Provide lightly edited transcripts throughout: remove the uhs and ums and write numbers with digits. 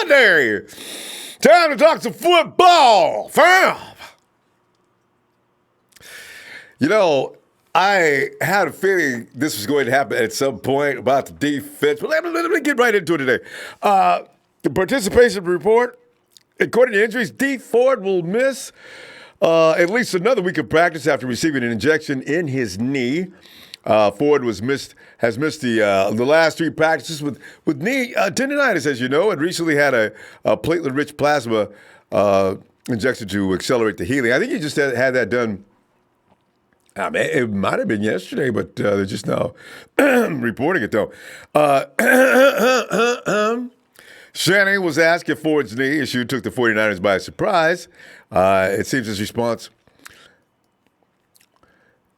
Monday. Time to talk some football, fam. You know, I had a feeling this was going to happen at some point about the defense, but let me get right into it today. The participation report, according to injuries, Dee Ford will miss at least another week of practice after receiving an injection in his knee. Ford has missed the last three practices with knee tendonitis, as you know, and recently had a platelet-rich plasma injection to accelerate the healing. I think he just had that done. I mean, it might have been yesterday, but they're just now reporting it, though. Shanahan was asked if Ford's knee issue took the 49ers by surprise. It seems his response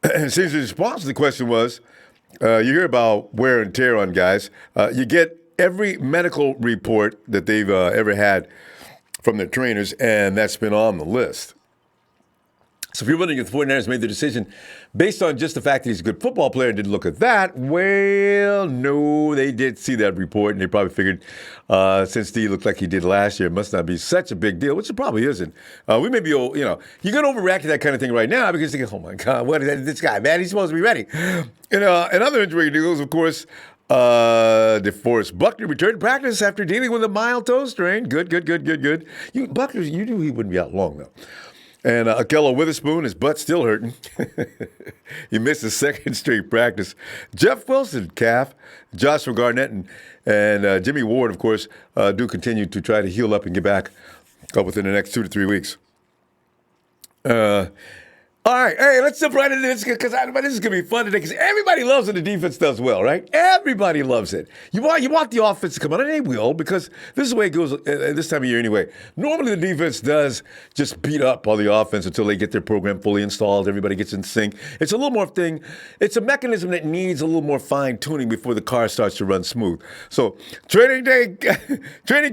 to the question was, you hear about wear and tear on guys. You get every medical report that they've ever had from their trainers, and that's been on the list. So if you're wondering if the 49ers made the decision based on just the fact that he's a good football player and didn't look at that, well, no, they did see that report, and they probably figured since Dee looked like he did last year, it must not be such a big deal, which it probably isn't. We may be, you're going to overreact to that kind of thing right now because you think, oh, my God, what is this guy, man? He's supposed to be ready. And other injury news, of course, DeForest Buckner returned to practice after dealing with a mild toe strain. Good. Buckner, you knew he wouldn't be out long, though. And Akello Witherspoon, his butt's still hurting. He missed his second straight practice. Jeff Wilson, calf. Joshua Garnett and Jimmy Ward, of course, do continue to try to heal up and get back within the next 2 to 3 weeks. All right, hey, let's jump right into this because this is going to be fun today because everybody loves when the defense does well, right? Everybody loves it. You want the offense to come on, and they will because this is the way it goes this time of year anyway. Normally the defense does just beat up on the offense until they get their program fully installed. Everybody gets in sync. It's a little more thing. It's a mechanism that needs a little more fine-tuning before the car starts to run smooth. So training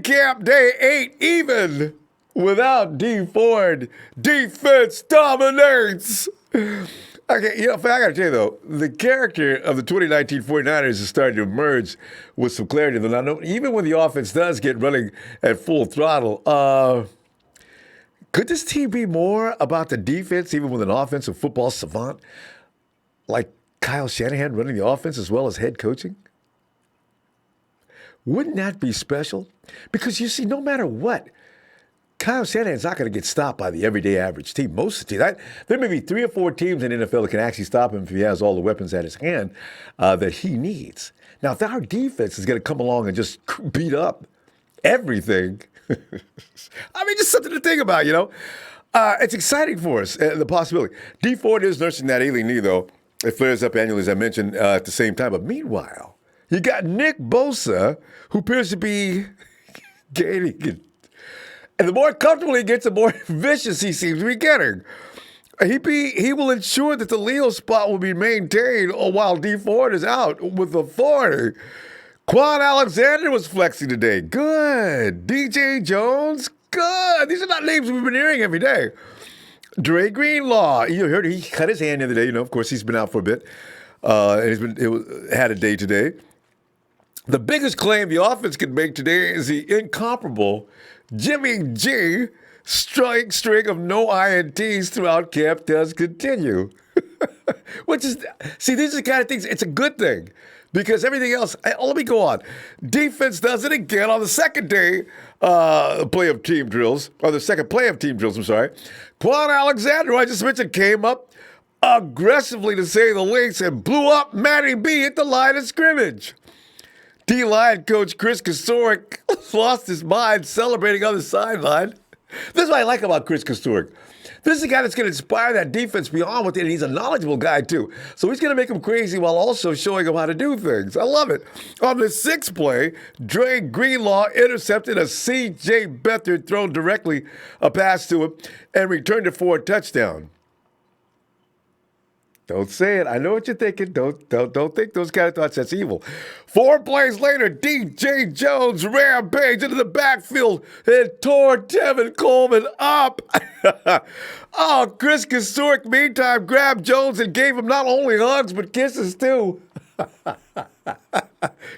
camp day 8 even. Without Dee Ford, defense dominates. Okay, I got to tell you, though, the character of the 2019 49ers is starting to emerge with some clarity. Now, even when the offense does get running at full throttle, could this team be more about the defense, even with an offensive football savant like Kyle Shanahan running the offense as well as head coaching? Wouldn't that be special? Because, you see, no matter what, Kyle Shanahan's not going to get stopped by the everyday average team. Most of the teams, there may be 3 or 4 teams in the NFL that can actually stop him if he has all the weapons at his hand that he needs. Now, if our defense is going to come along and just beat up everything, I mean, just something to think about, It's exciting for us, the possibility. Dee Ford is nursing that ailing knee, though. It flares up annually, as I mentioned, at the same time. But meanwhile, you got Nick Bosa, who appears to be gaining. And the more comfortable he gets, the more vicious he seems to be getting. He will ensure that the Leo spot will be maintained while Dee Ford is out with the 40. Kwon Alexander was flexing today. Good. DJ Jones. Good. These are not names we've been hearing every day. Dre Greenlaw. You heard he cut his hand the other day. Of course, he's been out for a bit. Had a day today. The biggest claim the offense can make today is the incomparable Jimmy G string of no INTs throughout camp does continue. These are the kind of things, it's a good thing because everything else, let me go on. Defense does it again on the second play of team drills, I'm sorry. Kwon Alexander, who I just mentioned, came up aggressively to say the least and blew up Matty B at the line of scrimmage. D-line coach Chris Kosuric lost his mind celebrating on the sideline. This is what I like about Chris Kosuric. This is a guy that's going to inspire that defense beyond what they need. He's a knowledgeable guy, too. So he's going to make them crazy while also showing them how to do things. I love it. On the 6th play, Dre Greenlaw intercepted a C.J. Beathard thrown directly a pass to him and returned it for a touchdown. Don't say it. I know what you're thinking. Don't think those kind of thoughts. That's evil. 4 plays later, DJ Jones rampaged into the backfield and tore Tevin Coleman up. Chris Kosuric, meantime, grabbed Jones and gave him not only hugs, but kisses, too.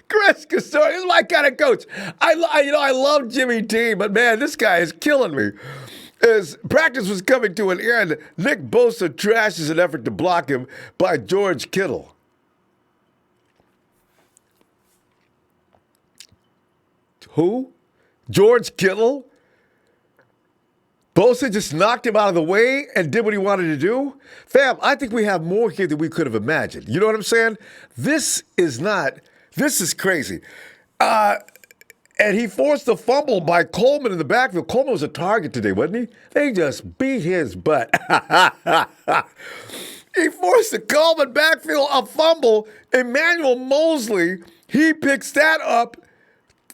Chris Castori is my kind of coach. I love Jimmy T, but man, this guy is killing me. As practice was coming to an end, Nick Bosa trashes an effort to block him by George Kittle. Who? George Kittle? Bosa just knocked him out of the way and did what he wanted to do? Fam, I think we have more here than we could have imagined. You know what I'm saying? This is crazy. And he forced a fumble by Coleman in the backfield. Coleman was a target today, wasn't he? They just beat his butt. He forced the Coleman backfield a fumble. Emmanuel Mosley, he picks that up,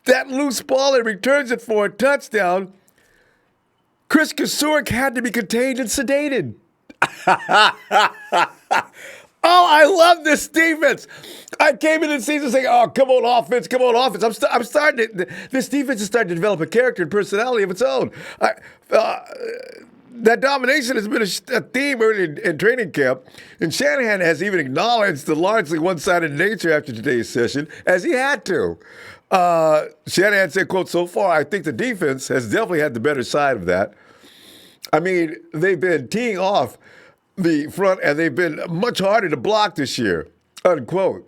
that loose ball, and returns it for a touchdown. Chris Kasurik had to be contained and sedated. Oh, I love this defense. I came in the season saying, oh, come on offense, come on offense. I'm starting to, this defense is starting to develop a character and personality of its own. That domination has been a theme early in training camp, and Shanahan has even acknowledged the largely one-sided nature after today's session, as he had to. Shanahan said, quote, so far, I think the defense has definitely had the better side of that. I mean, they've been teeing off the front, and they've been much harder to block this year, unquote.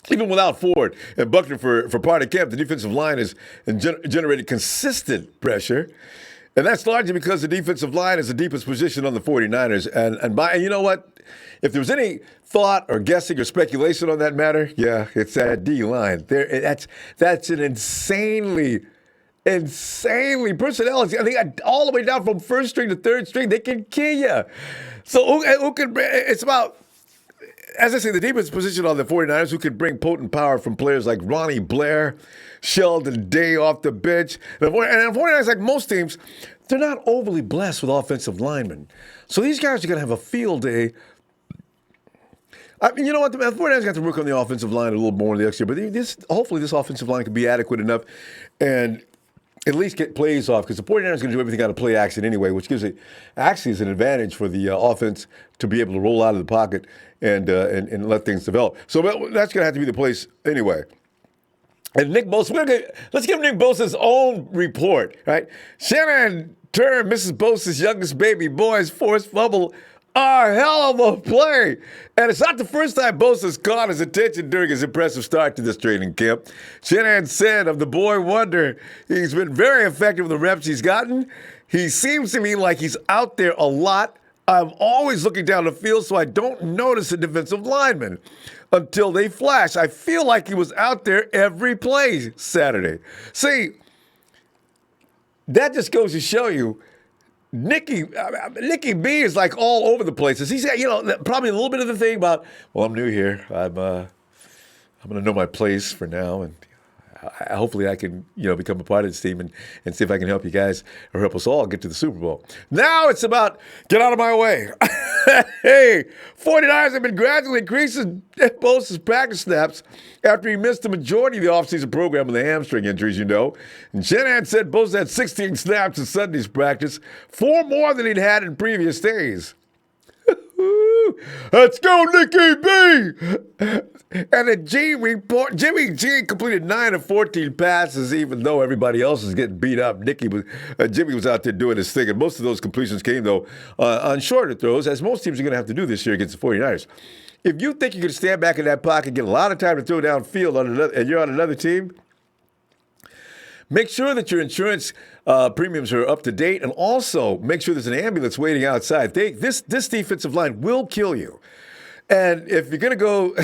Even without Ford and Buckner for part of camp, the defensive line has generated consistent pressure. And that's largely because the defensive line is the deepest position on the 49ers. And you know what? If there was any thought or guessing or speculation on that matter, yeah, it's that D line. That's an insanely personnel. I think all the way down from first string to third string, they can kill you. So who can? It's about, as I say, the deepest position on the 49ers who can bring potent power from players like Ronnie Blair, Sheldon Day off the bench. And the 49ers, like most teams, they're not overly blessed with offensive linemen. So these guys are going to have a field day. I mean, you know what? The 49ers got to work on the offensive line a little more next year. But hopefully this offensive line can be adequate enough and at least get plays off, because the 49ers are going to do everything out of play action anyway, which gives it actually is an advantage for the offense to be able to roll out of the pocket and let things develop. So that's going to have to be the place anyway. And Nick Bosa, let's give Nick Bosa's own report, right? Shanahan turned Mrs. Bosa's youngest baby boy's forced fumble a hell of a play. And it's not the first time Bosa's caught his attention during his impressive start to this training camp. Shanahan said of the boy wonder, he's been very effective with the reps he's gotten. He seems to me like he's out there a lot. I'm always looking down the field, so I don't notice the defensive linemen until they flash. I feel like he was out there every play Saturday. See, that just goes to show you Nicky B is like all over the places. He's got, probably a little bit of the thing about, well, I'm new here. I'm going to know my place for now, and hopefully I can, become a part of this team and see if I can help you guys or help us all get to the Super Bowl. Now it's about get out of my way. Hey, 49ers have been gradually increasing Bosa's practice snaps after he missed the majority of the offseason program with the hamstring injuries, And Shanahan said Bosa had 16 snaps in Sunday's practice, 4 more than he'd had in previous days. Let's go, Nicky B! And the Jimmy G completed 9 of 14 passes, even though everybody else was getting beat up. Jimmy was out there doing his thing, and most of those completions came, though, on shorter throws, as most teams are going to have to do this year against the 49ers. If you think you can stand back in that pocket, get a lot of time to throw downfield, and you're on another team, make sure that your insurance premiums are up to date, and also make sure there's an ambulance waiting outside. This defensive line will kill you. And if you're going to go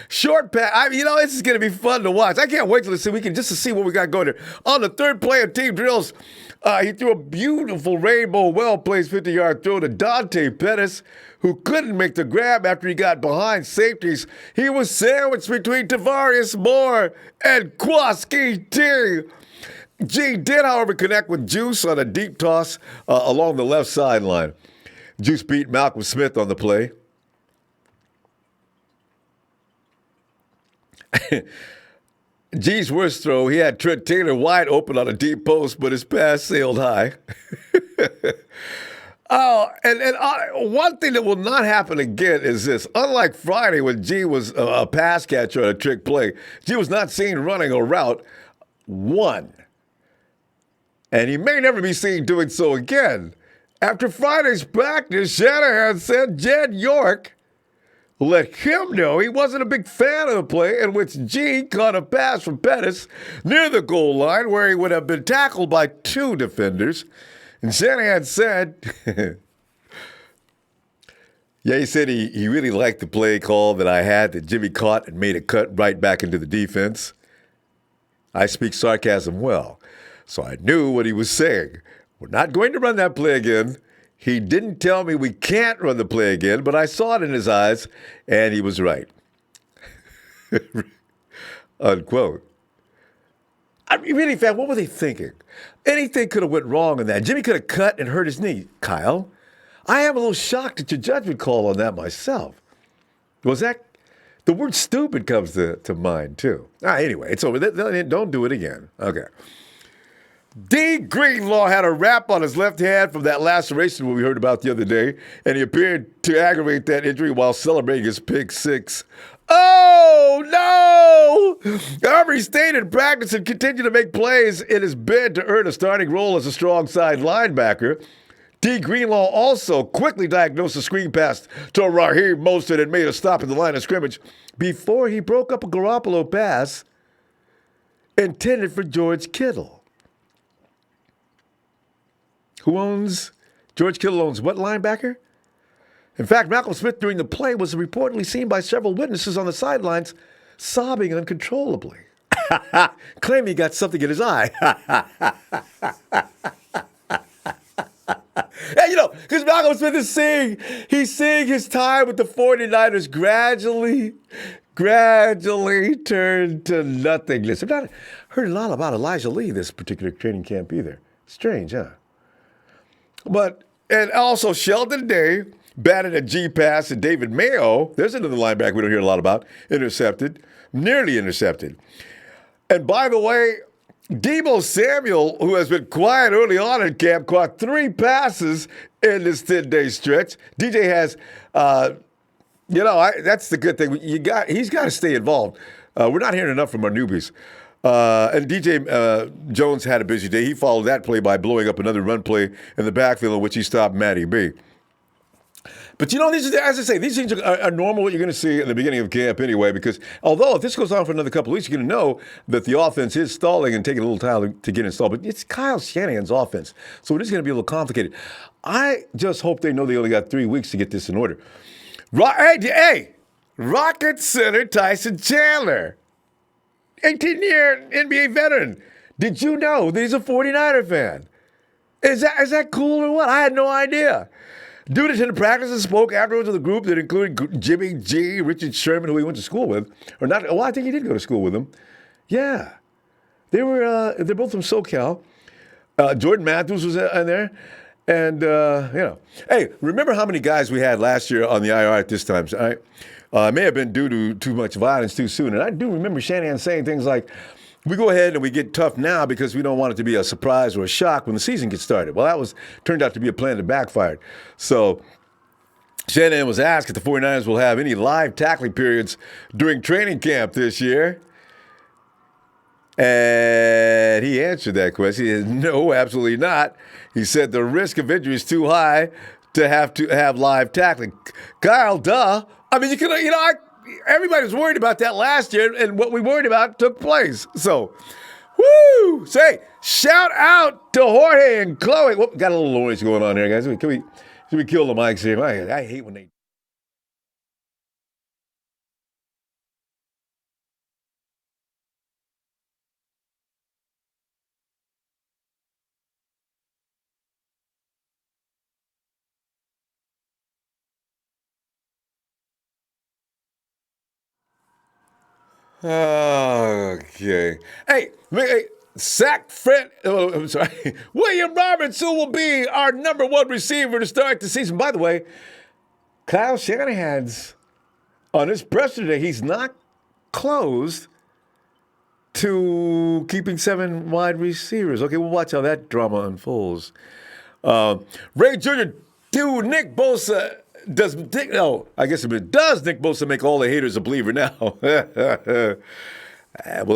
short pass, this is going to be fun to watch. I can't wait till we can just to see what we got going there. On the third play of team drills, he threw a beautiful rainbow, well-placed 50-yard throw to Dante Pettis, who couldn't make the grab after he got behind safeties. He was sandwiched between Tavarius Moore and Kwaski T. G did, however, connect with Juice on a deep toss along the left sideline. Juice beat Malcolm Smith on the play. G's worst throw, he had Trent Taylor wide open on a deep post, but his pass sailed high. Oh, one thing that will not happen again is this. Unlike Friday when G was a pass catcher on a trick play, G was not seen running a route one. And he may never be seen doing so again. After Friday's practice, Shanahan said Jed York let him know he wasn't a big fan of the play in which G caught a pass from Pettis near the goal line where he would have been tackled by two defenders. And Shanahan said, yeah, he said he really liked the play call that I had that Jimmy caught and made a cut right back into the defense. I speak sarcasm well, so I knew what he was saying. We're not going to run that play again. He didn't tell me we can't run the play again, but I saw it in his eyes, and he was right. Unquote. I mean, really, fam, what were they thinking? Anything could have went wrong in that. Jimmy could have cut and hurt his knee. Kyle, I am a little shocked at your judgment call on that myself. Was that... The word stupid comes to mind, too. Anyway, it's over. Don't do it again. Okay. Dee Greenlaw had a wrap on his left hand from that laceration we heard about the other day, and he appeared to aggravate that injury while celebrating his pick six. Oh, no! However, he stayed in practice and continued to make plays in his bid to earn a starting role as a strong side linebacker. Dee Greenlaw also quickly diagnosed a screen pass to Raheem Mostert and made a stop at the line of scrimmage before he broke up a Garoppolo pass intended for George Kittle. George Kittle owns what linebacker? In fact, Malcolm Smith during the play was reportedly seen by several witnesses on the sidelines sobbing uncontrollably. Claiming he got something in his eye. And because Malcolm Smith is he's seeing his time with the 49ers gradually turn to nothingness. I've not heard a lot about Elijah Lee this particular training camp either. Strange, huh? And also Sheldon Day batted a G pass, and David Mayo, there's another linebacker we don't hear a lot about, nearly intercepted. And by the way, Deebo Samuel, who has been quiet early on in camp, caught 3 passes in this 10-day stretch. DJ has, that's the good thing. He's got to stay involved. We're not hearing enough from our newbies. And DJ Jones had a busy day. He followed that play by blowing up another run play in the backfield in which he stopped Matty B. But as I say, these things are normal, what you're going to see in the beginning of camp anyway, because although if this goes on for another couple of weeks, you're going to know that the offense is stalling and taking a little time to get installed. But it's Kyle Shanahan's offense, so it is going to be a little complicated. I just hope they know they only got 3 weeks to get this in order. Hey, Rocket Center Tyson Chandler, 18-year NBA veteran. Did you know that he's a 49er fan? Is that cool or what? I had no idea. Dude attended practice and spoke afterwards with a group that included Jimmy G, Richard Sherman, who he went to school with. Or not, I think he did go to school with him. Yeah. They're both from SoCal. Jordan Matthews was in there. And, Hey, remember how many guys we had last year on the IR at this time? It may have been due to too much violence too soon. And I do remember Shanahan saying things like, we go ahead and we get tough now because we don't want it to be a surprise or a shock when the season gets started. Well, that turned out to be a plan that backfired. So Shanahan was asked if the 49ers will have any live tackling periods during training camp this year. And he answered that question. He said, no, absolutely not. He said the risk of injury is too high to have live tackling. Kyle, duh. I mean, everybody was worried about that last year, and what we worried about took place. So, woo! Say, shout out to Jorge and Chloe. Whoop, got a little noise going on here, guys. Should we kill the mics here? I hate when they... Okay. Hey, sack Fred. Oh, I'm sorry. William Robinson will be our number 1 receiver to start the season. By the way, Kyle Shanahan's on his presser today. He's not closed to keeping 7 wide receivers. Okay, we'll watch how that drama unfolds. Ray Jr. Dude, Nick Bosa does Nick Bosa make all the haters a believer now? Well,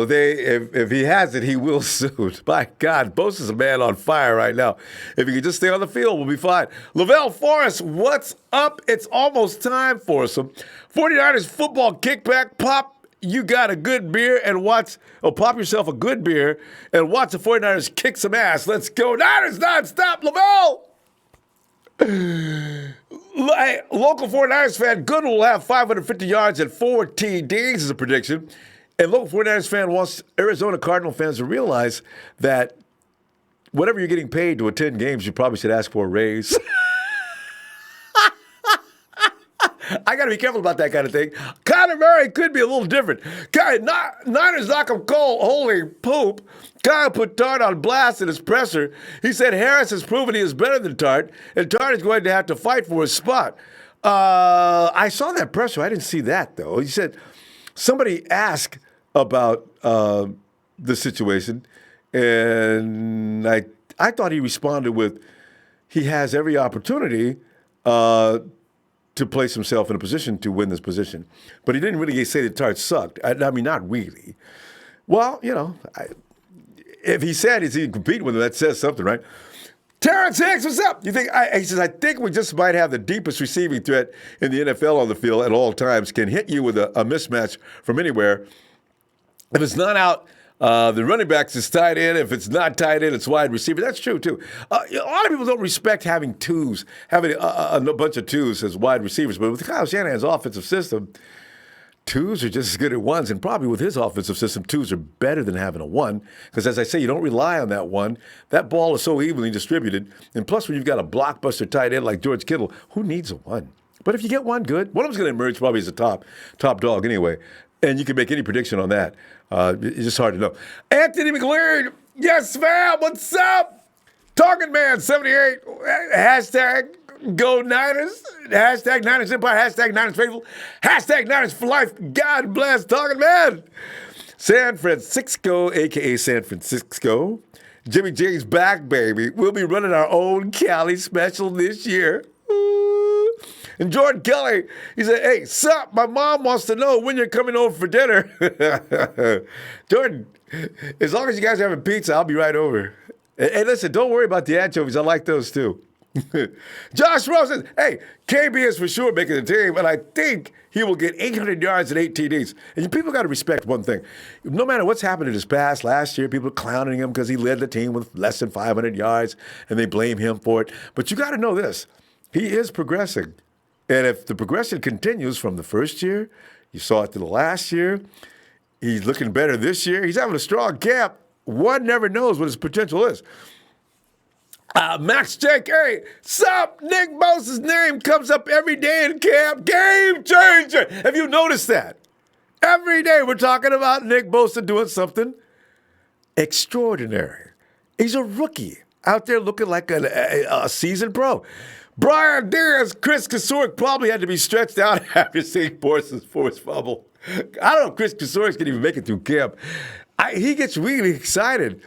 if he has it, he will soon. My God, Bosa's a man on fire right now. If he can just stay on the field, we'll be fine. Lavelle Forrest, what's up? It's almost time for some 49ers football kickback. Pop, you got a good beer and pop yourself a good beer and watch the 49ers kick some ass. Let's go. Niners nonstop, Lavelle. Local 49ers fan, Goodwin will have 550 yards and 4 TDs is a prediction. And local 49ers fan wants Arizona Cardinal fans to realize that whatever you're getting paid to attend games, you probably should ask for a raise. I got to be careful about that kind of thing. Kyler Murray could be a little different. Niners knock him cold. Holy poop. Kyle put Tart on blast in his presser. He said Harris has proven he is better than Tart, and Tart is going to have to fight for his spot. I saw that presser. I didn't see that, though. He said somebody asked about the situation, and I thought he responded with he has every opportunity to place himself in a position to win this position. But he didn't really say that Tart sucked. I mean, not really. Well, if he said he's even competing with him, that says something, right? Terrence Hicks, what's up? He says, I think we just might have the deepest receiving threat in the NFL on the field at all times. Can hit you with a mismatch from anywhere. If it's not out, the running backs is tight end. If it's not tight end, it's wide receiver. That's true, too. A lot of people don't respect having a bunch of twos as wide receivers. But with Kyle Shanahan's offensive system, twos are just as good as ones. And probably with his offensive system, twos are better than having a one. Because as I say, you don't rely on that one. That ball is so evenly distributed. And plus, when you've got a blockbuster tight end like George Kittle, who needs a one? But if you get one good, one of them's going to emerge probably as a top dog anyway. And you can make any prediction on that. It's just hard to know. Anthony McLean, yes, fam, what's up? Talking Man 78, hashtag Go Niners, hashtag Niners Empire, hashtag Niners Faithful, hashtag Niners for Life. God bless Talking Man. San Francisco, a.k.a. San Francisco. Jimmy J's back, baby. We'll be running our own Cali special this year. And Jordan Kelly, he said, hey, sup, my mom wants to know when you're coming over for dinner. Jordan, as long as you guys are having pizza, I'll be right over. Hey, listen, don't worry about the anchovies. I like those too. Josh Rose says, hey, KB is for sure making the team, and I think he will get 800 yards and 8 TDs. And people got to respect one thing. No matter what's happened in his past, last year, people are clowning him because he led the team with less than 500 yards, and they blame him for it. But you got to know this. He is progressing. And if the progression continues from the first year, you saw it to the last year, he's looking better this year, he's having a strong camp. One never knows what his potential is. Max Jake, hey, sup? Nick Bosa's name comes up every day in camp. Game changer. Have you noticed that? Every day we're talking about Nick Bosa doing something extraordinary. He's a rookie out there looking like a seasoned pro. Brian Diaz, Chris Kasoric probably had to be stretched out after seeing Borsten's forced fumble. I don't know if Chris Kasoric can even make it through camp. He gets really excited,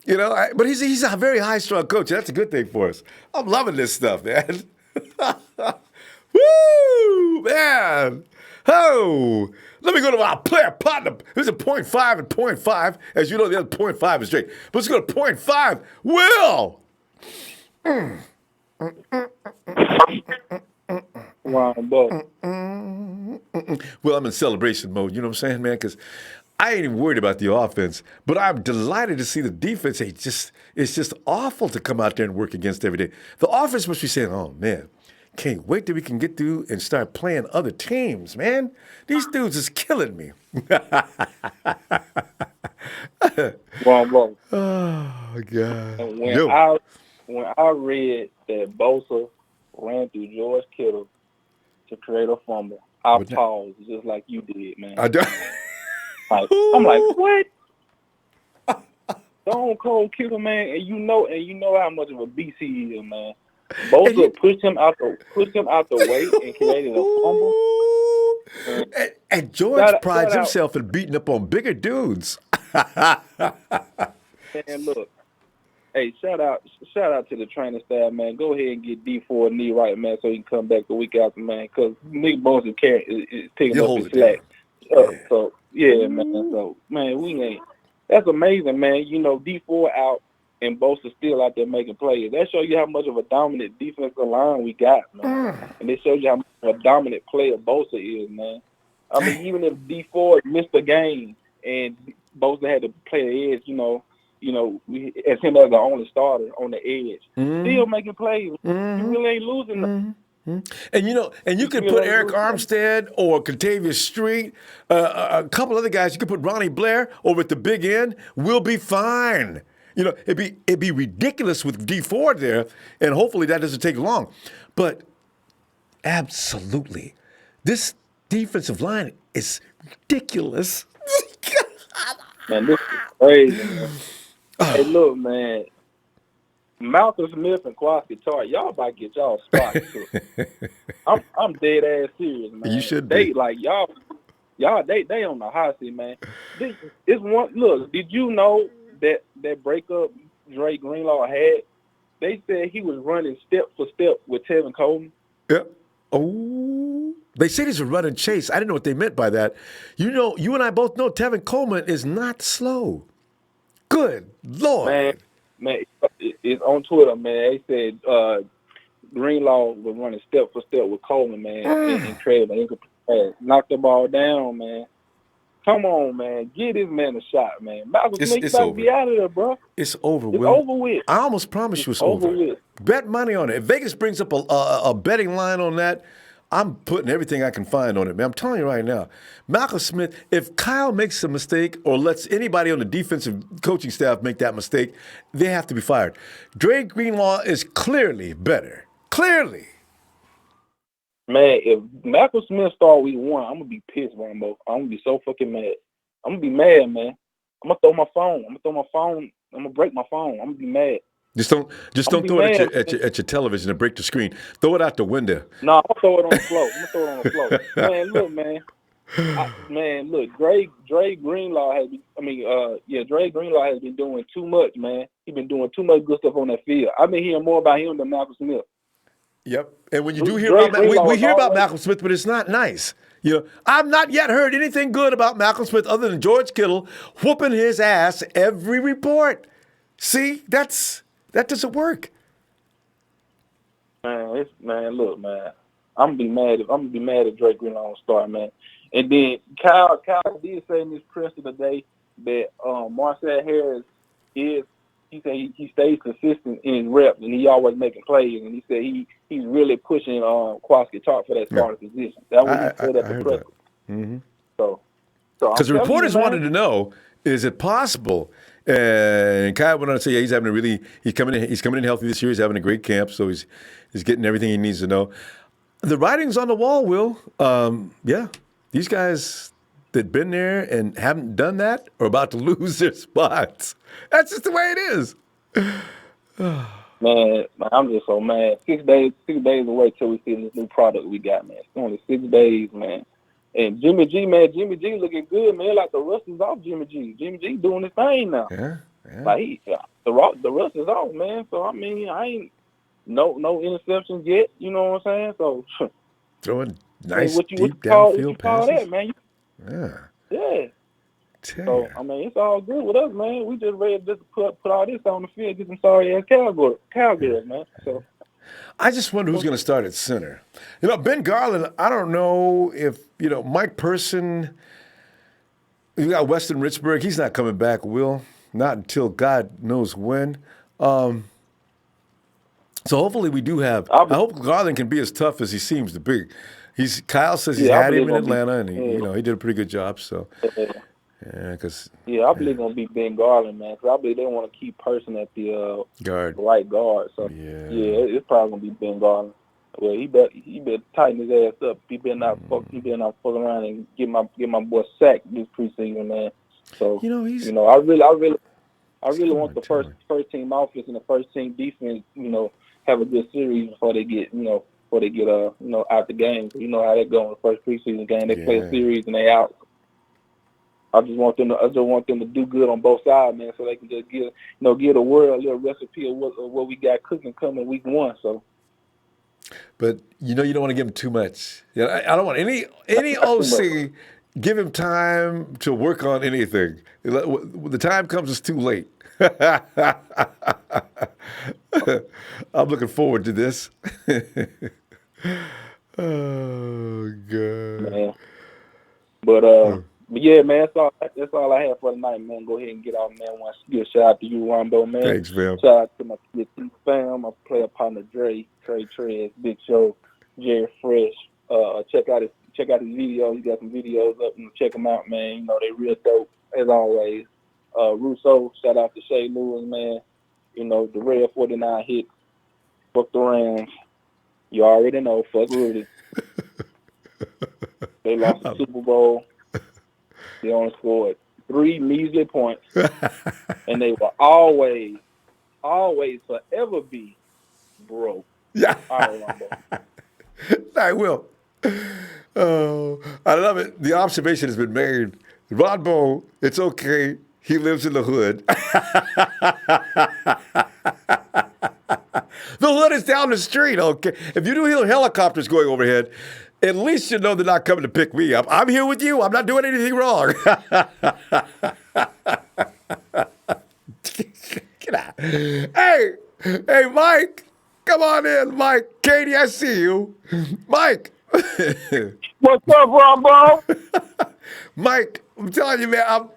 but he's a very high-strung coach. That's a good thing for us. I'm loving this stuff, man. Woo, man. Oh, let me go to my player partner. There's a 0.5 and 0.5. As you know, the other 0.5 is straight. But let's go to 0.5. Will. Ronbo. Well, I'm in celebration mode, you know what I'm saying, man? Because I ain't even worried about the offense, but I'm delighted to see the defense. It's just awful to come out there and work against every day. The offense must be saying, oh, man, can't wait till we can get through and start playing other teams, man. These dudes is killing me. Ronbo. Oh, God. And when I read that Bosa ran through George Kittle to create a fumble, I paused just like you did, man. I'm like, what? Stone Cold Kittle, man, and you know how much of a beast he is, man. Bosa pushed him out the way and created a fumble. And George prides himself in beating up on bigger dudes. And look, Hey, shout out to the training staff, man. Go ahead and get Dee Ford knee right, man, so he can come back the week after, man. Because Nick Bosa is picking He'll up hold his it slack. down. So yeah, man. So man, we ain't. That's amazing, man. You know, Dee Ford out and Bosa still out there making plays. That shows you how much of a dominant defensive line we got, man. And it shows you how much of a dominant player Bosa is, man. I mean, even if Dee Ford missed a game and Bosa had to play the edge, as him as the only starter on the edge, still making plays. You really ain't losing nothing. And you could put Eric Armstead or Contavious Street, a couple other guys. You could put Ronnie Blair over at the big end. We'll be fine. It'd be ridiculous with Dee Ford there, and hopefully that doesn't take long. But absolutely, this defensive line is ridiculous. Man, this is crazy, man. Hey, look, man. Malcolm Smith and Kwon Alexander, y'all about to get y'all spots too. I'm dead ass serious, man. You should be. They like y'all. They on the hot seat, man. This one. Look, did you know that breakup Dre Greenlaw had? They said he was running step for step with Tevin Coleman. Yep. Oh, they said he's a run and chase. I didn't know what they meant by that. You and I both know Tevin Coleman is not slow. Good Lord. Man, it's on Twitter, man. They said Greenlaw was running step for step with Coleman, man, and created an incomparable pass. Knocked the ball down, man. Come on, man. Give this man a shot, man. Malcolm Smith about to be out of there, bro. It's over, It's Will. over with. I almost promised you it's over. With. Bet money on it. If Vegas brings up a betting line on that, I'm putting everything I can find on it, man. I'm telling you right now. Malcolm Smith, if Kyle makes a mistake or lets anybody on the defensive coaching staff make that mistake, they have to be fired. Dre Greenlaw is clearly better. Clearly. Man, if Malcolm Smith start week 1, I'm going to be pissed, Ronbo. I'm going to be so fucking mad. I'm going to be mad, man. I'm going to throw my phone. I'm going to break my phone. I'm going to be mad. Just don't throw it at your television and break the screen. Throw it out the window. No, I'm gonna throw it on the floor. Man, look, man. Look, Dre Greenlaw has been doing too much, man. He's been doing too much good stuff on that field. I've been hearing more about him than Malcolm Smith. Yep. And when you do hear about we hear about Malcolm Smith, but it's not nice. I've not yet heard anything good about Malcolm Smith other than George Kittle whooping his ass every report. See, that doesn't work. Man, look, man. I'm gonna be mad if Dre Greenlaw start, man. And then Kyle did say in this press today that Marcel Harris he said he stays consistent in his reps and he always making plays, and he said he's really pushing Kwon Alexander for that starting position. That's what he said at the press. Mm-hmm. So because the reporters wanted to know, is it possible? And Kyle went on to say, yeah, he's coming in healthy this year. He's having a great camp, so he's getting everything he needs to know. The writing's on the wall, Will. Yeah, these guys that been there and haven't done that are about to lose their spots. That's just the way it is. Man, I'm just so mad. 6 days away till we see this new product we got, man. It's only 6 days, man. And Jimmy G looking good, man. Like the rust is off Jimmy G. Jimmy G doing his thing now. Yeah. Like the rust is off, man. So I mean, I ain't no interceptions yet. You know what I'm saying? So throwing nice what deep call downfield passes. That, man? Yeah. So I mean, it's all good with us, man. We just ready to just put all this on the field, get some sorry ass cowgirls, man. So. I just wonder who's going to start at center. Ben Garland, I don't know if, Mike Person, you got Weston Richburg. He's not coming back, Will. Not until God knows when. So hopefully we do have. I hope Garland can be as tough as he seems to be. Kyle says he's had him in Atlanta, and he did a pretty good job. So. I believe it's gonna be Ben Garland, man. Because I believe they want to keep Person at the right guard. So it's probably gonna be Ben Garland. Well, he better tighten his ass up. He better not fuck around and get my boy sacked this preseason, man. So I really want the first team offense and the first team defense, have a good series before they get out the game. You know how they go in the first preseason game. They play a series and they out. I just want them to do good on both sides, man, so they can just give the world a little recipe of what we got cooking coming week 1. So, but you don't want to give him too much. Yeah, I don't want any not too much. OC give him time to work on anything. When the time comes, it's too late. I'm looking forward to this. Oh God. Man. But yeah, man, that's all I have for tonight, man. Go ahead and get out, man. Want to give a shout out to you, Ronbo, man. Thanks, fam. Shout out to my fam, my player partner Dre Trez, Big Show, Jerry Fresh. Check out his videos. He got some videos up, and check them out, man. They real dope as always. Russo, shout out to Shay Lewis, man. The Red 49 hit. Fuck the Rams. You already know. Fuck Rudy. They lost the Super Bowl. They only scored 3 measly points. And they will always, forever be broke. Yeah. All right, Ronbo. I will. Oh, I love it. The observation has been made. Ronbo, it's okay. He lives in the hood. The hood is down the street, okay? If you do hear helicopters going overhead, at least you know they're not coming to pick me up. I'm here with you. I'm not doing anything wrong. Get out. Hey, Mike. Come on in, Mike. Katie, I see you. Mike. What's up, Ronbo? Mike, I'm telling you, man,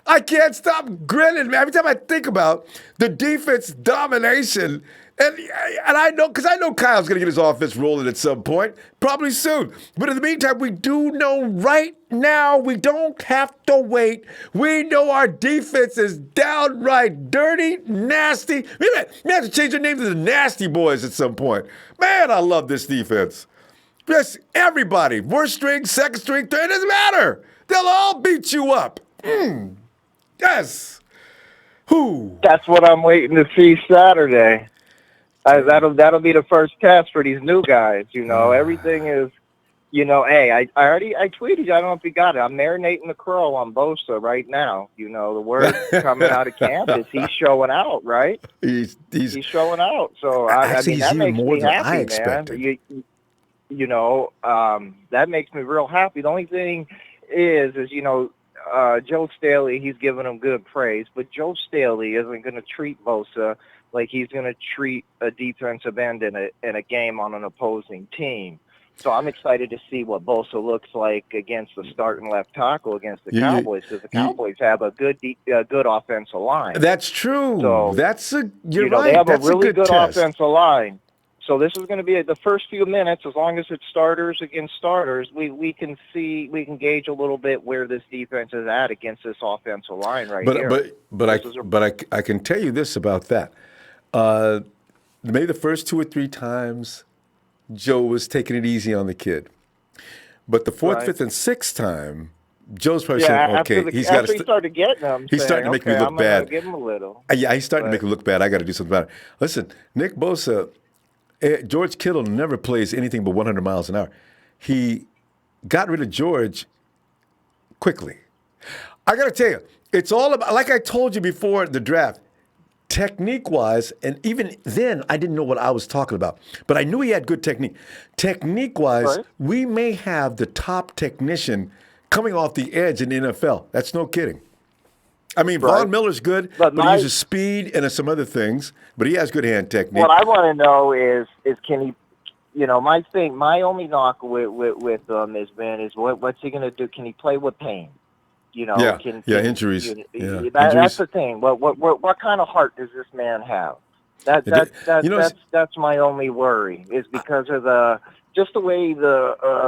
I can't stop grinning, man. Every time I think about the defense domination, and I know Kyle's going to get his offense rolling at some point, probably soon. But in the meantime, we do know right now we don't have to wait. We know our defense is downright dirty, nasty. We may have to change their name to the Nasty Boys at some point. Man, I love this defense. Just everybody, first string, second string, third, it doesn't matter. They'll all beat you up. Yes. Who? That's what I'm waiting to see Saturday. That'll be the first test for these new guys. Everything is, hey, I tweeted you. I don't know if you got it. I'm marinating the crow on Bosa right now. The word coming out of camp is he's showing out, right? He's showing out. So I mean that makes me happy, man. That makes me real happy. The only thing is Joe Staley, he's giving him good praise, but Joe Staley isn't going to treat Bosa like he's going to treat a defensive end in a game on an opposing team. So I'm excited to see what Bosa looks like against the starting left tackle against the Cowboys, because the Cowboys have a good offensive line. That's true. So, you're right. They have That's a really good test. offensive line. So this is going to be the first few minutes. As long as it's starters against starters, we can gauge a little bit where this defense is at against this offensive line here. But I can tell you this about that. Maybe the first 2 or 3 times Joe was taking it easy on the kid, but the 4th, 5th, and 6th time, Joe's probably saying, "Okay, he started getting them. He's starting to make me look bad. Give him a little. Yeah, he's starting to make me look bad. I got to do something about it." Listen, Nick Bosa. George Kittle never plays anything but 100 miles an hour. He got rid of George quickly. I got to tell you, it's all about, like I told you before the draft, technique-wise, and even then I didn't know what I was talking about, but I knew he had good technique. Technique-wise, we may have the top technician coming off the edge in the NFL. That's no kidding. I mean, Von Miller's good, but he uses speed and some other things, but he has good hand technique. What I want to know is can he, my only knock with is what's he going to do? Can he play with pain? Injuries. Injuries. That's the thing. What kind of heart does this man have? That's my only worry, is because of just the way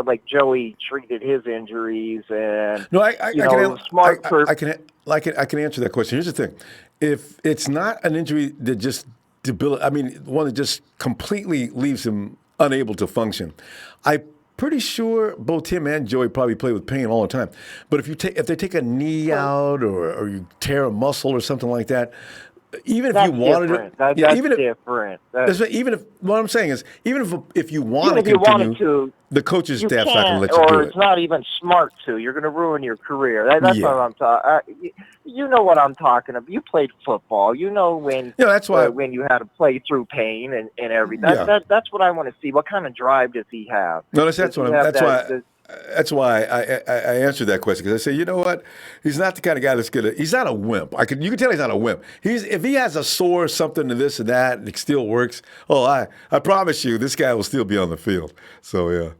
like Joey treated his injuries, and I can answer that question. Here's the thing: if it's not an injury that just one that just completely leaves him unable to function, I'm pretty sure both him and Joey probably play with pain all the time. But if they take a knee out or you tear a muscle or something like that, even if That's you wanted different. it, That's different. Even if what I'm saying is, even if you want Even to if you continue, wanted to, the coaching you staff's not going to can't, let you do or it. it's not even smart to. You're going to ruin your career. That's Yeah. what I'm talking. You know what I'm talking about. You played football. You know That's why. when you had to play through pain and everything. Yeah. That's what I want to see. What kind of drive does he have? No, that's why I answered that question, because I say, you know what, he's not the kind of guy that's gonna. He's not a wimp. You can tell he's not a wimp. If he has a sore something to this and that, and it still works. Oh, I promise you, this guy will still be on the field. So yeah.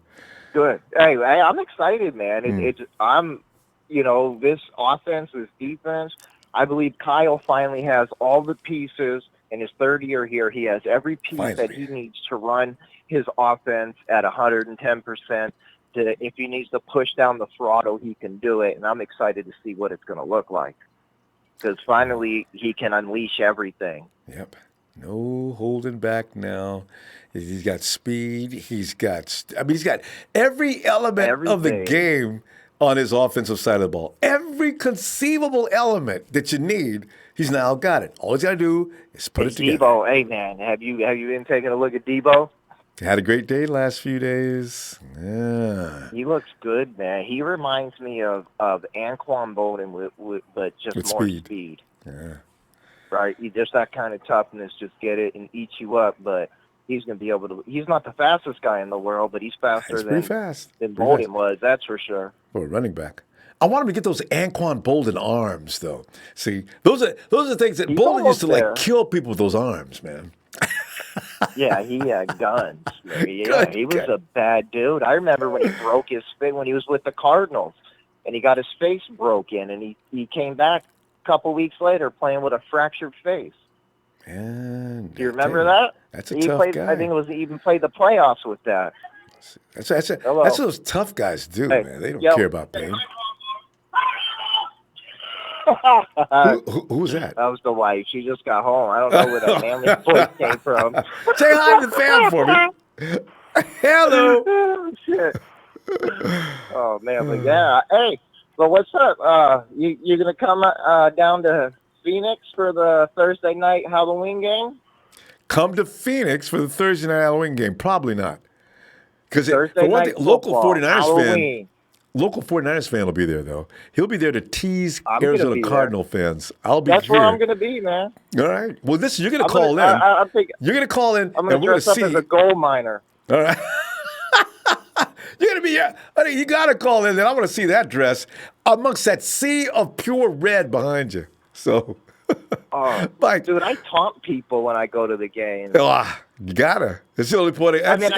Good. Hey, I'm excited, man. This offense, this defense. I believe Kyle finally has all the pieces in his third year here. He has every piece that he needs to run his offense at 110%. If he needs to push down the throttle, he can do it. And I'm excited to see what it's going to look like, because finally he can unleash everything. Yep. No holding back now. He's got speed. He's got every element of the game on his offensive side of the ball. Every conceivable element that you need, he's now got it. All he's got to do is put it together. Debo, hey man, have you been taking a look at Debo? Had a great day last few days. Yeah. He looks good, man. He reminds me of Anquan Bolden, but just more speed. Yeah. Right? He just that kind of toughness, just get it and eat you up. But he's going to be able to. He's not the fastest guy in the world, but he's faster than Bolden was. That's for sure. For a running back. I want him to get those Anquan Bolden arms, though. See, those are things that Bolden used to kill people with those arms, man. Yeah, he had guns. Yeah, he was a bad dude. I remember when he broke his face when he was with the Cardinals, and he got his face broken, and he came back a couple weeks later playing with a fractured face. And do you remember that? That's a tough guy. I think it was even played the playoffs with that. That's what those tough guys do, man. They don't care about pain. Who's that? That was the wife. She just got home. I don't know where that manly voice came from. Say hi to the fam for me. Hello. Oh, shit. Oh man, but yeah. Hey, so what's up? You gonna come down to Phoenix for the Thursday night Halloween game? Come to Phoenix for the Thursday night Halloween game? Probably not. Because local 49ers fan will be there, though. He'll be there to tease Arizona Cardinal fans. I'll be That's here. where I'm going to be, man. All right. Well, you're going to call in. You're going to call in. I'm going to dress up as a gold miner. All right. You're going to be here. Honey, you got to call in, and I want to see that dress amongst that sea of pure red behind you. So... dude, I taunt people when I go to the game. You gotta. It's the only point. I mean,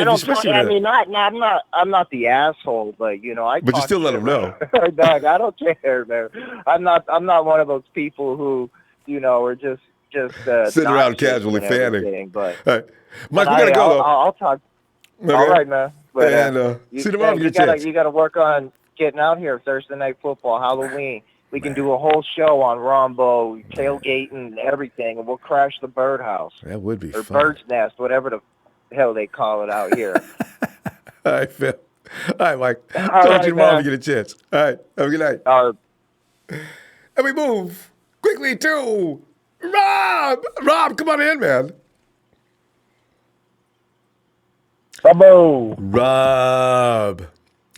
I don't. I'm not the asshole, but But you still let them know. Doug, I don't care, man. I'm not one of those people who, are just sitting around casually fanning. But right. Mike, we gotta go though. I'll talk. Okay. All right, man. But see tomorrow. You gotta work on getting out here Thursday night football, Halloween. We can do a whole show on Ronbo, tailgating, and everything, and we'll crash the birdhouse. That would be fun. Or bird's nest, whatever the hell they call it out here. All right, Phil. All right, Mike. Talk to you tomorrow if you get a chance. All right. Have a good night. And we move quickly to Rob. Rob, come on in, man. Rob.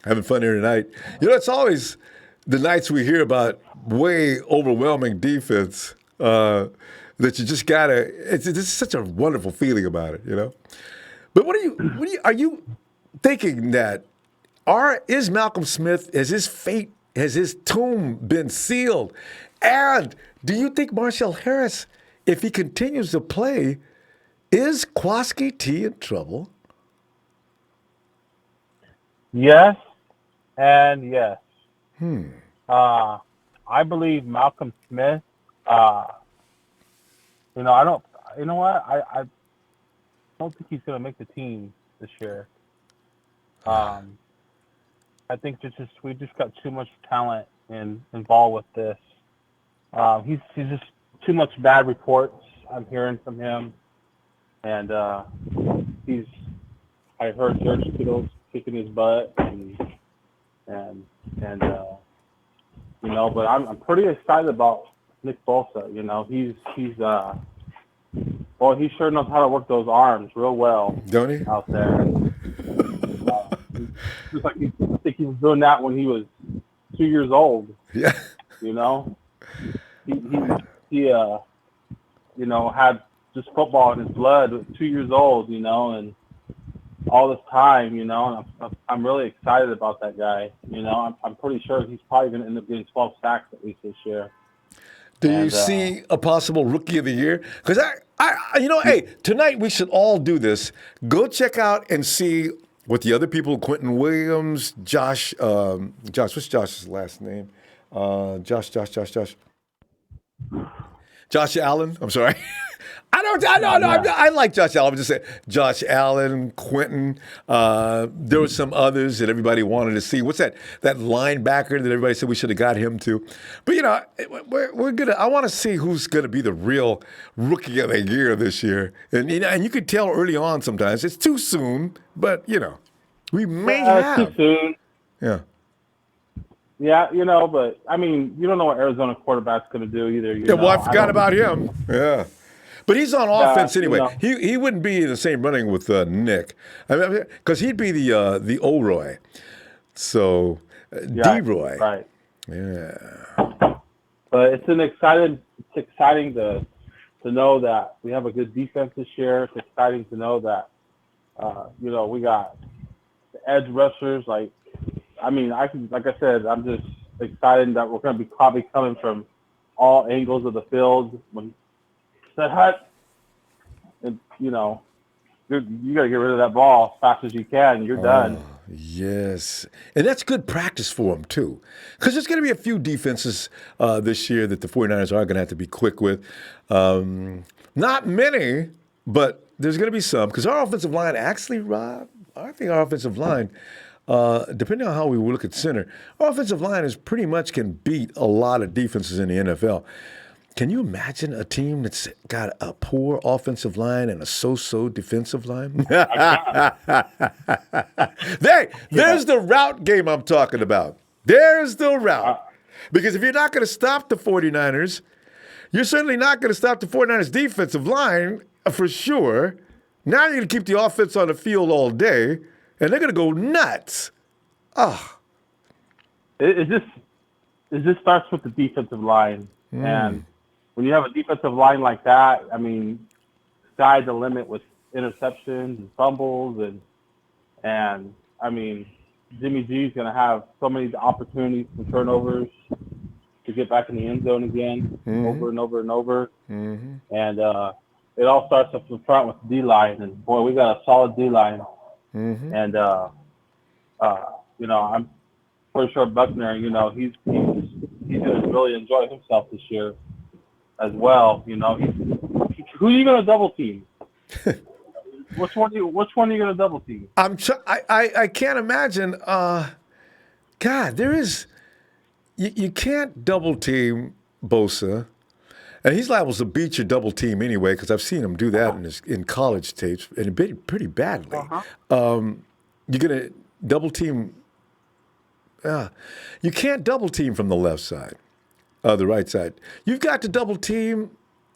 Having fun here tonight. It's always the nights we hear about way overwhelming defense that you just gotta. This is such a wonderful feeling about it, But are you thinking that is Malcolm Smith, has his fate, has his tomb been sealed? And do you think Marshall Harris, if he continues to play, is Kwaski T in trouble? Yes, and yes. I believe Malcolm Smith. I don't. You know what? I don't think he's going to make the team this year. I think we just got too much talent involved with this. He's just too much bad reports I'm hearing from him, and I heard George Kittle's kicking his butt, but I'm pretty excited about Nick Bosa. He's Well, he sure knows how to work those arms real well. Don't he? Out there. Just like I think he was doing that when he was 2 years old. Yeah. You know, he had just football in his blood at 2 years old. And all this time, and I'm really excited about that guy. I'm pretty sure he's probably going to end up getting 12 sacks at least this year. Do you see a possible Rookie of the Year? Because hey, tonight we should all do this. Go check out and see what the other people, Quentin Williams, Josh, what's Josh's last name? Josh Allen. I'm sorry. I like Josh Allen. I'm just saying, Josh Allen, Quentin. There were some others that everybody wanted to see. What's that linebacker that everybody said we should have got him to? But we're gonna. I want to see who's gonna be the real Rookie of the Year this year. And you could tell early on sometimes it's too soon, but we may have. Too soon. Yeah. Yeah, but I mean, you don't know what Arizona quarterback's going to do either. Well, I forgot about him. Yeah. But he's on offense anyway. He wouldn't be in the same running with Nick, because he'd be the O-Roy. So D-Roy. Right. Yeah. But it's exciting to know that we have a good defense this year. It's exciting to know that we got the edge rushers. Like I said, I'm just excited that we're going to be probably coming from all angles of the field. When said hut, and you got to get rid of that ball as fast as you can. You're done. Yes, and that's good practice for them too, because there's going to be a few defenses this year that the 49ers are going to have to be quick with. Not many, but there's going to be some, because our offensive line actually, Rob, I think our offensive line, depending on how we look at center, our offensive line is pretty much can beat a lot of defenses in the NFL. Can you imagine a team that's got a poor offensive line and a so-so defensive line? There's the route game I'm talking about. There's the route. Because if you're not going to stop the 49ers, you're certainly not going to stop the 49ers defensive line for sure. Now you're going to keep the offense on the field all day, and they're going to go nuts. It just starts with the defensive line. And when you have a defensive line like that, I mean, sky's the limit with interceptions and fumbles. And I mean, Jimmy G's going to have so many opportunities for turnovers to get back in the end zone again, over and over and over. And it all starts up in front with the D-line. And, boy, we got a solid D-line. And, I'm pretty sure Buckner, he's going to really enjoy himself this year as well. Who are you going to double team? Which one are you going to double team? I can't imagine. God, there is. You can't double team Bosa, and he's liable to beat your double team anyway, because I've seen him do that in college tapes, and it beat pretty badly. You're gonna double team. You can't double team from the left side, the right side. You've got to double team.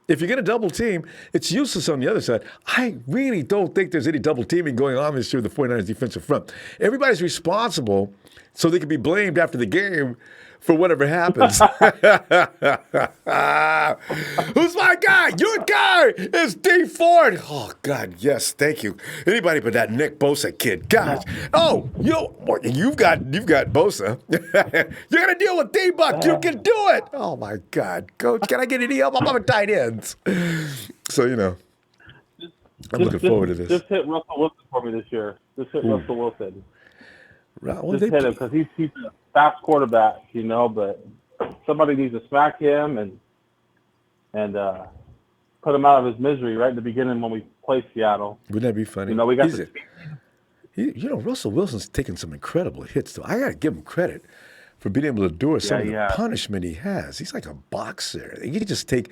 If you're going to double team, it's useless on the other side. I really don't think there's any double teaming going on this year with the 49ers defensive front. Everybody's responsible so they can be blamed after the game for whatever happens. Who's my guy? Your guy is Dee Ford. Oh, God, yes, thank you. Anybody but that Nick Bosa kid. Gosh. Oh, you've got Bosa. You're going to deal with D-Buck. You can do it. Oh, my God. Coach, can I get any help? I'm on tight ends. So, I'm looking forward to this. Just hit Russell Wilson for me this year. Just hit Russell Wilson. Well, just hit him, because he's a fast quarterback, but somebody needs to smack him and put him out of his misery right in the beginning when we play Seattle. Wouldn't that be funny? We got Russell Wilson's taken some incredible hits, though. I got to give him credit for being able to endure some of the punishment he has. He's like a boxer. He can just take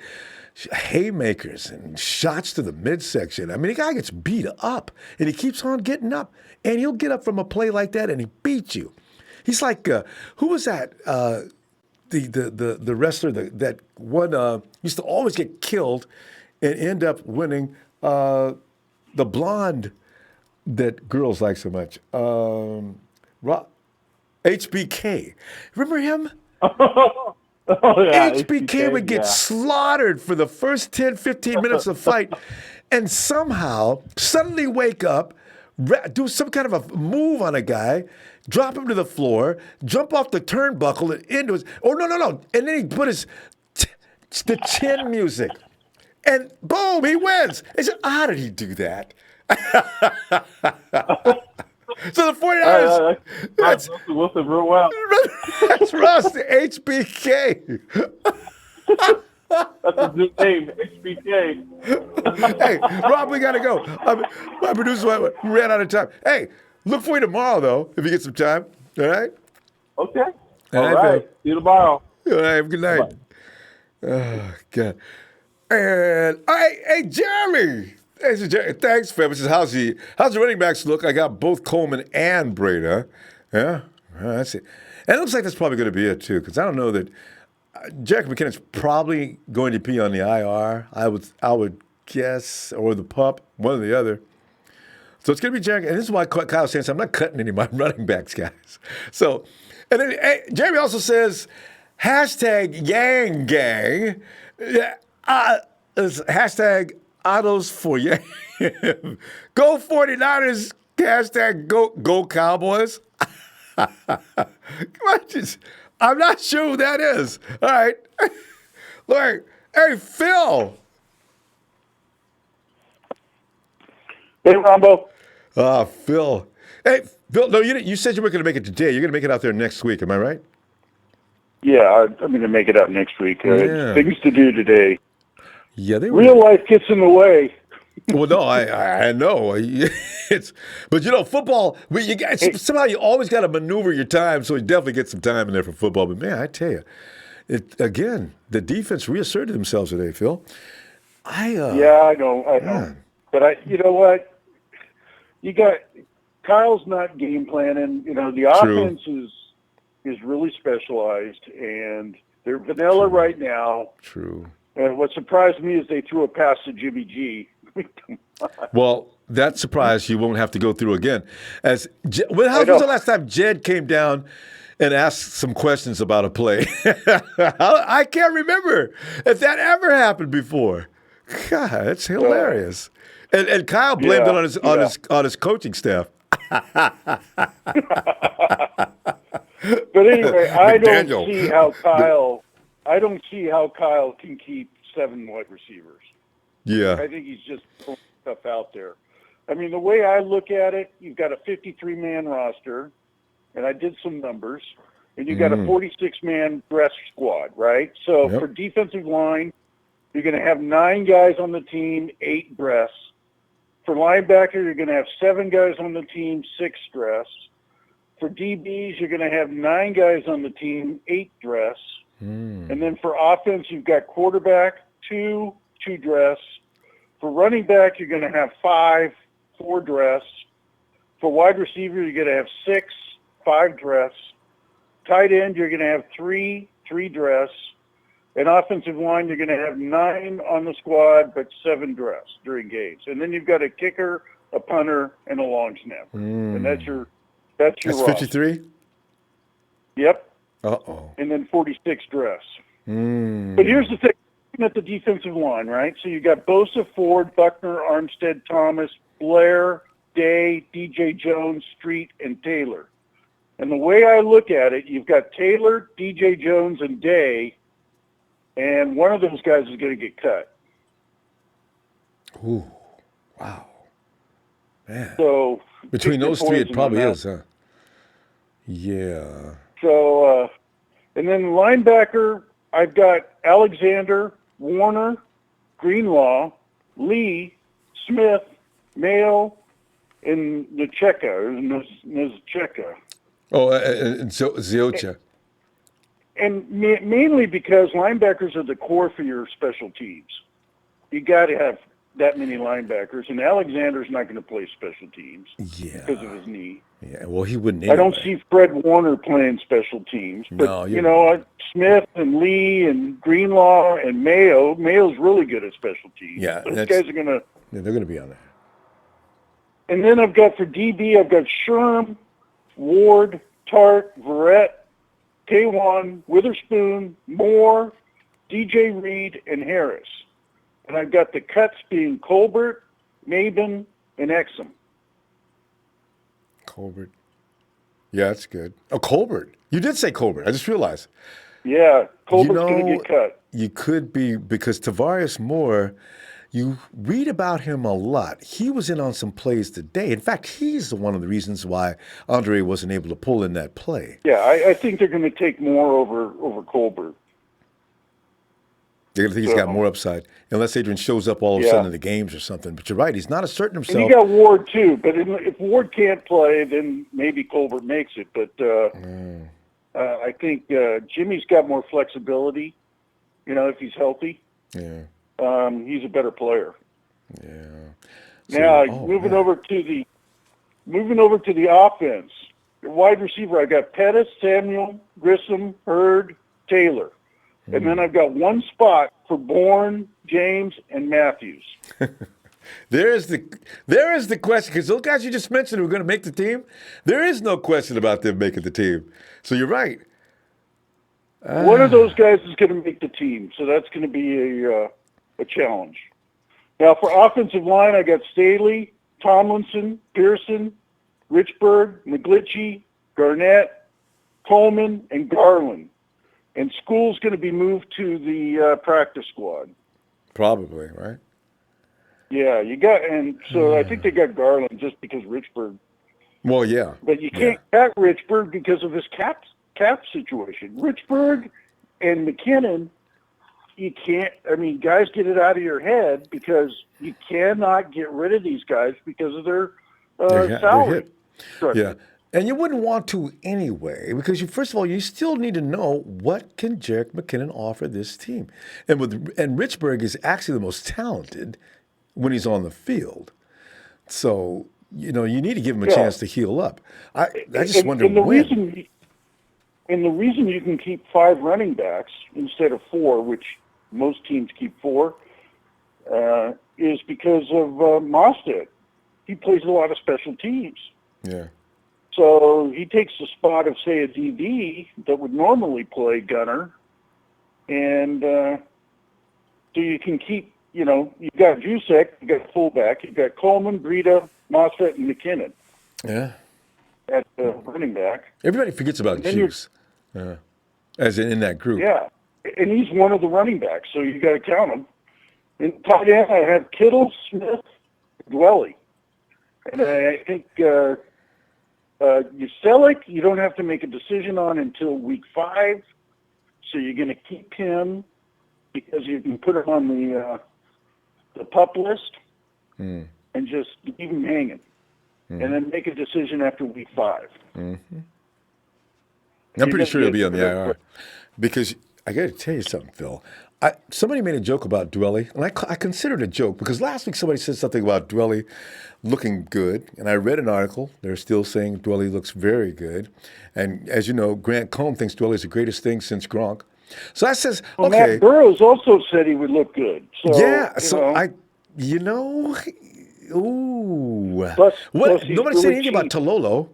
haymakers and shots to the midsection. I mean, the guy gets beat up, and he keeps on getting up. And he'll get up from a play like that, and he beats you. He's like, who was that? The wrestler that one used to always get killed and end up winning the blonde that girls like so much. HBK. Remember him? Oh, yeah. HBK would get slaughtered for the first 10, 15 minutes of fight and somehow suddenly wake up, do some kind of a move on a guy, drop him to the floor, jump off the turnbuckle and into his, no. And then he put the chin music. And boom, he wins. I said, how did he do that? So the 49ers. That's Wilson real well. That's Russ, the HBK. That's a new name, HBK. Hey, Rob, we got to go. My producer ran out of time. Hey, look for you tomorrow, though, if you get some time. All right? Okay. All right. See you tomorrow. All right. Have a good night. Bye. Oh, God. And, hey, Jeremy. Hey, so Jeremy, thanks, fam. How's the running backs look? I got both Coleman and Breda. Yeah? That's it. And it looks like that's probably going to be it, too, because I don't know that Jack McKinnon's probably going to be on the IR, I would guess, or the pup, one or the other. So it's going to be Jack. And this is why Kyle says I'm not cutting any of my running backs, guys. So, and then Jeremy also says, #YangGang. Yeah, #Autos for Yang. Go 49ers. #Go Cowboys. I'm not sure who that is. All right. Look, hey, Phil. Hey, Ronbo. Phil. Hey, Phil, no, you said you were going to make it today. You're going to make it out there next week. Am I right? Yeah, I'm going to make it out next week. Things to do today. Yeah, real life gets in the way. Well, no, I know. But football. Somehow you always got to maneuver your time, so you definitely get some time in there for football. But man, I tell you, again, the defense reasserted themselves today, Phil. I know. Yeah. But you know what? You got Kyle's not game planning. The offense is really specialized, and they're vanilla right now. True. And what surprised me is they threw a pass to Jimmy G. Well, that surprise you won't have to go through again. How was the last time Jed came down and asked some questions about a play? I can't remember if that ever happened before. God, that's hilarious. And Kyle blamed it on his coaching staff. But anyway, I don't see how Kyle can keep 7 wide receivers. Yeah. I think he's just pulling stuff out there. I mean, the way I look at it, you've got a 53-man roster, and I did some numbers, and you've got a 46-man dress squad, right? So for defensive line, you're going to have 9 guys on the team, 8 dress. For linebacker, you're going to have 7 guys on the team, 6 dress. For DBs, you're going to have 9 guys on the team, 8 dress. And then for offense, you've got quarterback, 2 dress. For running back, you're going to have 5, 4 dress. For wide receiver, you're going to have 6, 5 dress. Tight end, you're going to have 3 dress. And offensive line, you're going to have 9 on the squad, but 7 dress during games. And then you've got a kicker, a punter, and a long snapper. And that's your That's roster. 53? Yep. Uh-oh. And then 46 dress. But here's the thing. At the defensive line, right? So you got Bosa, Ford, Buckner, Armstead, Thomas, Blair, Day, DJ Jones, Street, and Taylor. And the way I look at it, you've got Taylor, DJ Jones, and Day, and one of those guys is going to get cut. Ooh, wow. Man. So between those 3, it probably is, huh? Yeah. So, and then linebacker, I've got Alexander, Warner, Greenlaw, Lee, Smith, Mayo, and Nzecheka. Oh, and Ziocha. And mainly because linebackers are the core for your special teams. You got to have that many linebackers, and Alexander's not going to play special teams because of his knee. Yeah, well, he wouldn't anyway. I don't see Fred Warner playing special teams. But, no, Smith and Lee and Greenlaw and Mayo. Mayo's really good at special teams. Yeah, those guys are going to. Yeah, they're going to be on there. And then I've got for DB, I've got Sherm, Ward, Tart, Verrett, K1, Witherspoon, Moore, DJ Reed, and Harris. And I've got the cuts being Colbert, Maben, and Exum. Colbert. Yeah, that's good. Oh, Colbert. You did say Colbert. I just realized. Yeah, Colbert's going to get cut. You could be, because Tavarius Moore, you read about him a lot. He was in on some plays today. In fact, he's one of the reasons why Andre wasn't able to pull in that play. Yeah, I think they're going to take Moore over Colbert. They're going to think he's got more upside, unless Adrian shows up all of a sudden in the games or something. But you're right, he's not asserting himself. And you got Ward, too. But if Ward can't play, then maybe Colbert makes it. But I think Jimmy's got more flexibility, if he's healthy. Yeah. He's a better player. Yeah. Now moving over to the offense. The wide receiver, I got Pettis, Samuel, Grissom, Hurd, Taylor, and then I've got one spot for Bourne, James, and Matthews. There is the question, because those guys you just mentioned who are going to make the team, there is no question about them making the team. So you're right. One of those guys is going to make the team, so that's going to be a challenge. Now, for offensive line, I got Staley, Tomlinson, Pearson, Richburg, McGlinchey, Garnett, Coleman, and Garland. And School's going to be moved to the practice squad. Probably, right? Yeah, I think they got Garland just because Richburg. Well, yeah. But you can't cut Richburg because of his cap situation. Richburg and McKinnon, you can't. I mean, guys, get it out of your head, because you cannot get rid of these guys because of their salary. Yeah, and you wouldn't want to anyway, because first of all, you still need to know what can Jerick McKinnon offer this team, and Richburg is actually the most talented when he's on the field. So you need to give him a chance to heal up. I just wonder when. And the reason you can keep 5 running backs instead of 4, which most teams keep 4, is because of Mostert. He plays a lot of special teams. Yeah. So he takes the spot of, say, a DB that would normally play gunner. And so you can keep, you've got Jusek, you've got fullback, you've got Coleman, Breida, Mostert, and McKinnon. Yeah. At running back. Everybody forgets about Juice. As in that group. Yeah, and he's one of the running backs, so you got to count him. In tight end, I have Kittle, Smith, Dwelly. And I think Yuselic, you don't have to make a decision on until week 5, so you're going to keep him because you can put him on the PUP list and just leave him hanging, and then make a decision after week 5. Mm-hmm. I'm pretty sure he'll be on the IR, because I got to tell you something, Phil. Somebody made a joke about Dwelly, and I considered it a joke, because last week somebody said something about Dwelly looking good, and I read an article. They're still saying Dwelly looks very good. And as you know, Grant Cohn thinks Dwelly is the greatest thing since Gronk. So I says, okay. Matt Burrows also said he would look good. So, ooh. Plus Nobody said anything about Tololo,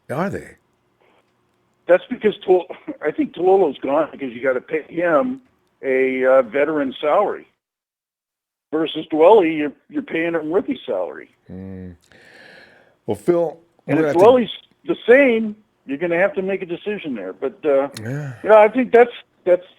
are they? That's because I think Tololo's gone because you got to pay him a veteran salary. Versus Dwelly, you're paying him rookie salary. Well, Phil, and if Dwelly's the same, you're going to have to make a decision there. But I think that's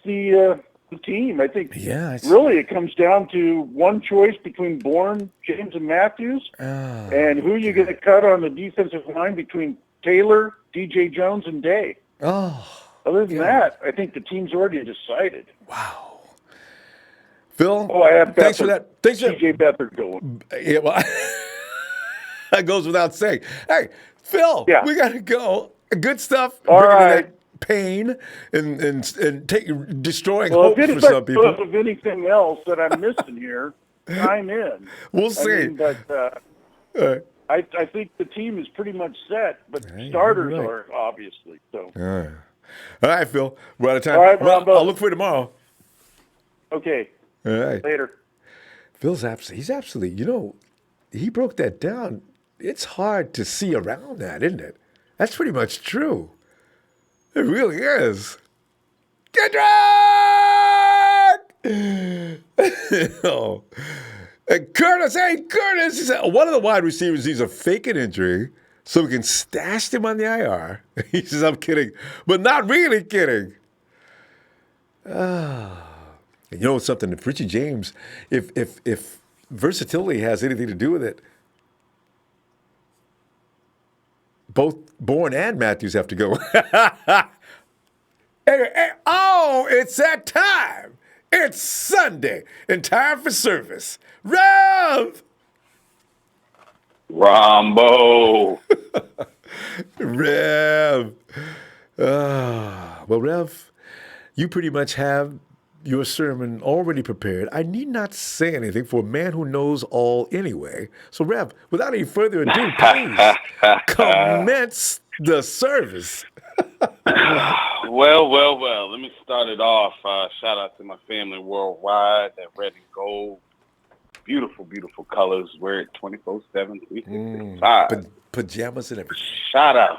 the team. I think really it comes down to one choice between Bourne, James, and Matthews, and who you're going to cut on the defensive line between Taylor, DJ Jones, and Day. Other than that, I think the team's already decided. Wow. Phil, I have thanks for that. Thanks for TJ Beathard going. Yeah, well, that goes without saying. Hey, Phil, we got to go. Good stuff. All right. That pain and destroying hope for some people. If anything else that I'm missing here, chime in. We'll see. But I think the team is pretty much set, but starters are obviously. So. All right, Phil. We're out of time. All right, Ronbo. I'll look for you tomorrow. Okay. All right. Later. Phil's he's absolutely, he broke that down. It's hard to see around that, isn't it? That's pretty much true. It really is. Get drunk! Oh. And Curtis, he said, one of the wide receivers needs a fake an injury so we can stash him on the IR. He says, I'm kidding, but not really kidding. And you know something? If Richie James, if versatility has anything to do with it, both Bourne and Matthews have to go. Oh, it's that time. It's Sunday and time for service. Rev! Ronbo! Rev. Well, Rev, you pretty much have your sermon already prepared. I need not say anything for a man who knows all anyway. So, Rev, without any further ado, please commence the service. Well. Let me start it off. Shout out to my family worldwide. That red and gold. Beautiful, beautiful colors. Wear it 24/7, 365. Pajamas and everything. Shout out.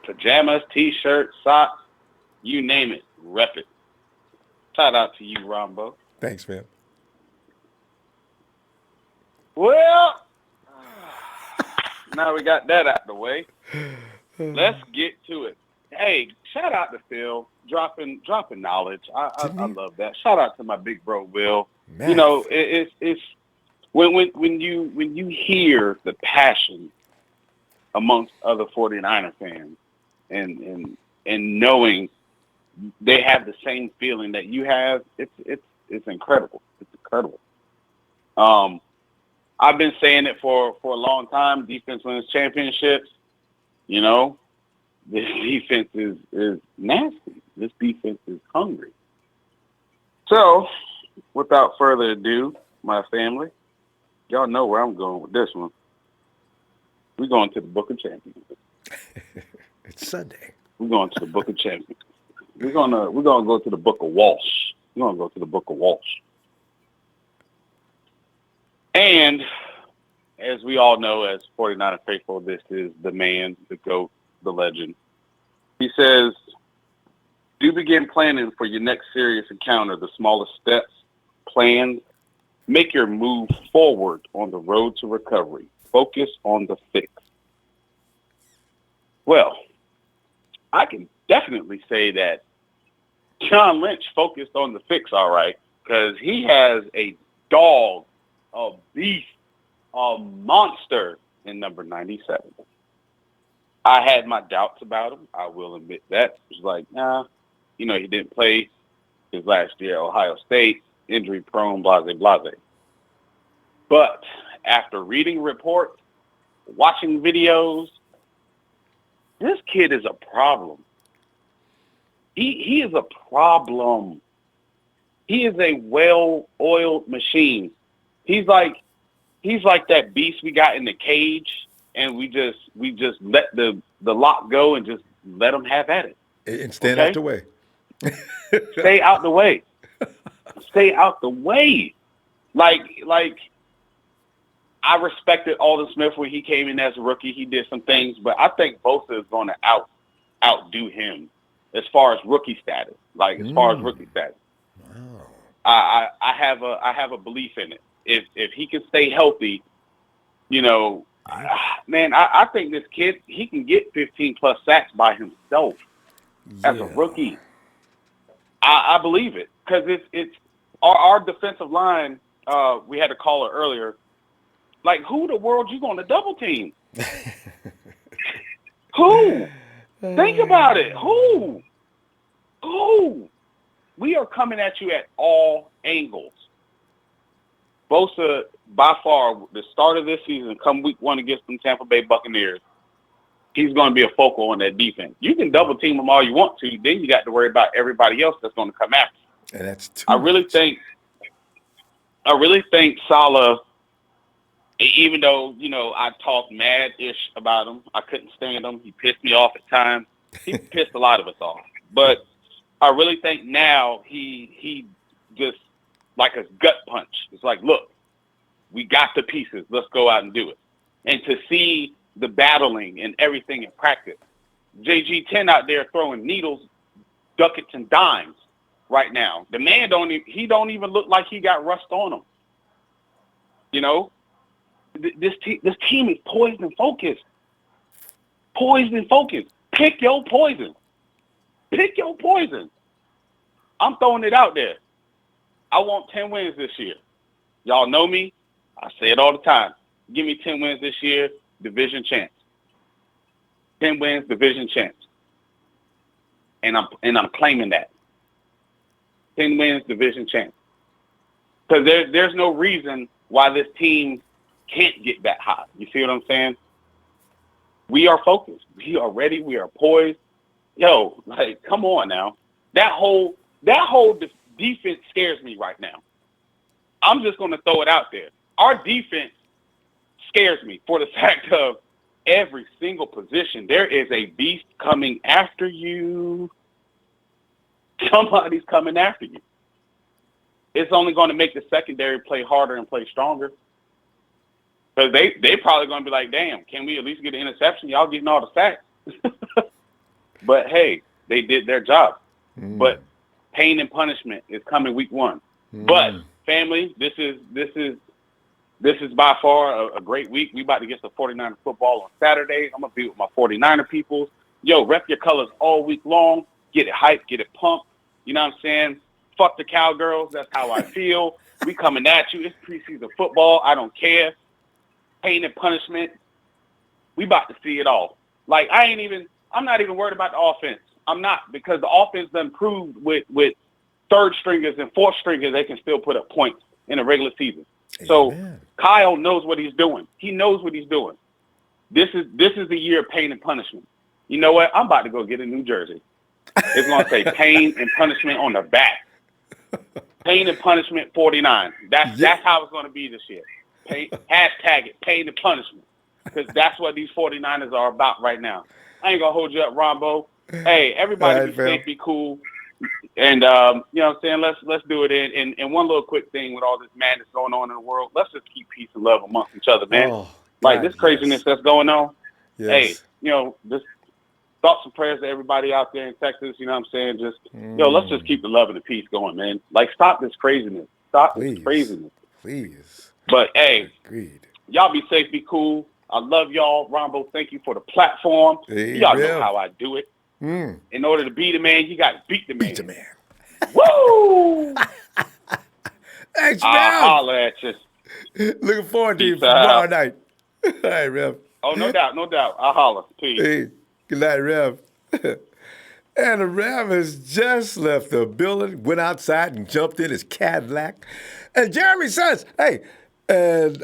Pajamas, T-shirts, socks, you name it. Rep it. Shout out to you, Ronbo. Thanks, man. Well, now we got that out the way. Let's get to it. Hey, shout out to Phil, dropping knowledge. I love that. Shout out to my big bro Will. Man. It's when you hear the passion amongst other 49er fans and knowing they have the same feeling that you have, it's incredible. It's incredible. I've been saying it for a long time. Defense wins championships. This defense is nasty. This defense is hungry. So, without further ado, my family, y'all know where I'm going with this one. We're going to the Book of Champions. It's Sunday. We're going to the Book of Champions. We're gonna go to the Book of Walsh. We're gonna go to the Book of Walsh. And as we all know, as 49er faithful, this is the man, the GOAT, the legend. He says, do begin planning for your next serious encounter. The smallest steps planned. Make your move forward on the road to recovery. Focus on the fix. Well, I can definitely say that John Lynch focused on the fix all right, because he has a dog, a beast, a monster in number 97. I had my doubts about him. I will admit that. It was like, he didn't play his last year at Ohio State, injury prone, blase. But after reading reports, watching videos, this kid is a problem. He is a problem. He is a well-oiled machine. He's like that beast we got in the cage, and we just let the lock go and just let him have at it. And stand out the way. Stay out the way. Stay out the way. Like I respected Alden Smith when he came in as a rookie. He did some things, but I think Bosa is going to outdo him as far as rookie status. As far as rookie status. Wow. I have a belief in it. If he can stay healthy, I think this kid, he can get 15 plus sacks by himself as a rookie. I believe it, because it's our defensive line. We had a caller earlier. Who the world you going to double team? Who? Think about it. Who? We are coming at you at all angles. Bosa, by far, the start of this season, come week 1 against the Tampa Bay Buccaneers, he's going to be a focal on that defense. You can double team him all you want to. Then you got to worry about everybody else that's going to come after you. And that's too I really much. think I really think Saleh, even though, I talked mad-ish about him, I couldn't stand him. He pissed me off at times. He pissed a lot of us off. But I really think now he just, like a gut punch. It's like, look, we got the pieces. Let's go out and do it. And to see the battling and everything in practice. JG10 out there throwing needles, ducats, and dimes right now. The man don't even look like he got rust on him. This team is poised and focused. Poised and focused. Pick your poison. Pick your poison. I'm throwing it out there. I want 10 wins this year. Y'all know me. I say it all the time. Give me 10 wins this year, division chance. 10 wins, division chance. And I'm claiming that. 10 wins, division chance. Because there's no reason why this team can't get that high. You see what I'm saying? We are focused. We are ready. We are poised. Yo, like, come on now. That whole defense scares me right now. I'm just going to throw it out there. Our defense scares me for the fact of every single position. There is a beast coming after you. Somebody's coming after you. It's only going to make the secondary play harder and play stronger. Because they probably going to be like, damn, can we at least get an interception? Y'all getting all the sacks. But, hey, they did their job. But pain and punishment is coming week 1. But, family, this is by far a great week. We about to get some 49er football on Saturday. I'm going to be with my 49er people. Yo, rep your colors all week long. Get it hyped. Get it pumped. You know what I'm saying? Fuck the Cowgirls. That's how I feel. We coming at you. It's preseason football. I don't care. Pain and punishment. We about to see it all. Like, I'm not even worried about the offense. I'm not, because the offense done proved with third stringers and fourth stringers they can still put up points in a regular season. Amen. So Kyle knows what he's doing. He knows what he's doing. This is the year of pain and punishment. You know what? I'm about to go get a New Jersey. It's going to say pain and punishment on the back. Pain and punishment 49. That's how it's going to be this year. Hashtag it, pain and punishment. Because that's what these 49ers are about right now. I ain't going to hold you up, Ronbo. Hey, everybody be safe, be cool. And, you know what I'm saying? Let's do it. And one little quick thing with all this madness going on in the world, let's just keep peace and love amongst each other, man. Oh, like this craziness that's going on. Yes. Hey, just thoughts and prayers to everybody out there in Texas. You know what I'm saying? Just, let's just keep the love and the peace going, man. Like, stop this craziness. Stop this craziness. Please. But, hey, y'all be safe, be cool. I love y'all. Ronbo, thank you for the platform. Hey, y'all know how I do it. In order to be the man, you got to beat the man. Beat the man. Woo! Thanks, I'll holler at you. Looking forward to you tomorrow night. All right, Rev. Oh, no doubt. I'll holler. Peace. Hey, good night, Rev. And the Rev has just left the building, went outside and jumped in his Cadillac. And Jeremy says, hey, and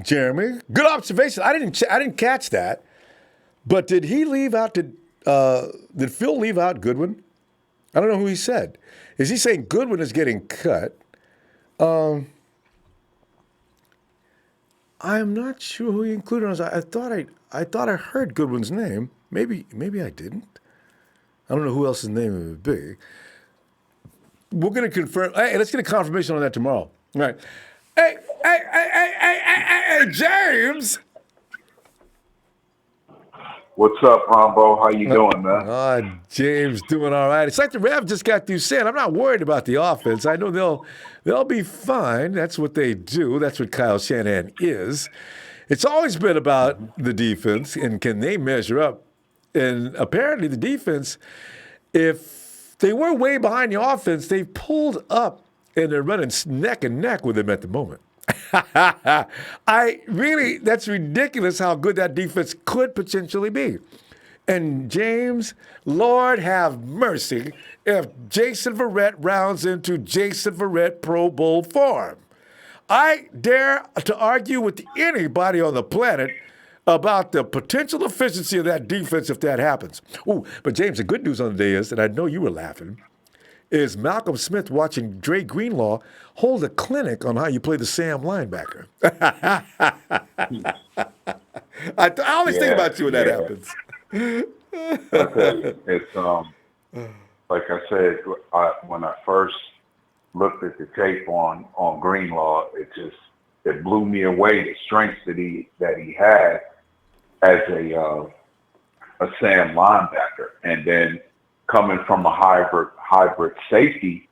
Jeremy, good observation. I didn't catch that. But did he leave out? Did Phil leave out Goodwin? I don't know who he said. Is he saying Goodwin is getting cut? I'm not sure who he included. I thought I heard Goodwin's name. Maybe I didn't. I don't know who else's name it would be. We're going to confirm. Hey, let's get a confirmation on that tomorrow. All right. Hey, James. What's up, Ronbo? How you doing, man? James doing all right. It's like the Rev just got through saying, I'm not worried about the offense. I know they'll be fine. That's what they do. That's what Kyle Shanahan is. It's always been about the defense and can they measure up. And apparently the defense, if they were way behind the offense, they've pulled up and they're running neck and neck with them at the moment. That's ridiculous how good that defense could potentially be. And James, Lord have mercy if Jason Verrett rounds into Jason Verrett Pro Bowl form. I dare to argue with anybody on the planet about the potential efficiency of that defense if that happens. Ooh, but James, the good news on the day is, and I know you were laughing, is Malcolm Smith watching Dre Greenlaw hold a clinic on how you play the Sam linebacker. I always think about you when that happens. I tell you, it's like I said, when I first looked at the tape on Greenlaw, it blew me away, the strengths that he had as a Sam linebacker, and then coming from a hybrid safety,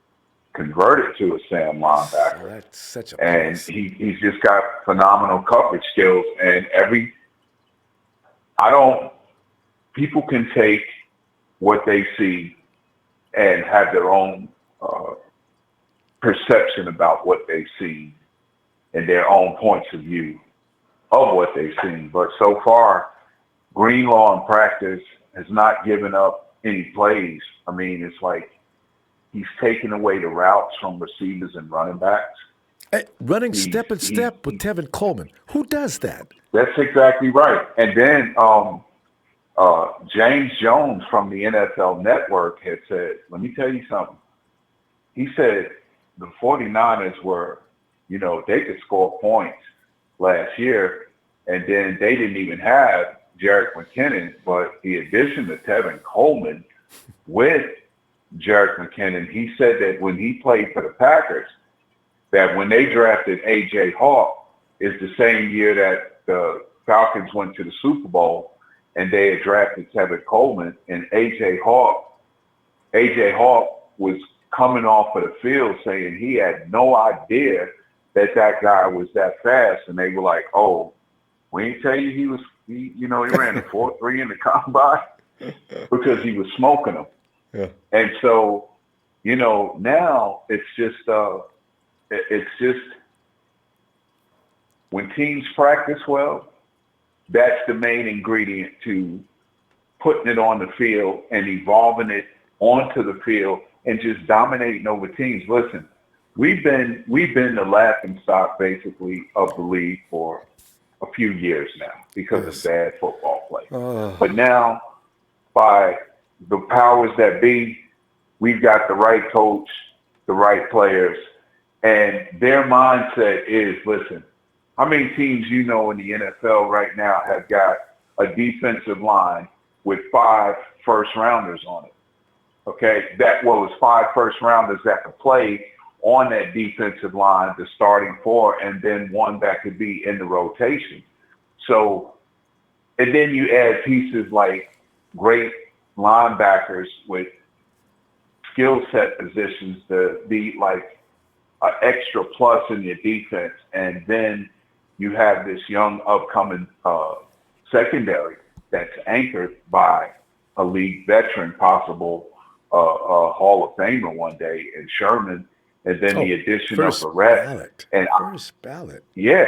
converted to a Sam linebacker. Oh, that's such a and plus. He's just got phenomenal coverage skills, and people can take what they see and have their own perception about what they see and their own points of view of what they've seen. But so far, Greenlaw in practice has not given up any plays. I mean, it's like he's taken away the routes from receivers and running backs. Hey, running step with Tevin Coleman. Who does that? That's exactly right. And then James Jones from the NFL Network had said, let me tell you something. He said the 49ers were, they could score points last year, and then they didn't even have Jerick McKinnon, but the addition of Tevin Coleman with Jerick McKinnon, he said that when he played for the Packers, that when they drafted A.J. Hawk is the same year that the Falcons went to the Super Bowl, and they had drafted Tevin Coleman, and A.J. Hawk was coming off of the field saying he had no idea that guy was that fast, and they were like, "Oh, we didn't tell you he ran a 4.3 in the combine," because he was smoking them. Yeah. And so, now it's just when teams practice well, that's the main ingredient to putting it on the field and evolving it onto the field and just dominating over teams. Listen, we've been the laughingstock basically of the league for a few years now because of bad football play. But now, by the powers that be, we've got the right coach, the right players, and their mindset is, listen, how many teams in the NFL right now have got a defensive line with 5 first-rounders on it? Okay, that was 5 first-rounders that could play on that defensive line, the starting 4, and then 1 that could be in the rotation. So, and then you add pieces like great linebackers with skill set positions to be like an extra plus in your defense, and then you have this young upcoming secondary that's anchored by a league veteran, possible Hall of Famer one day, and Sherman, and then the addition of Barrett. First ballot. Yeah.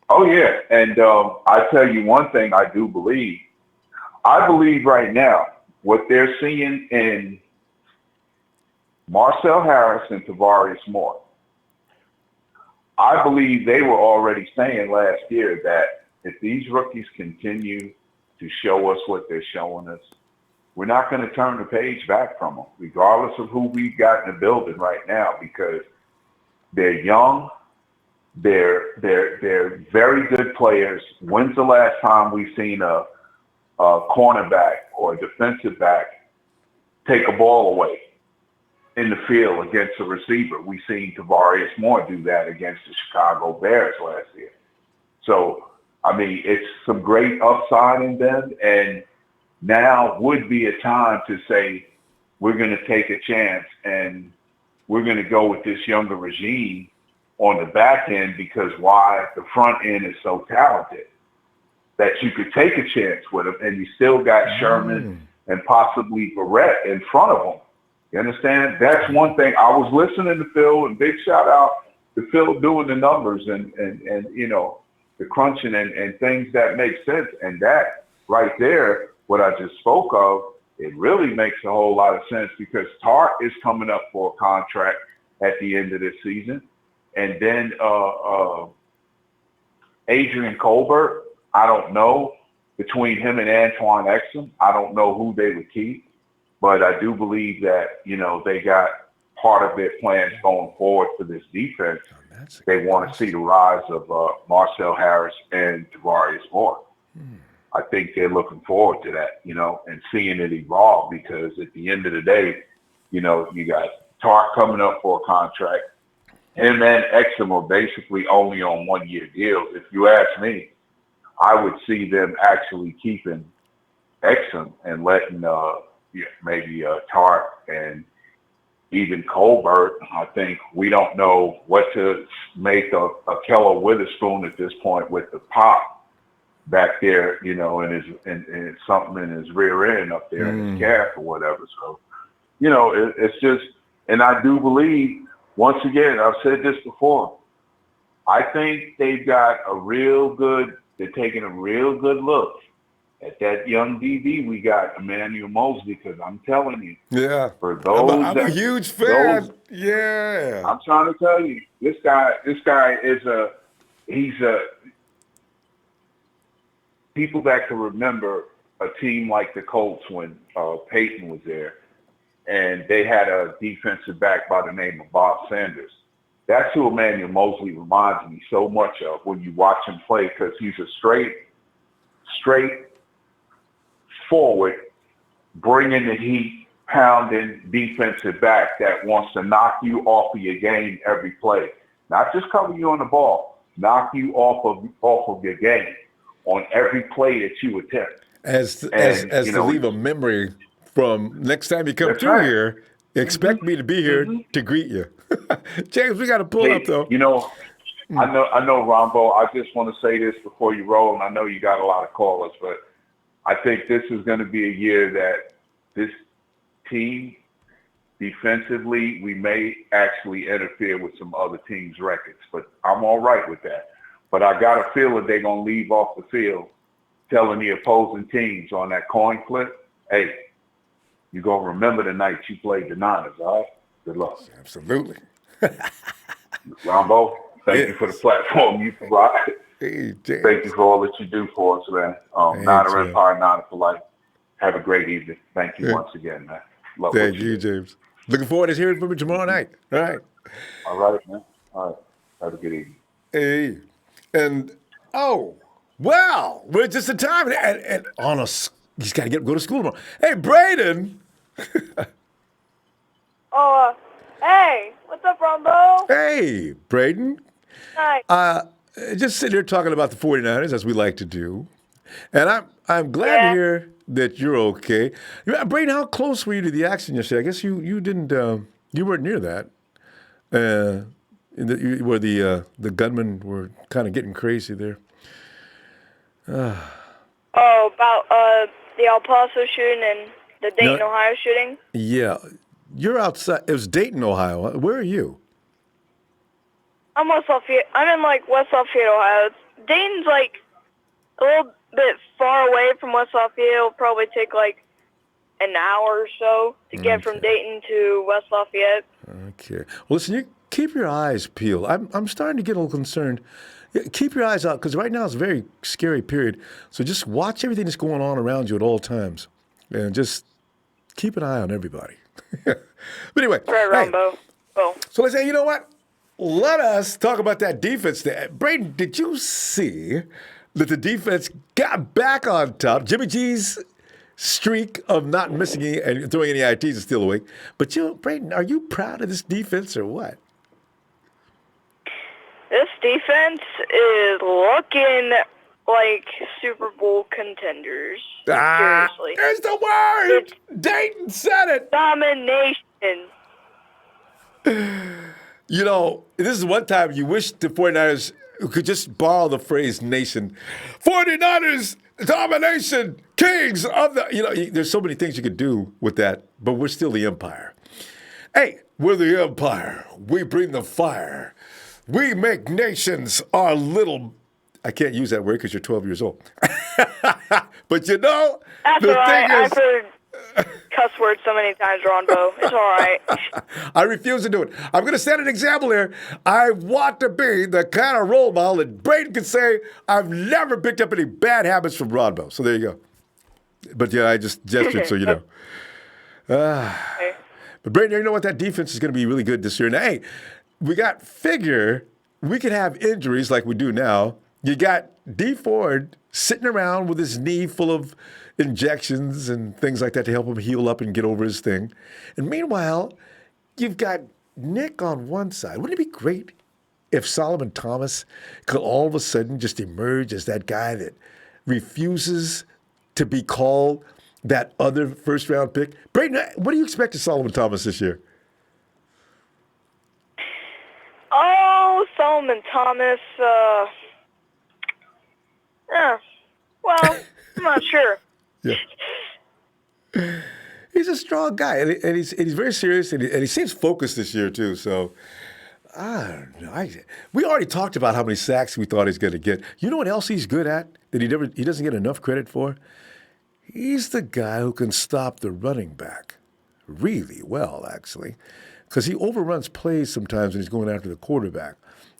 Oh, yeah. And I tell you one thing I do believe. I believe right now what they're seeing in Marcel Harris and Tavarius Moore, I believe they were already saying last year that if these rookies continue to show us what they're showing us, we're not going to turn the page back from them, regardless of who we've got in the building right now, because they're young, they're very good players. When's the last time we've seen a cornerback or a defensive back take a ball away in the field against a receiver? We've seen Tavarius Moore do that against the Chicago Bears last year. So, I mean, it's some great upside in them, and now would be a time to say we're going to take a chance and we're going to go with this younger regime on the back end, because why? The front end is so talented that you could take a chance with them, and you still got Sherman and possibly Barrett in front of them. You understand? That's one thing. I was listening to Phil, and big shout out to Phil doing the numbers and the crunching and things that make sense. And that right there, what I just spoke of, it really makes a whole lot of sense, because Tart is coming up for a contract at the end of this season. And then Adrian Colbert, I don't know. Between him and Antoine Exum, I don't know who they would keep. But I do believe that, they got part of their plans going forward for this defense. They want to see the rise of Marcel Harris and Devarius Moore. I think they're looking forward to that, and seeing it evolve, because at the end of the day, you got Tark coming up for a contract. Him and Exum are basically only on 1-year deals. If you ask me, I would see them actually keeping Exum and letting maybe Tark and even Colbert. I think we don't know what to make of Keller Witherspoon at this point with the pop back there, and something in his rear end up there in his calf or whatever. So, it's just, and I do believe, once again, I've said this before, I think they've got they're taking a real good look at that young DB we got, Emmanuel Mosley, because I'm telling you, for those I'm a huge fan. I'm trying to tell you, this guy is people that can remember a team like the Colts when Peyton was there, and they had a defensive back by the name of Bob Sanders. That's who Emmanuel Mosley reminds me so much of when you watch him play, because he's a straight forward, bringing the heat, pounding defensive back that wants to knock you off of your game every play. Not just cover you on the ball, knock you off of your game on every play that you attempt. As to leave a memory from next time you come through here, expect me to be here to greet you. James, we got to pull up, though. I know, Ronbo, I just want to say this before you roll, and I know you got a lot of callers, but I think this is going to be a year that this team, defensively, we may actually interfere with some other teams' records, but I'm all right with that. But I got a feeling they're going to leave off the field telling the opposing teams on that coin flip, hey, you're going to remember the night you played the Niners, all right? Good luck. Absolutely. Ronbo, thank you for the platform you provide. Hey, James. Thank you for all that you do for us, man. Niner Empire, Niner for life. Have a great evening. Thank you once again, man. Thank you, James. Looking forward to hearing from you tomorrow night. All right. All right, man. All right. Have a good evening. Hey. And, we're just in time. And on us, he's got to go to school tomorrow. Hey, Braden. Hey, what's up, Ronbo? Hey, Braden. Hi. Just sitting here talking about the 49ers, as we like to do. And I'm glad to hear that you're okay. Braden, how close were you to the accident yesterday? I guess you didn't, you weren't near that. Where the gunmen were kind of getting crazy there. About the El Paso shooting and the Dayton, Ohio shooting? Yeah. You're outside. It was Dayton, Ohio. Where are you? I'm West Lafayette. I'm in West Lafayette, Ohio. Dayton's a little bit far away from West Lafayette. It'll probably take an hour or so to get from Dayton to West Lafayette. Okay. Well, listen, you keep your eyes peeled. I'm starting to get a little concerned. Keep your eyes out, because right now it's a very scary period. So just watch everything that's going on around you at all times, and just keep an eye on everybody. But anyway, right, Ronbo. Well, so let's say, you know what? Let us talk about that defense there. Braden, did you see that the defense got back on top? Jimmy G's streak of not missing any and throwing any ITs is still awake. But Braden, are you proud of this defense or what? This defense is looking like Super Bowl contenders. Seriously. There's the word! Dayton said it! Domination. This is one time you wish the 49ers could just borrow the phrase nation. 49ers, domination, kings of the... there's so many things you could do with that, but we're still the empire. Hey, we're the empire. We bring the fire. We make nations our little... I can't use that word because you're 12 years old. But That's all right. I've heard cuss words so many times, Ronbo. It's all right. I refuse to do it. I'm going to set an example here. I want to be the kind of role model that Braden can say, I've never picked up any bad habits from Ronbo. So there you go. But I just gestured so you know. But Brandon, you know what? That defense is going to be really good this year. Now, hey, we could have injuries like we do now. You got Dee Ford sitting around with his knee full of injections and things like that to help him heal up and get over his thing. And meanwhile, you've got Nick on one side. Wouldn't it be great if Solomon Thomas could all of a sudden just emerge as that guy that refuses to be called that other first-round pick? Brayden, what do you expect of Solomon Thomas this year? Oh, Solomon Thomas. Well, I'm not sure. Yeah. He's a strong guy, and he's very serious, and he seems focused this year too. So I don't know. We already talked about how many sacks we thought he's going to get. You know what else he's good at that he doesn't get enough credit for? He's the guy who can stop the running back really well, actually, because he overruns plays sometimes when he's going after the quarterback.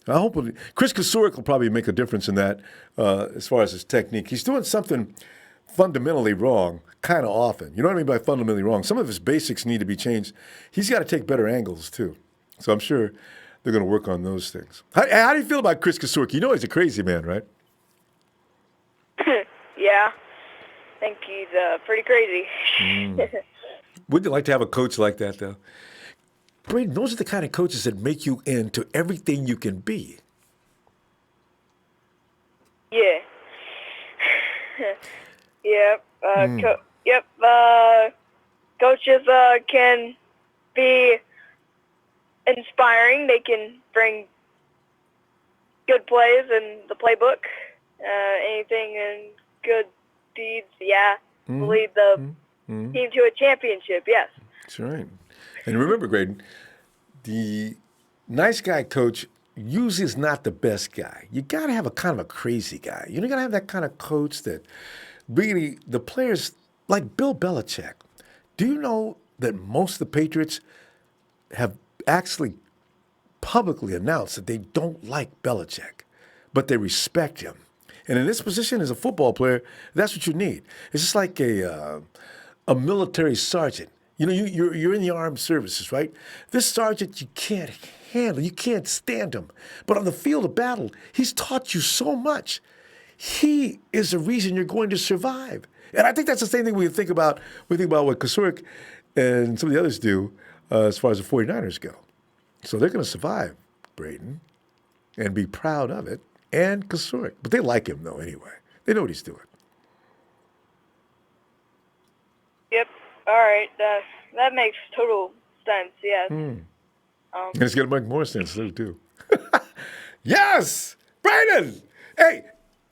I hope Chris Kasurik will probably make a difference in that as far as his technique. He's doing something fundamentally wrong kind of often. You know what I mean by fundamentally wrong? Some of his basics need to be changed. He's got to take better angles, too. So I'm sure they're going to work on those things. How do you feel about Chris Kasurik? You know he's a crazy man, right? Yeah. I think he's pretty crazy. Wouldn't you like to have a coach like that, though? Brayden, those are the kind of coaches that make you into everything you can be. Yeah. Yep. Coaches can be inspiring. They can bring good plays in the playbook. Anything in good deeds, lead the team to a championship, yes. That's right. And remember, Graydon, the nice guy coach usually is not the best guy. You got to have a kind of a crazy guy. You got to have that kind of coach that really, the players, like Bill Belichick. Do you know that most of the Patriots have actually publicly announced that they don't like Belichick, but they respect him? And in this position as a football player, that's what you need. It's just like a military sergeant. You know, you're in the armed services, right? This sergeant you can't handle, you can't stand him. But on the field of battle, he's taught you so much. He is the reason you're going to survive. And I think that's the same thing we think about what Kasurik and some of the others do as far as the 49ers go. So they're going to survive, Brayden, and be proud of it, and Kasurik. But they like him, though, anyway. They know what he's doing. Yep. All right. That makes total sense, yes. And it's going to make more sense, too. Yes! Brayden! Hey,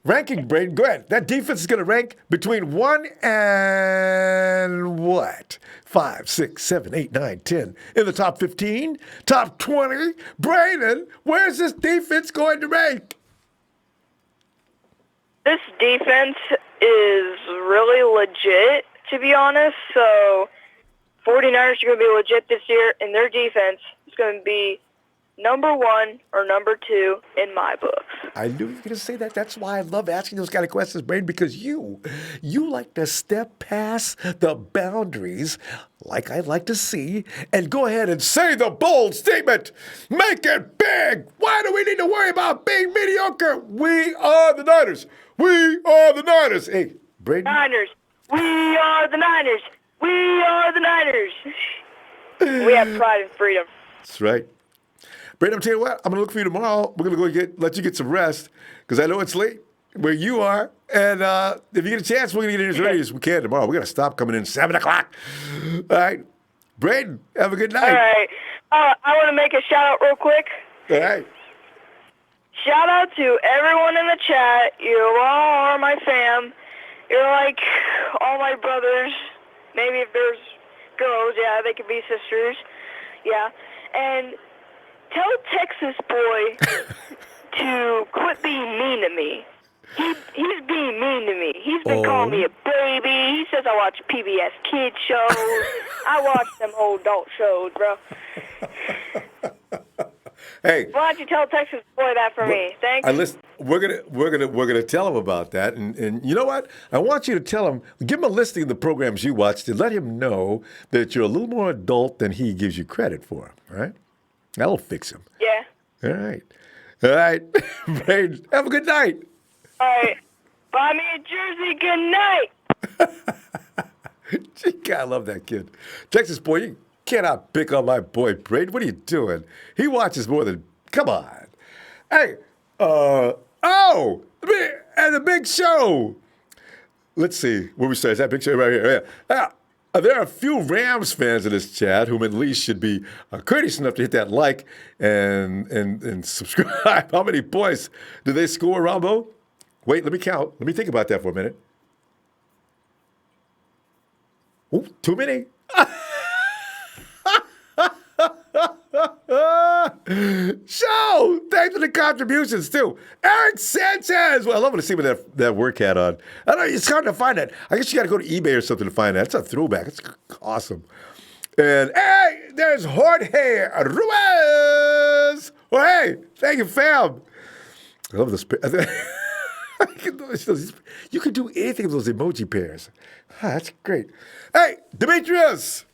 ranking, Brayden, go ahead. That defense is going to rank between 1 and what? 5, 6, 7, 8, 9, 10. In the top 15? Top 20? Brayden, where's this defense going to rank? This defense is really legit, to be honest. So 49ers are going to be legit this year, and their defense is going to be number 1 or number 2 in my books. I knew you were going to say that. That's why I love asking those kind of questions, Brayden, because you like to step past the boundaries like I'd like to see and go ahead and say the bold statement. Make it big. Why do we need to worry about being mediocre? We are the Niners. We are the Niners. Hey, Brayden. Niners. We are the Niners. We are the Niners. We have pride and freedom. That's right. Brayden, I'm telling you what, I'm going to look for you tomorrow. We're going to let you get some rest because I know it's late where you are. And if you get a chance, we're going to get in as early as we can tomorrow. We're going to stop coming in 7 o'clock. All right. Brayden, have a good night. All right. I want to make a shout-out real quick. All right. Shout-out to everyone in the chat. You all are my fam. You're like all my brothers. Maybe if there's girls, they could be sisters. Yeah. And tell Texas boy to quit being mean to me. He's being mean to me. He's been calling me a baby. He says I watch PBS Kids shows. I watch them old adult shows, bro. Hey. Why don't you tell Texas boy that for me? Thanks. we're gonna tell him about that, and you know what? I want you to tell him, give him a listing of the programs you watched, to let him know that you're a little more adult than he gives you credit for. All right, that'll fix him. Yeah. All right, Braden, have a good night. All right. Buy me a jersey. Good night. Gee, I love that kid. Texas boy, you cannot pick on my boy Braden. What are you doing? He watches more than. Come on. Hey, and the big show. Let's see where we start. Is that big show right here? Yeah. There are a few Rams fans in this chat whom at least should be courteous enough to hit that like and subscribe. How many points do they score, Ronbo? Wait, let me count. Let me think about that for a minute. Ooh, too many. Show! Thanks for the contributions, too. Eric Sanchez! Well, I love to see what that work hat on. I know it's hard to find that. I guess you got to go to eBay or something to find that. It's a throwback. It's awesome. And, hey, there's Jorge Ruiz! Well, hey, thank you, fam. I love this. You can do anything with those emoji pairs. That's great. Hey, Demetrius!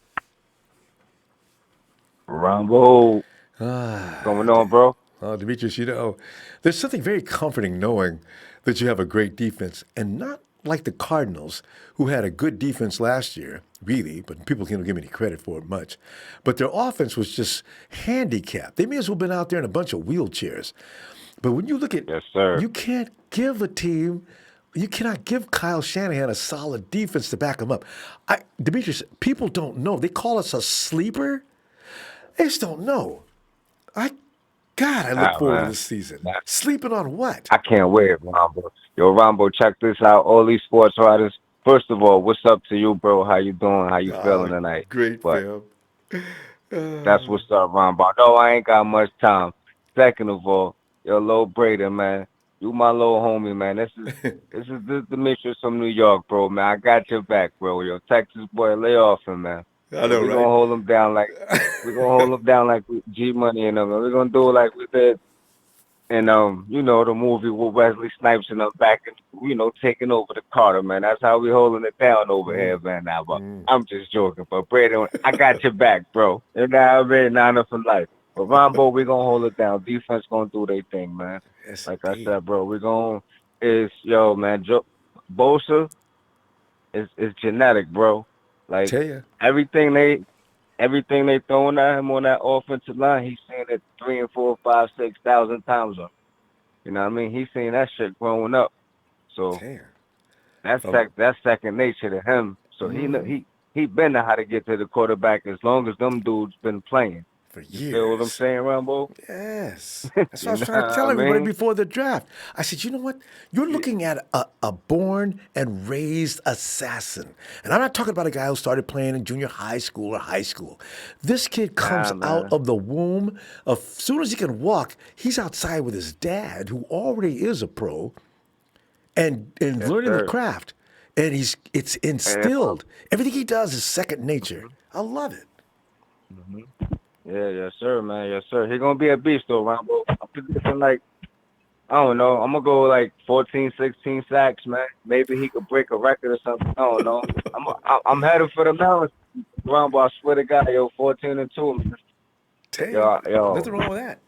Ronbo. What's going on, bro? Oh, Demetrius, you know, there's something very comforting knowing that you have a great defense, and not like the Cardinals, who had a good defense last year, really, but people can't give any credit for it much. But their offense was just handicapped. They may as well have been out there in a bunch of wheelchairs. But when you look at, yes, sir. You can't give a team, you cannot give Kyle Shanahan a solid defense to back him up. Demetrius, people don't know. They call us a sleeper. They just don't know. I look forward to this season. Sleeping on what? I can't wait, Ronbo. Yo, Ronbo, check this out. All these sports writers. First of all, what's up to you, bro? How you doing? How you feeling tonight? Great, fam. That's what's up, Ronbo. No, I ain't got much time. Second of all, yo, Lil Braden, man. You my little homie, man. This is the mistress from New York, bro, man. I got your back, bro. Yo, Texas boy, lay off him, man. I know, we're gonna hold them down like G Money and them. We're gonna do it like we did in you know, the movie with Wesley Snipes and them back and taking over the Carter, man. That's how we holding it down over here, man. Now, but I'm just joking. But Braden, I got your back, bro. You know what I mean? Nine for life. But Ronbo, we gonna hold it down. Defense gonna do their thing, man. Yes, like I said, bro, Bosa is genetic, bro. Like everything they throwing at him on that offensive line, he's seen it 3 and 4, 5, 6,000 times. You know what I mean? He's seen that shit growing up. So that's second nature to him. So he been know how to get to the quarterback as long as them dudes been playing. For years. You feel what I'm saying, Ronbo? Yes. That's what I was trying to tell everybody before the draft. I said, you know what? You're looking at a born and raised assassin. And I'm not talking about a guy who started playing in junior high school or high school. This kid comes out of the womb. As soon as he can walk, he's outside with his dad, who already is a pro, and learning the craft. And it's instilled. Everything he does is second nature. I love it. Mm-hmm. Yeah, yes, sir, man. Yes, sir. He's going to be a beast, though, Ronbo. I'm predicting, I don't know. I'm going to go, 14, 16 sacks, man. Maybe he could break a record or something. I don't know. I'm headed for the mountains, Ronbo. I swear to God, 14-2, man. Yo, nothing wrong with that.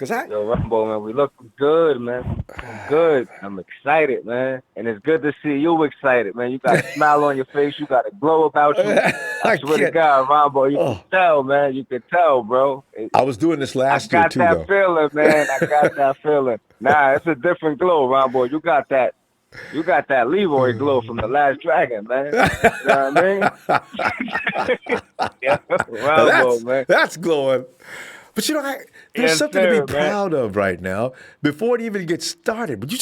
Yo, Ronbo, man, we looking good, man. Good. I'm excited, man. And it's good to see you excited, man. You got a smile on your face. You got a glow about you. I swear to God, Ronbo, you can tell, man. You can tell, bro. I was doing this last year, too, I got that feeling, man. I got that feeling. Nah, it's a different glow, Ronbo. You got that Leroy glow from the Last Dragon, man. You know what I mean? Ronbo, man. That's glowing. But there's something to be proud of right now before it even gets started. But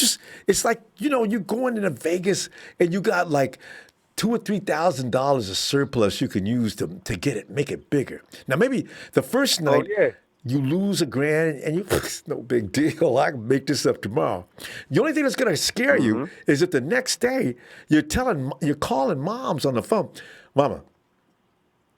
it's like, you're going into Vegas and you got $2,000 or $3,000 of surplus you can use to make it bigger. Now, maybe the first night you lose $1,000 and it's no big deal. I can make this up tomorrow. The only thing that's going to scare you is if the next day you're calling moms on the phone. Mama,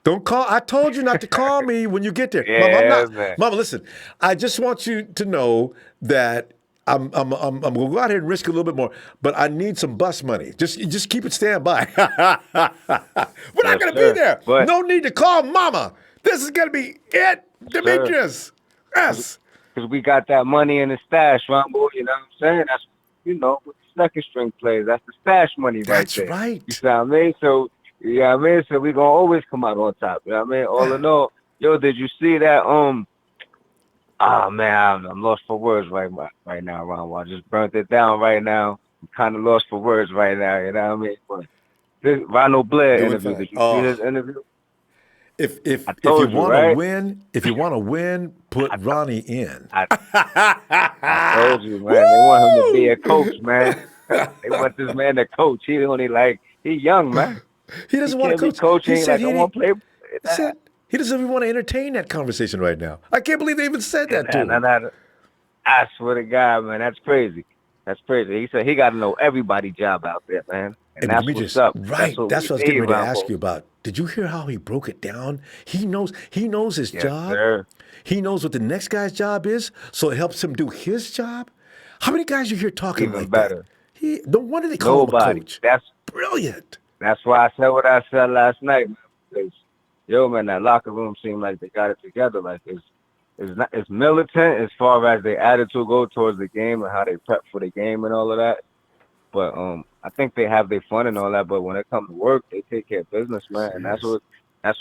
don't call. I told you not to call me when you get there. Yeah, Mama, listen. I just want you to know that I'm going to go out here and risk a little bit more, but I need some bus money. Just keep it standby. We're not going to be there. But, no need to call mama. This is going to be it, Demetrius. Yes. Because we got that money in the stash, Ronbo. You know what I'm saying? That's, with the second string players. That's the stash money That's right there. right. You see what I mean? So, So we're going to always come out on top. You know what I mean? All in all, did you see that? Man, I'm lost for words right now, Ronbo. I just burnt it down right now. I'm kind of lost for words right now. You know what I mean? But this Ronald Blair interview. Did you see his interview? If you want to win, put Ronnie in. I told you, man. They want him to be a coach, man. They want this man to coach. He's young, man. He doesn't want to coach. He said I want to play. He doesn't even want to entertain that conversation right now. I can't believe they even said that to him. I swear to God, man, that's crazy. That's crazy. He said he got to know everybody's job out there, man. And that's what's up. Right. That's what I was getting ready to ask you about. Did you hear how he broke it down? He knows his job. Sir. He knows what the next guy's job is, so it helps him do his job. How many guys you hear talking Even like better. that? No wonder they call him a coach. That's brilliant. That's why I said what I said last night, man. Because, man, that locker room seemed like they got it together. Like it's militant as far as their attitude go towards the game and how they prep for the game and all of that. But I think they have their fun and all that. But when it comes to work, they take care of business, man. And that's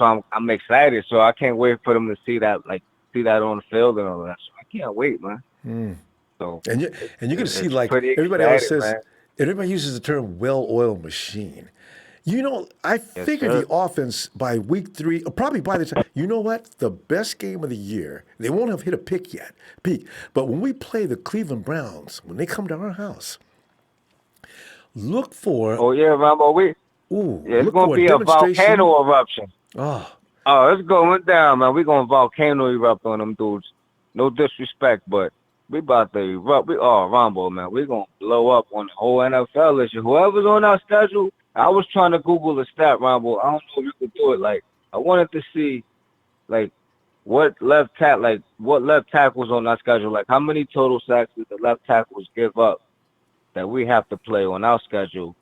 why I'm excited. So I can't wait for them to see that on the field and all that. So I can't wait, man. So and you're gonna see, like everybody always says, man. Everybody uses the term well-oiled machine. I figure the offense by week 3, or probably by the time, you know what? The best game of the year, they won't have hit a peak. But when we play the Cleveland Browns, when they come to our house, look for... Oh, yeah, Ronbo. It's going to be a volcano eruption. Oh, it's going down, man. We're going to volcano erupt on them dudes. No disrespect, but we about to erupt. Ronbo, man. We're going to blow up on the whole NFL issue. Whoever's on our schedule, I was trying to Google the stat, Ronbo. I don't know if you could do it. Like, I wanted to see, like, what left tackles on our schedule. Like, how many total sacks did the left tackles give up that we have to play on our schedule?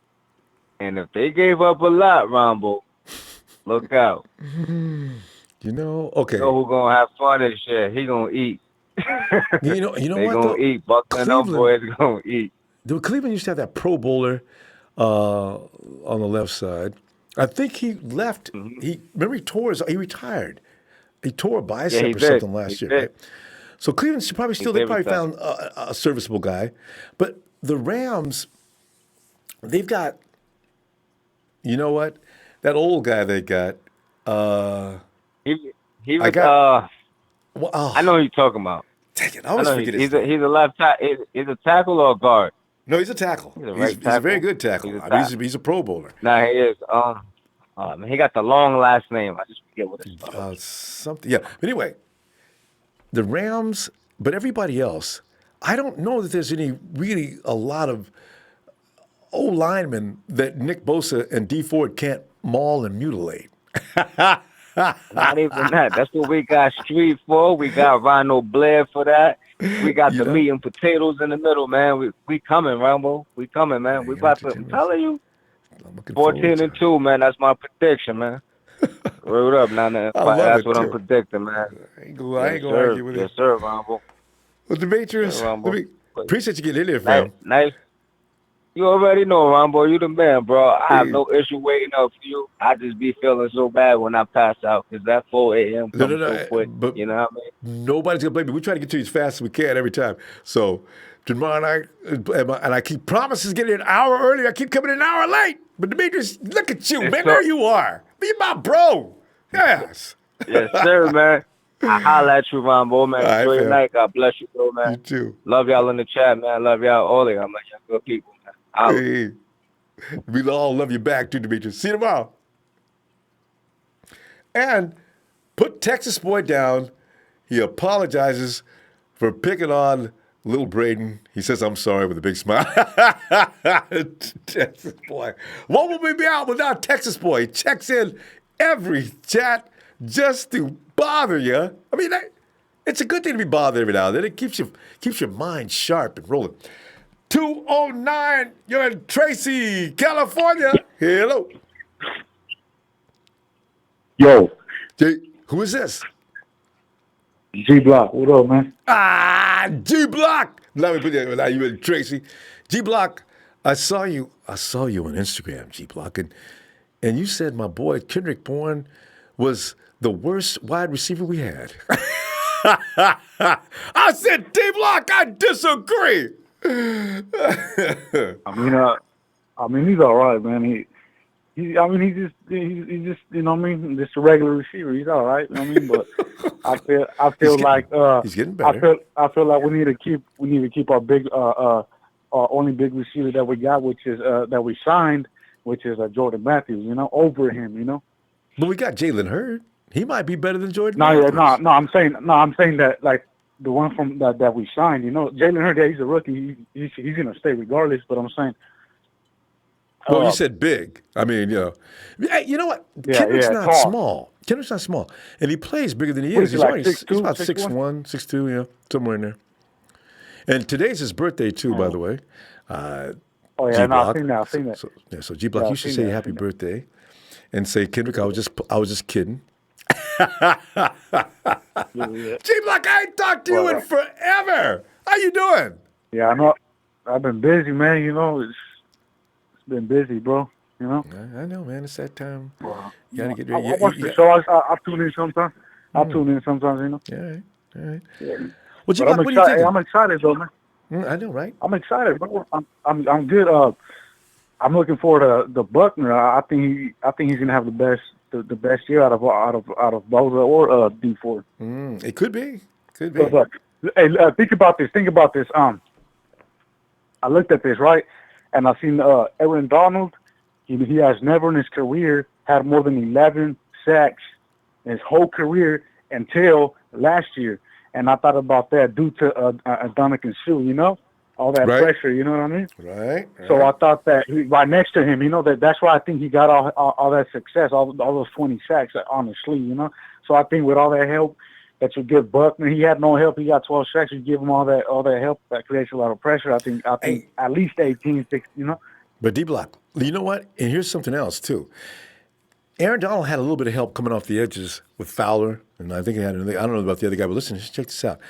And if they gave up a lot, Ronbo, look out. Okay. You know who's going to have fun this year? He going to eat. They what? They going to eat. Buck and them boys going to eat. Cleveland used to have that Pro Bowler on the left side. I think he left. Remember he retired. He tore a bicep or something last year. Right? So Cleveland should probably they probably found a serviceable guy. But the Rams, they've got, you know what? That old guy they got. He was. I know who you're talking about. Dang it, I always forget his name. He's a left tackle. He's a tackle or a guard? No, he's a tackle. He's a very good tackle. He's a Pro Bowler. Nah, he is. He got the long last name. I just forget what it's something. Yeah. But anyway, the Rams, but everybody else, I don't know that there's a lot of old linemen that Nick Bosa and Dee Ford can't maul and mutilate. Not even that. That's what we got Street for. We got Ronald Blair for that. We got the meat and potatoes in the middle, man. We coming, Ronbo. We coming, man. We about to. I'm telling you. 14-2, man. That's my prediction, man. Word up, now. That's what I'm predicting, man. I ain't gonna argue with it. Yes, sir, Ronbo. Well, Demetrius, appreciate you getting in there, fam. Nice. You already know, Ronbo. You the man, bro. I have no issue waiting up for you. I just be feeling so bad when I pass out because that 4 a.m. comes so quick. But you know what I mean? Nobody's going to blame me. We try to get to you as fast as we can every time. So tomorrow night, and I keep promises getting an hour early. I keep coming an hour late. But Demetrius, look at you, man. There you are. Be my bro. Yes. Yes, sir, man. I holla at you, Ronbo, man. Enjoy your night. God bless you, bro, man. You too. Love y'all in the chat, man. Love y'all all of y'all, man. Y'all good people, man. Hey, we all love you back too, Demetrius. See you tomorrow. And put Texas Boy down. He apologizes for picking on Little Braden. He says, I'm sorry, with a big smile. Texas Boy. What will we be out without Texas Boy? He checks in every chat just to bother you. I mean, It's a good thing to be bothered every now and then. It keeps your mind sharp and rolling. 209, you're in Tracy, California. Hello. Yo. Who is this? G Block. What up, man? G Block. Let me put that. Now you in Tracy. G Block, I saw you on Instagram, G Block, and you said my boy Kendrick Bourne was the worst wide receiver we had. I said, D Block, I disagree. I mean, he's all right, man. He's just, you know what I mean? Just a regular receiver. He's all right. You know what I mean? But I feel like he's getting better. I feel like we need to keep our big our only big receiver that we got, which is that we signed, which is Jordan Matthews. You know, over him. You know. But we got Jalen Hurd. He might be better than Jordan Matthews. No. I'm saying that like the one from that we signed. You know, Jalen Hurd. Yeah, he's a rookie. He's gonna stay regardless. But I'm saying. Well, you said big. I mean, you know what? Kendrick's not tall. Small. Kendrick's not small, and he plays bigger than he is. He's like he's about 6'1", 6'2", somewhere in there. And today's his birthday too, by the way. I've seen that. So G Block, you should say happy birthday, and say Kendrick, I was just kidding. G Block, I ain't talked to you in forever. How you doing? Yeah, I know. I've been busy, man. You know, it's been busy, bro. You know. I know, man. It's that time. Well, you gotta get I ready. watch the show. I tune in sometimes. I tune in sometimes. You know. All right. Yeah. Well, G Block, what do you think? I'm excited, though, man. I know, right? I'm excited, bro. I'm good. I'm looking forward to Buckner. I think he's gonna have the best year out of Bosa or Dee Ford. It could be. Hey, think about this. I looked at this, right, and I seen Aaron Donald. He has never in his career had more than 11 sacks in his whole career until last year. And I thought about that due to Dominican Sue, you know, all that pressure, you know what I mean? Right. So I thought that right next to him, you know, that's why I think he got all that success, all those 20 sacks, honestly, you know. So I think with all that help that you give Buckner, he had no help. He got 12 sacks. You give him all that help, that creates a lot of pressure. I think at least 18, 16, you know. But D Block, you know what? And here's something else too. Aaron Donald had a little bit of help coming off the edges with Fowler, and I think he had I don't know about the other guy, but listen, just check this out.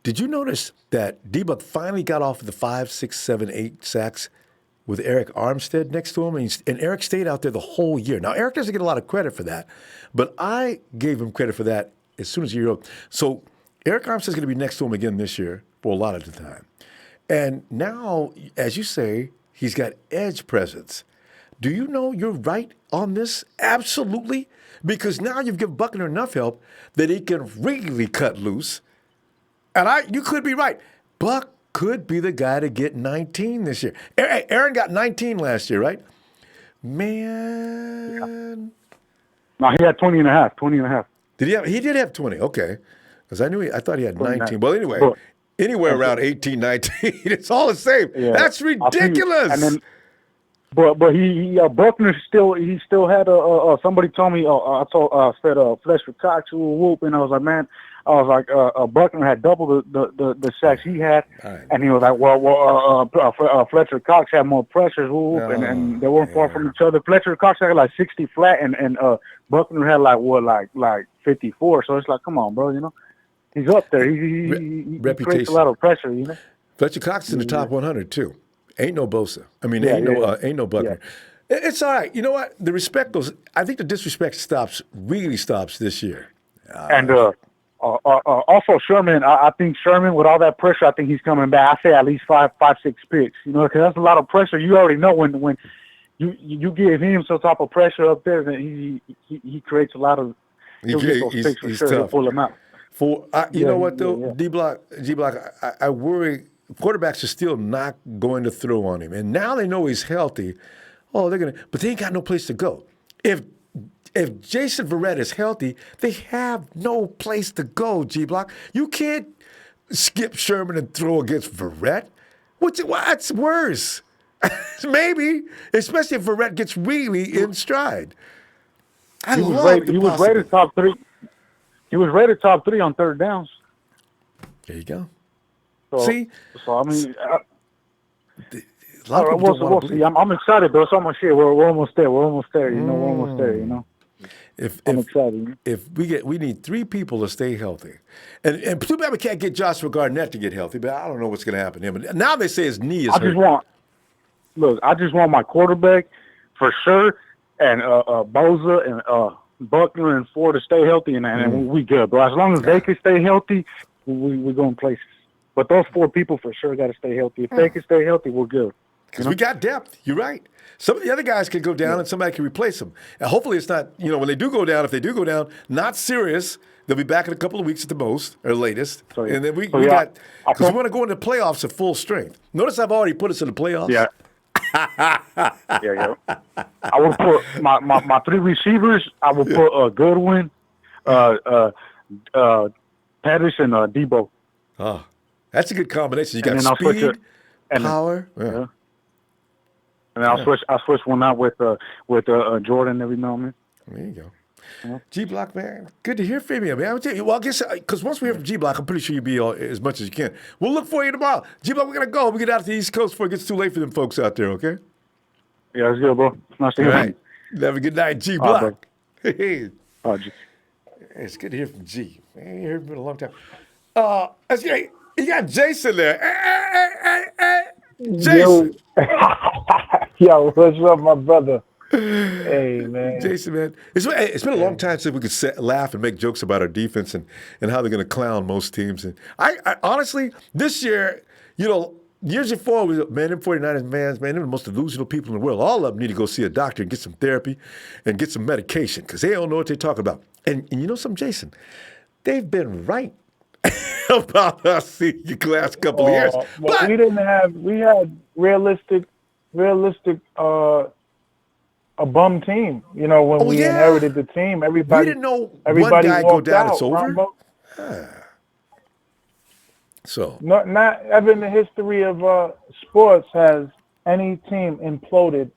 Did you notice that D-Buck finally got off of the 5, 6, 7, 8 sacks with Eric Armstead next to him, and Eric stayed out there the whole year. Now, Eric doesn't get a lot of credit for that, but I gave him credit for that as soon as the year over. So Eric Armstead's going to be next to him again this year for a lot of the time. And now, as you say, he's got edge presence. Do you know you're right on this? Absolutely. Because now you've given Buckner enough help that he can really cut loose. And you could be right. Buck could be the guy to get 19 this year. Aaron got 19 last year, right? Man. No, he had 20 and a half. Did he have? He did have 20. Okay. Because I thought he had 19. Well, anyway, anywhere around 18, 19, it's all the same. Yeah. That's ridiculous. But Buckner still had somebody told me said Fletcher Cox will whoop, and I was like, man, Buckner had double the sacks he had, and he was like, Fletcher Cox had more pressures, and they weren't far from each other. Fletcher Cox had like 60 flat, and Buckner had like 54. So it's like, come on, bro, you know, he's up there. He creates a lot of pressure, you know. Fletcher Cox is in the top 100 too. Ain't no Bosa. I mean, ain't no Buckner. Yeah. It's all right. You know what? The respect goes. I think the disrespect really stops this year. And also Sherman. I think Sherman, with all that pressure, I think he's coming back. I say at least 5, 6 picks. You know, because that's a lot of pressure. You already know when you give him some type of pressure up there, then he creates a lot of. He's tough. He'll pull him out. You know what though, yeah. G Block, I worry. Quarterbacks are still not going to throw on him. And now they know he's healthy. But they ain't got no place to go. If Jason Verrett is healthy, they have no place to go, G-Block. You can't skip Sherman and throw against Verrett. What's worse? Maybe, especially if Verrett gets really in stride. He was rated top 3. He was rated top 3 on third downs. There you go. So, See? So, I mean, a lot of people don't want to believe. I'm excited, though. So much here. We're almost there. We're almost there. We're almost there, I'm excited. If we need 3 people to stay healthy. And too bad we can't get Joshua Garnett to get healthy, but I don't know what's going to happen to him. Now they say his knee is hurt. I just want my quarterback for sure, and Bosa and Buckner and Ford to stay healthy, and we good, bro. As long as they can stay healthy, we going places. But those 4 people for sure got to stay healthy. If they can stay healthy, we're good. Because we got depth. You're right. Some of the other guys can go down and somebody can replace them. And hopefully it's not, when they do go down, if they do go down, not serious. They'll be back in a couple of weeks at the most, or latest. And then we got, because we want to go into playoffs at full strength. Notice I've already put us in the playoffs. Yeah. I will put my 3 receivers. I will put Goodwin, Pettis, and Debo. Oh, that's a good combination. You got speed, power. And I'll switch one out with Jordan every now and then. There you go. G Block, man, good to hear from you, man. I guess because once we hear from G Block, I'm pretty sure you'll be on as much as you can. We'll look for you tomorrow. G Block, we're gonna go. We get out to the East Coast before it gets too late for them folks out there. Okay. Yeah, it's good, bro. Nice to hear you. Have a good night, G Block. G. It's good to hear from G. Man, I ain't heard from him in a long time. That's great. You got Jason there. Hey. Jason. Yo, what's up, my brother? Hey, man. Jason, man. It's been a long time since we could laugh and make jokes about our defense and how they're going to clown most teams. And I honestly, this year, years before, we them 49ers fans, man, they're the most delusional people in the world. All of them need to go see a doctor and get some therapy and get some medication because they don't know what they're talking about. And you know something, Jason? They've been right about us the last couple of years. But we had realistic a bum team. When we inherited the team, everybody. We didn't know one guy go down, it's over. So not ever in the history of sports has any team imploded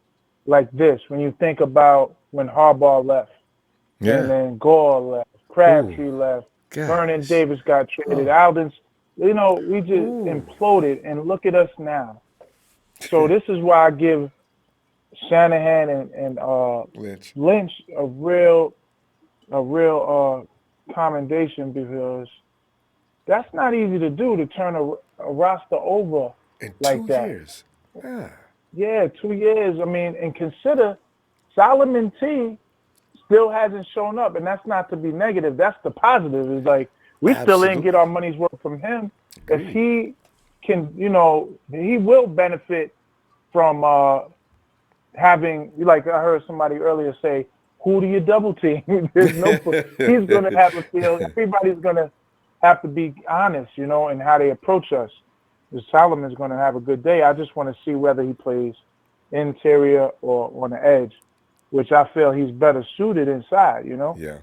like this. When you think about when Harbaugh left, and then Gore left, Crabtree left, Vernon Davis got traded, Aldens. We just imploded, and look at us now. So this is why I give Shanahan and Lynch a real commendation, because that's not easy to do, to turn a roster over in like 2 that. years. Yeah, 2 years. I mean, and consider Solomon T still hasn't shown up, and that's not to be negative. That's the positive. Is like we still didn't get our money's worth from him. If he can, he will benefit from having, like I heard somebody earlier say, who do you double team? There's he's going to have a feel. Everybody's going to have to be honest, in how they approach us. Solomon's going to have a good day. I just want to see whether he plays interior or on the edge, which I feel he's better suited inside, Yeah.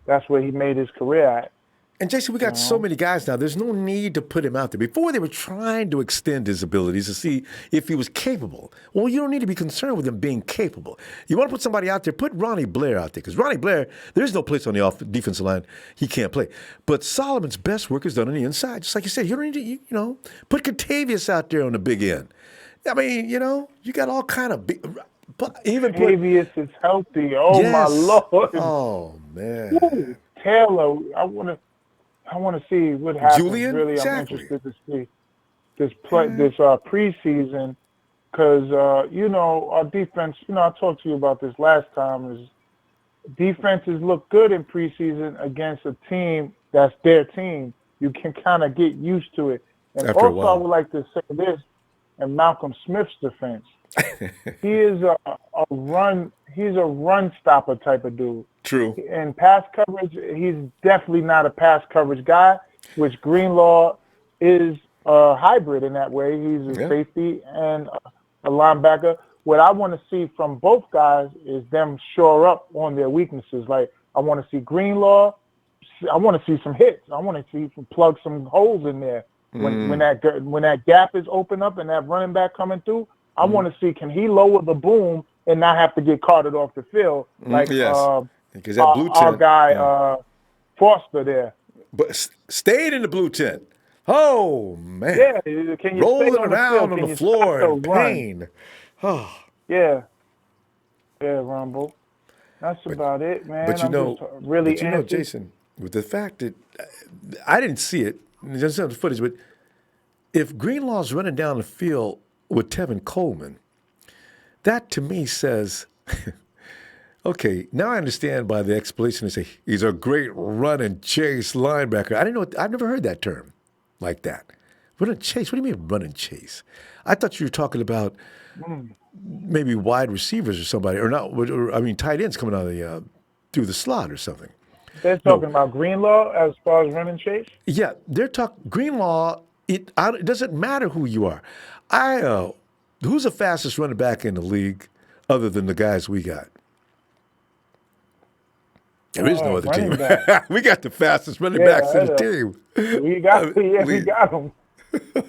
That's where he made his career at. And Jason, we got so many guys now. There's no need to put him out there. Before, they were trying to extend his abilities to see if he was capable. Well, you don't need to be concerned with him being capable. You want to put somebody out there, put Ronnie Blair out there. Because Ronnie Blair, there's no place on the defensive line he can't play. But Solomon's best work is done on the inside. Just like you said, you don't need to, put Contavious out there on the big end. I mean, you got all kind of big... Even Contavious is healthy. Oh, yes. My Lord. Oh, man. Ooh, Taylor, I want to see what happens. Julian? Really, exactly. I'm interested to see this preseason, because our defense. I talked to you about this last time. Is defenses look good in preseason against a team that's their team. You can kind of get used to it. And after also, I would like to say this: in Malcolm Smith's defense, he is a run. He's a run stopper type of dude. True. In pass coverage, he's definitely not a pass coverage guy, which Greenlaw is a hybrid in that way. He's a safety and a linebacker. What I want to see from both guys is them shore up on their weaknesses. Like, I want to see Greenlaw. I want to see some hits. I want to see plug some holes in there. When that gap is open up and that running back coming through, I want to see, can he lower the boom and not have to get carted off the field like because that blue tent, our guy Foster there. But stayed in the blue tent. Oh, man. Yeah, can you rolling stay on around the field? on the floor in run? pain. Oh. Yeah, Ronbo. That's about it, man. But I'm just really antsy. Jason, with the fact that I didn't see it, just on the footage, but if Greenlaw's running down the field with Tevin Coleman, that to me says, okay, now I understand by the explanation they say he's a great run and chase linebacker. I didn't know. I've never heard that term like that. Run and chase. What do you mean run and chase? I thought you were talking about maybe wide receivers or somebody, or not. Or, I mean, tight ends coming out of the through the slot or something. They're talking about Greenlaw as far as run and chase. Yeah, they're talking Greenlaw. It doesn't matter who you are. Who's the fastest running back in the league other than the guys we got? There is no other team. We got the fastest running backs in the team. We got them.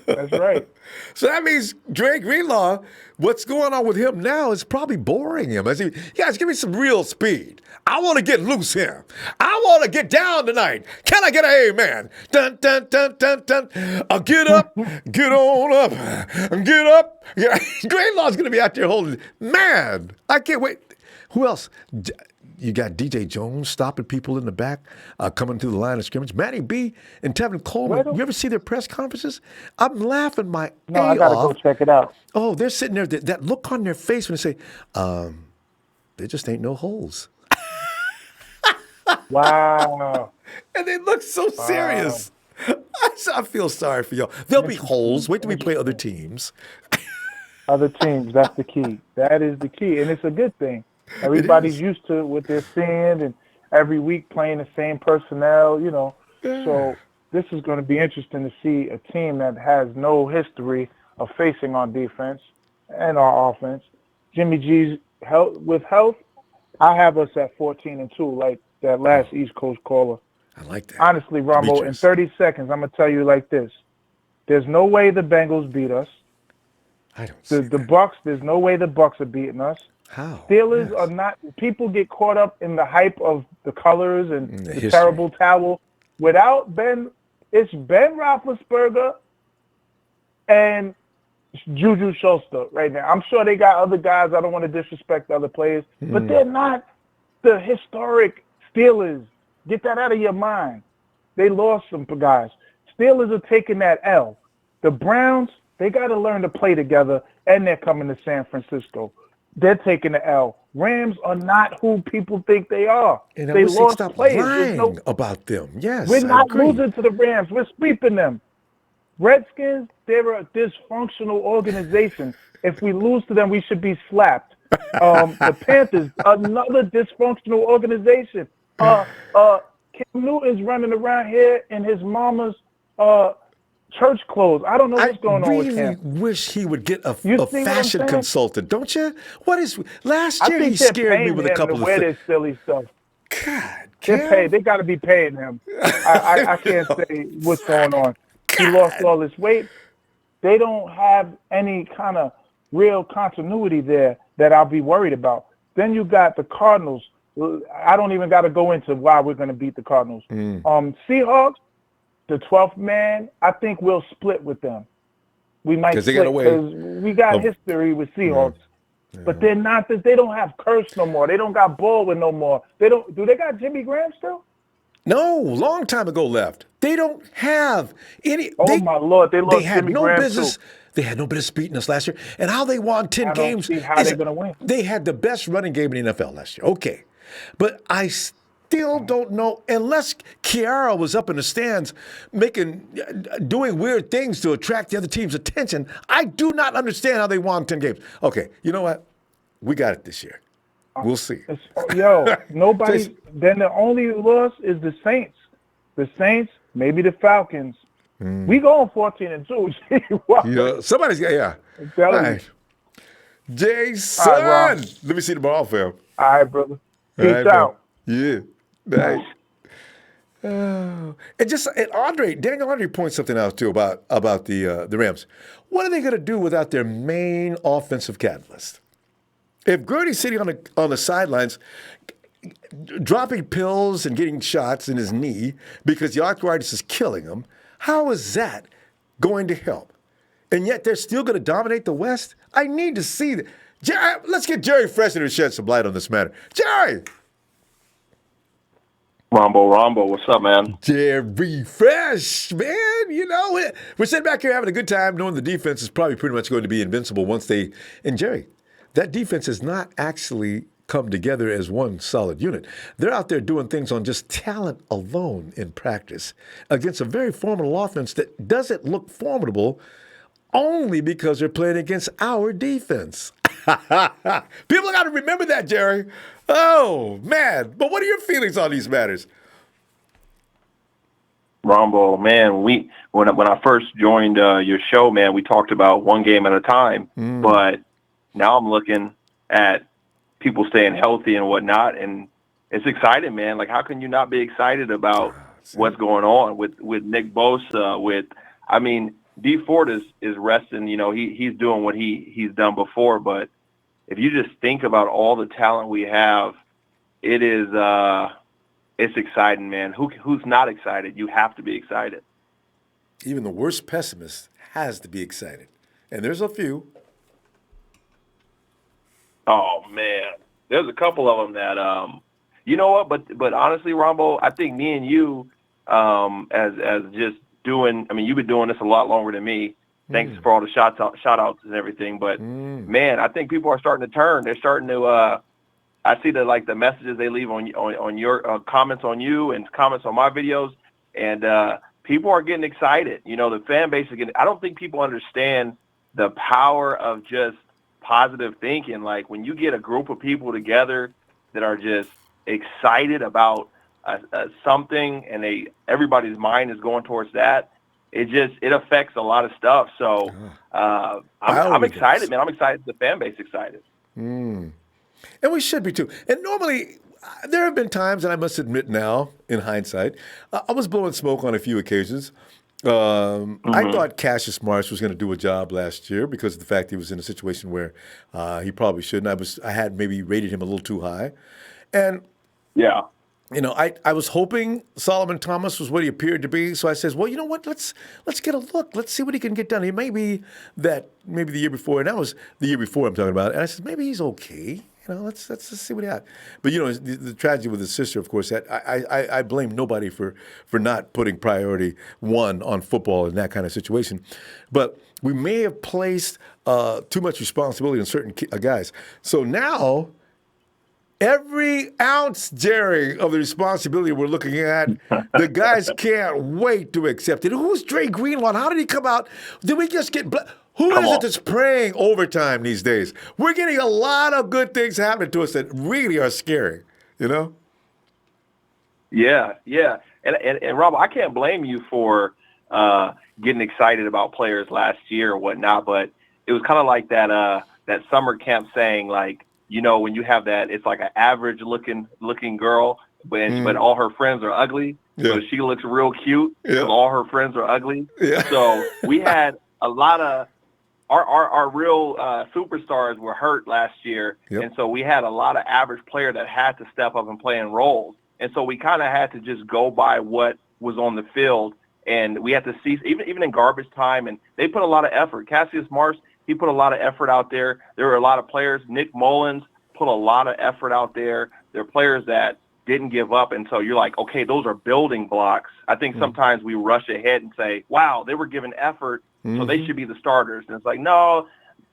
That's right. So that means Dre Greenlaw, what's going on with him now is probably boring him. I say, guys, give me some real speed. I want to get loose here. I want to get down tonight. Can I get an amen? Dun, dun, dun, dun, dun. Get up, get on up, get up. Yeah. Greenlaw's going to be out there holding. Man, I can't wait. Who else? You got DJ Jones stopping people in the back, coming through the line of scrimmage. Matty B and Tevin Coleman. You ever see their press conferences? I'm laughing my No, I got to go check it out. Oh, they're sitting there, that look on their face when they say, there just ain't no holes. Wow. And they look so serious. I feel sorry for y'all. There'll be holes. Wait till we play other teams. Other teams, that's the key. That is the key, and it's a good thing. Everybody's used to what they're seeing, and every week playing the same personnel, you know. So this is going to be interesting to see a team that has no history of facing our defense and our offense. Jimmy G's with health, I have us at 14-2, like that last East Coast caller. I like that. Honestly, Ronbo, in 30 seconds, I'm going to tell you like this. There's no way the Bengals beat us. I don't see the Bucs, there's no way the Bucs are beating us. How? Steelers are not. People get caught up in the hype of the colors and the terrible towel. Without Ben, it's Ben Roethlisberger and Juju Schuster right now. I'm sure they got other guys. I don't want to disrespect the other players, but they're not the historic Steelers. Get that out of your mind. They lost some guys. Steelers are taking that L. The Browns, they got to learn to play together, and they're coming to San Francisco. They're taking the L. Rams are not who people think they are. And they lost players. Lying about them. Yes, we're not losing to the Rams. We're sweeping them. Redskins, they're a dysfunctional organization. If we lose to them, we should be slapped. The Panthers, another dysfunctional organization. Cam Newton's running around here in his mama's church clothes. I don't know what's going on with him. I really wish he would get a fashion consultant, don't you? Last year he scared me with a couple of things. This silly stuff. God, they're paid. They got to be paying him. I can't say what's going on. God. He lost all his weight. They don't have any kind of real continuity there that I'll be worried about. Then you got the Cardinals. I don't even got to go into why we're going to beat the Cardinals. Seahawks, the 12th man, I think we'll split with them. We might split because we got history with Seahawks. Yeah. But they're not. They don't have Curse no more. They don't got Baldwin no more. Do they got Jimmy Graham still? No, long time ago left. They don't have any. Oh my Lord, they lost Jimmy Graham business. Too. They had no business beating us last year. And how they won 10 games. How they're going to win? They had the best running game in the NFL last year. Okay. But I still don't know, unless Kiara was up in the stands doing weird things to attract the other team's attention, I do not understand how they won 10 games. Okay, you know what? We got it this year. We'll see. Nobody. Then the only loss is the Saints. The Saints, maybe the Falcons. We going 14-2. Yeah, somebody's got, yeah. All right. Jason, let me see the ball, fam. All right, brother. Peace out. Yeah. Nice. And Daniel Andre points something out too about the Rams. What are they going to do without their main offensive catalyst? If Gurley's sitting on the sidelines, dropping pills and getting shots in his knee because the arthritis is killing him, How is that going to help? And yet they're still going to dominate the West? I need to see that. Let's get Jerry Fresher to shed some light on this matter. Jerry! Ronbo, what's up, man? Jerry Fresh, man. You know, we're sitting back here having a good time knowing the defense is probably pretty much going to be invincible once they. And Jerry, that defense has not actually come together as one solid unit. They're out there doing things on just talent alone in practice against a very formidable offense that doesn't look formidable only because they're playing against our defense. People got to remember that, Jerry. Oh, man. But what are your feelings on these matters? Ronbo, man, when I first joined your show, man, we talked about one game at a time. But now I'm looking at people staying healthy and whatnot, and it's exciting, man. Like, how can you not be excited about what's going on with Nick Bosa? Dee Ford is resting. You know, he's doing what he's done before. But if you just think about all the talent we have, it is it's exciting, man. Who's not excited? You have to be excited. Even the worst pessimist has to be excited, and there's a few. Oh man, there's a couple of them that you know what? But honestly, Ronbo, I think me and you, as just doing. I mean, you've been doing this a lot longer than me. Thanks for all the shout outs and everything. But man, I think people are starting to turn. They're starting to. I see the messages they leave on your comments on you and comments on my videos, and people are getting excited. You know, the fan base is getting. I don't think people understand the power of just positive thinking. Like when you get a group of people together that are just excited about something, and everybody's mind is going towards that. It affects a lot of stuff. So I'm excited, man. I'm excited. The fan base excited. And we should be too. And normally, there have been times, and I must admit now, in hindsight, I was blowing smoke on a few occasions. I thought Cassius Marsh was going to do a job last year because of the fact he was in a situation where he probably shouldn't. I had maybe rated him a little too high. And yeah. You know, I was hoping Solomon Thomas was what he appeared to be. So I says, well, you know what? Let's get a look. Let's see what he can get done. He may be maybe the year before, and that was the year before I'm talking about. And I said, maybe he's okay. You know, let's see what he had. But you know, the tragedy with his sister, of course, that I blame nobody for not putting priority one on football in that kind of situation. But we may have placed too much responsibility on certain guys. So now, every ounce, Jerry, of the responsibility we're looking at, the guys can't wait to accept it. Who's Dre Greenlaw? How did he come out? Did we just get... Who is it that's praying overtime these days? We're getting a lot of good things happening to us that really are scary, you know? Yeah. And Rob, I can't blame you for getting excited about players last year or whatnot, but it was kind of like that summer camp saying, like, you know, when you have that, it's like an average looking girl, but all her friends are ugly. Yeah. So she looks real cute. Yeah. All her friends are ugly. Yeah. So we had a lot of our real superstars were hurt last year. Yep. And so we had a lot of average players that had to step up and play in roles. And so we kind of had to just go by what was on the field. And we had to see, even in garbage time, and they put a lot of effort. Cassius Marsh, he put a lot of effort out there. There were a lot of players. Nick Mullins put a lot of effort out there. There are players that didn't give up. And so you're like, okay, those are building blocks. I think sometimes we rush ahead and say, wow, they were given effort, so they should be the starters. And it's like, no,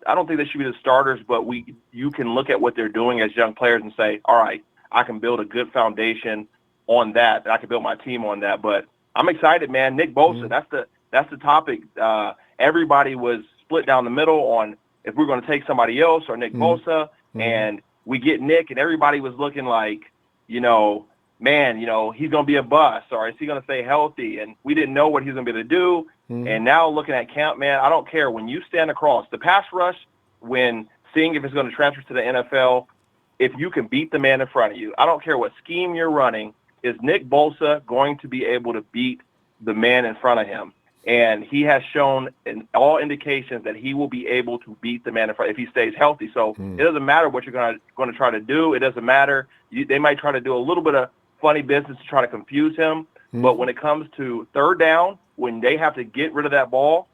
I don't think they should be the starters, but you can look at what they're doing as young players and say, all right, I can build a good foundation on that. I can build my team on that. But I'm excited, man. Nick Bosa, that's the topic. Everybody was split down the middle on if we're going to take somebody else or Nick Bosa, and we get Nick, and everybody was looking like, you know, man, you know, he's going to be a bust, or is he going to stay healthy? And we didn't know what he was going to be able to do. And now looking at camp, man, I don't care. When you stand across the pass rush, when seeing if it's going to transfer to the NFL, if you can beat the man in front of you, I don't care what scheme you're running, is Nick Bosa going to be able to beat the man in front of him? And he has shown in all indications that he will be able to beat the man in front if he stays healthy. So it doesn't matter what you're going to try to do. It doesn't matter. They might try to do a little bit of funny business to try to confuse him. But when it comes to third down when they have to get rid of that ball,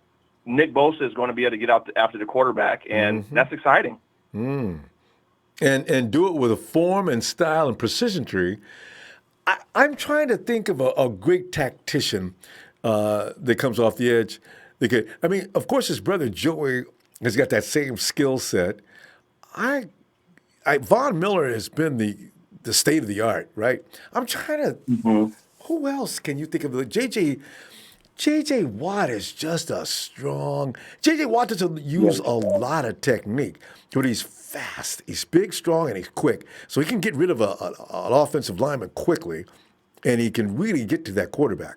Nick Bosa is going to be able to get out after the quarterback, and that's exciting. And do it with a form and style and precision tree. I'm trying to think of a great tactician that comes off the edge. I mean, of course, his brother Joey has got that same skill set. Von Miller has been the state of the art, right? I'm trying to. Who else can you think of? J.J. Watt is just a strong. J.J. Watt doesn't use a lot of technique, but he's fast. He's big, strong, and he's quick. So he can get rid of an offensive lineman quickly, and he can really get to that quarterback.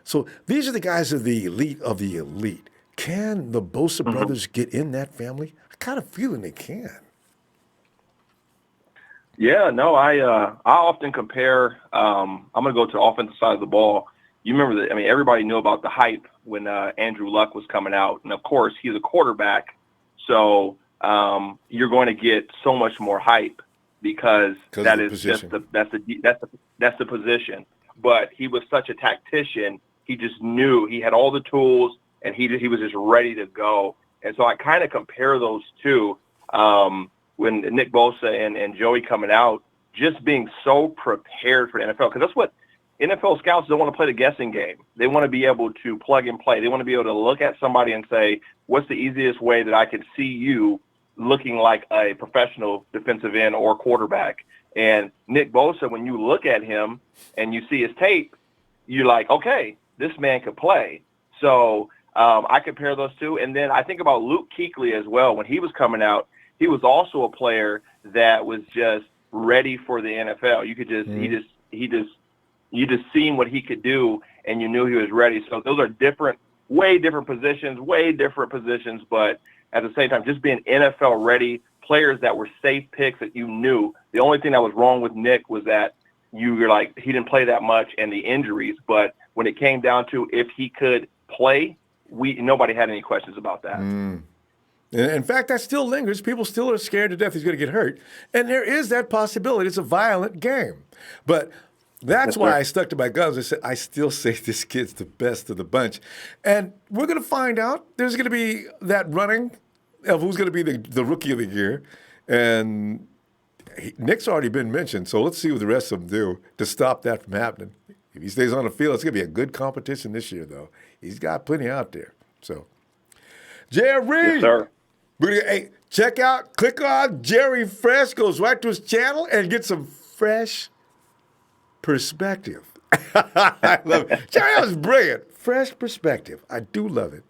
So these are the guys of the elite of the elite. Can the Bosa brothers get in that family? I kind of feeling they can. Yeah, no, I often compare. I'm going to go to the offensive side of the ball. You remember that? I mean, everybody knew about the hype when Andrew Luck was coming out, and of course, he's a quarterback, so you're going to get so much more hype because that is just that's the position. But he was such a tactician; he just knew he had all the tools, and he was just ready to go. And so I kind of compare those two when Nick Bosa and Joey coming out, just being so prepared for the NFL, because that's what NFL scouts don't want to play the guessing game. They want to be able to plug and play. They want to be able to look at somebody and say, what's the easiest way that I can see you looking like a professional defensive end or quarterback? And Nick Bosa, when you look at him and you see his tape, you're like, okay, this man could play. So I compare those two. And then I think about Luke Kuechly as well. When he was coming out, he was also a player that was just ready for the NFL. You could just, you just seen what he could do, and you knew he was ready. So those are way different positions, but at the same time, just being NFL ready, players that were safe picks that you knew. The only thing that was wrong with Nick was that you were like, he didn't play that much and the injuries, but when it came down to if he could play, nobody had any questions about that. In fact, that still lingers. People still are scared to death he's going to get hurt. And there is that possibility. It's a violent game. But that's why I stuck to my guns. I said, I still say this kid's the best of the bunch. And we're going to find out. There's going to be that running of who's going to be the rookie of the year. And Nick's already been mentioned, so let's see what the rest of them do to stop that from happening. If he stays on the field, it's going to be a good competition this year, though. He's got plenty out there. So, Jerry! Yes, sir. Hey, click on Jerry Fresh, goes right to his channel, and get some fresh perspective. I love it. Jerry, that was brilliant. Fresh perspective. I do love it.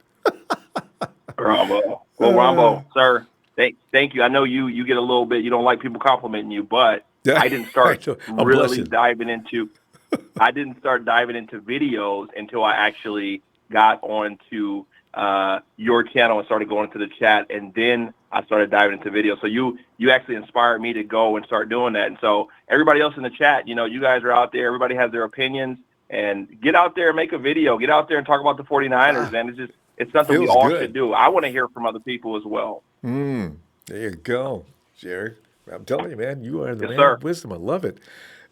Ronbo. Well, Ronbo, sir, thank you. I know you get a little bit, you don't like people complimenting you, but I didn't start really diving into I didn't start diving into videos until I actually got onto your channel and started going to the chat, and then I started diving into video. So you actually inspired me to go and start doing that. And so everybody else in the chat, you guys are out there. Everybody has their opinions, and get out there and make a video. Get out there and talk about the 49ers, and it's something we all should do. I want to hear from other people as well. There you go, Jerry. I'm telling you, man, you are the man of wisdom. I love it.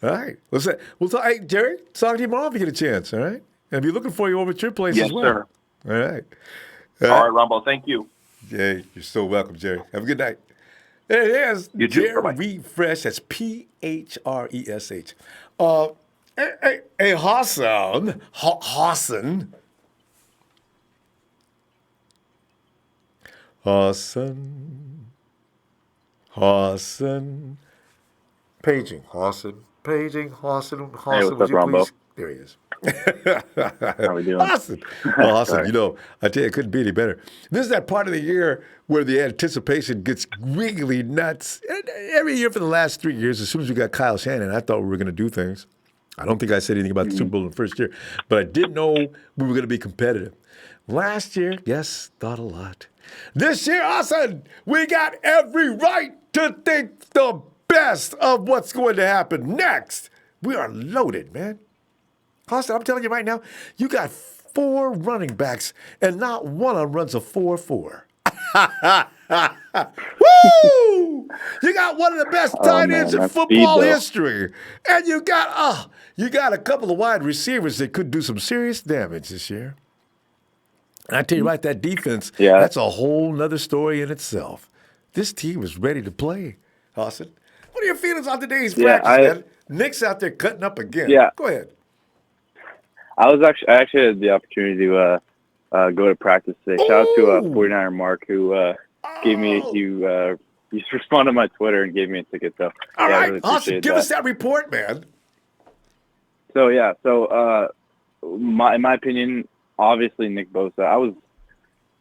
All right. We'll talk. Hey, Jerry, talk to you tomorrow if you get a chance, all right? And I'll be looking for you over at your place as well. Yes, All sir. right. All right, Ronbo. Thank you. Yeah, you're so welcome, Jerry. Have a good night. There it is. You too. Jerry Fresh. That's P-H-R-E-S-H. Hey, Hassan. Hassan. Paging. Hassan. Hey, what's up, Ronbo? There he is. How we doing? Awesome. I tell you, it couldn't be any better. This is that part of the year where the anticipation gets really nuts. And every year for the last 3 years, as soon as we got Kyle Shanahan, I thought we were going to do things. I don't think I said anything about the Super Bowl in the first year, but I did know we were going to be competitive. Last year, yes, thought a lot. This year, Austin, we got every right to think the best of what's going to happen next. We are loaded, man. Austin, I'm telling you right now, you got 4 running backs, and not one of them runs a 4.4. Woo! You got one of the best tight ends in football history, and you got a couple of wide receivers that could do some serious damage this year. And I tell you right, that defense, Yeah. that's a whole nother story in itself. This team is ready to play, Austin. What are your feelings on today's practice, man? Nick's out there cutting up again. Yeah. Go ahead. I actually had the opportunity to go to practice today. Shout out to 49er Mark who gave me he responded to my Twitter and gave me a ticket. So all right, really Austin, give us that report, man. So in my opinion, obviously Nick Bosa.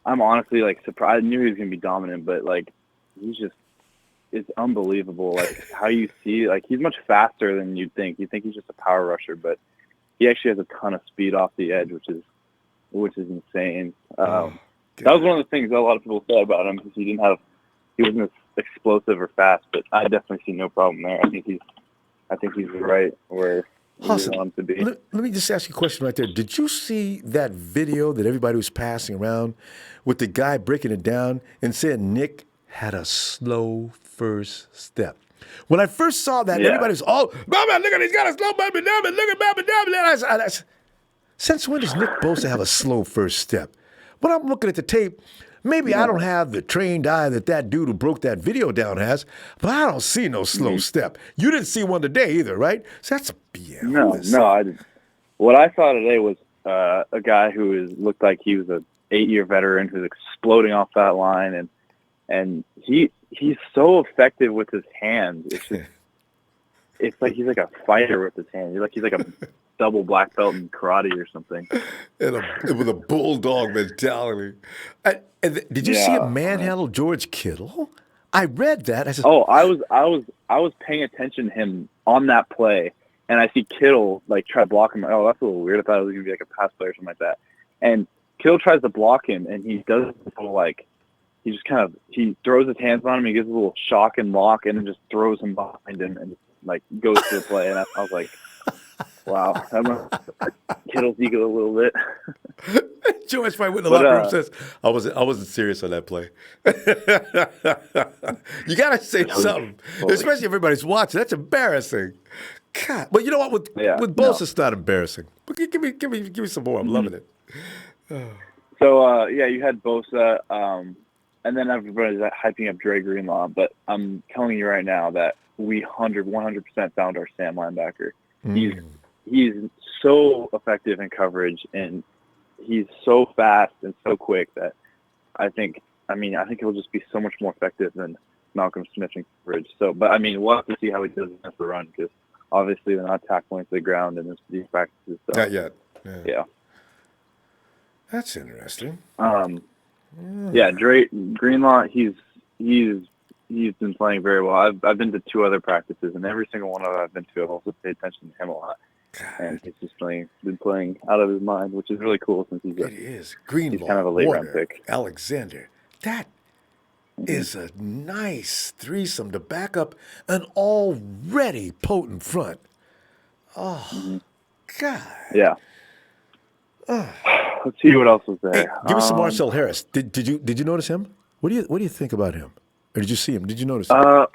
I'm honestly like surprised. I knew he was gonna be dominant, but like it's unbelievable. Like how you see, like he's much faster than you'd think. You think he's just a power rusher, but he actually has a ton of speed off the edge, which is insane. That was one of the things that a lot of people said about him because he wasn't as explosive or fast, but I definitely see no problem there. I think he's right where we want him to be. Let me just ask you a question right there. Did you see that video that everybody was passing around with the guy breaking it down and saying Nick had a slow first step? When I first saw that, everybody was all, "Mama, look at he's got a slow baby down, look at baby down." I said, since when does Nick Bosa have a slow first step? When I'm looking at the tape, maybe I don't have the trained eye that dude who broke that video down has, but I don't see no slow step. You didn't see one today either, right? So that's a BS. No, I didn't. What I saw today was a guy who looked like he was an 8-year veteran who's exploding off that line, and he's so effective with his hands. It's like he's like a fighter with his hands. He's like a double black belt in karate or something. And with a bulldog mentality. Did you see him manhandle George Kittle? I read that. I said, I was paying attention to him on that play, and I see Kittle like try to block him. Oh, that's a little weird. I thought it was gonna be like a pass play or something like that. And Kittle tries to block him, and he does like he just he throws his hands on him. He gives a little shock and lock, and then just throws him behind him and like goes to the play. And I was like, wow, Kittle's ego a little bit. George probably went in the locker room says, I wasn't serious on that play. You got to say something, especially if everybody's watching. That's embarrassing. God. But you know what? With Bosa, it's not embarrassing. But give me some more. I'm loving it. So, you had Bosa, and then everybody's hyping up Dre Greenlaw. But I'm telling you right now that we 100% found our Sam linebacker. He's so effective in coverage, and he's so fast and so quick that I think he'll just be so much more effective than Malcolm Smith in coverage. So, but we'll have to see how he does against the run because obviously they're not tackling to the ground in these practices. So. Not yet. Yeah. That's interesting. Dre Greenlaw, he's been playing very well. I've been to 2 other practices, and every single one of them I've been to, I've also paid attention to him a lot. And he's just been playing out of his mind, which is really cool since he's Greenlaw, he's kind of a late round pick. Alexander. That is a nice threesome to back up an already potent front. Oh, God. Yeah. Let's see what else was there. Hey, give us some Marcel Harris. Did you notice him? What do you think about him? Or did you see him? Did you notice him?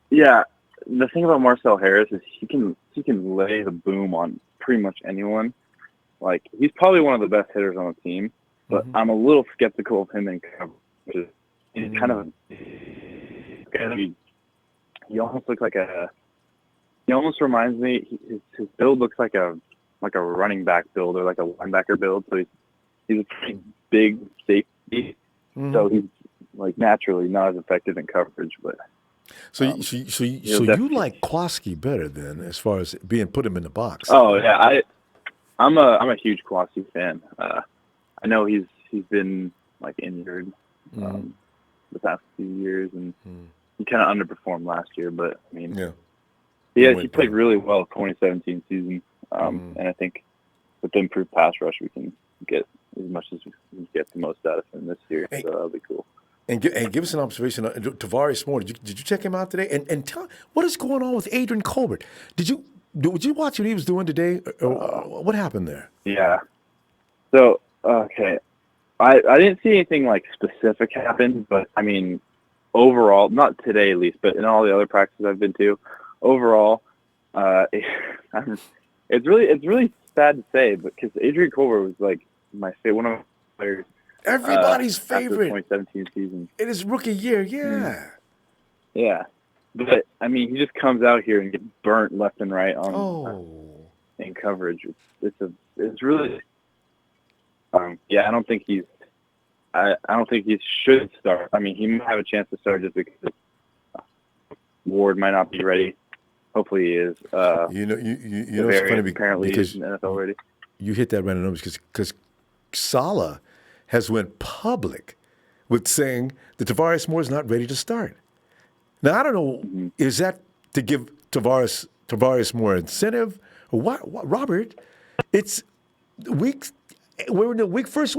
Yeah. The thing about Marcel Harris is he can lay the boom on pretty much anyone. Like he's probably one of the best hitters on the team, but I'm a little skeptical of him in coverage. He's kind of he almost looks like he almost reminds me his build looks like a running back build or like a linebacker build. So he's a pretty big safety. So he's like naturally not as effective in coverage, but. So you like Kwasky better then, as far as put him in the box? Oh yeah, I'm a huge Kwasky fan. I know he's been like injured the past few years, and he kind of underperformed last year. But he played really well the 2017 season, and I think with the improved pass rush, we can get as much as we can get the most out of him this year. So that'll be cool. And give us an observation. Tavares Moore, did you check him out today? And tell what is going on with Adrian Colbert? Did you watch what he was doing today? Or what happened there? Yeah. So okay, I didn't see anything like specific happen, but overall, not today at least, but in all the other practices I've been to, overall, it's really sad to say, but because Adrian Colbert was like one of my players. Everybody's After the favorite. 2017 season. In his rookie year, yeah. Yeah. But, I mean, he just comes out here and gets burnt left and right on in coverage. It's really I don't think he's I don't think he should start. I mean, he might have a chance to start just because Ward might not be ready. Hopefully he is. You know it's funny apparently because he's NFL ready. You hit that random numbers because Saleh has went public with saying that Tavares Moore is not ready to start. Now I don't know, is that to give Tavares more incentive or what? Robert, it's we're in the week first.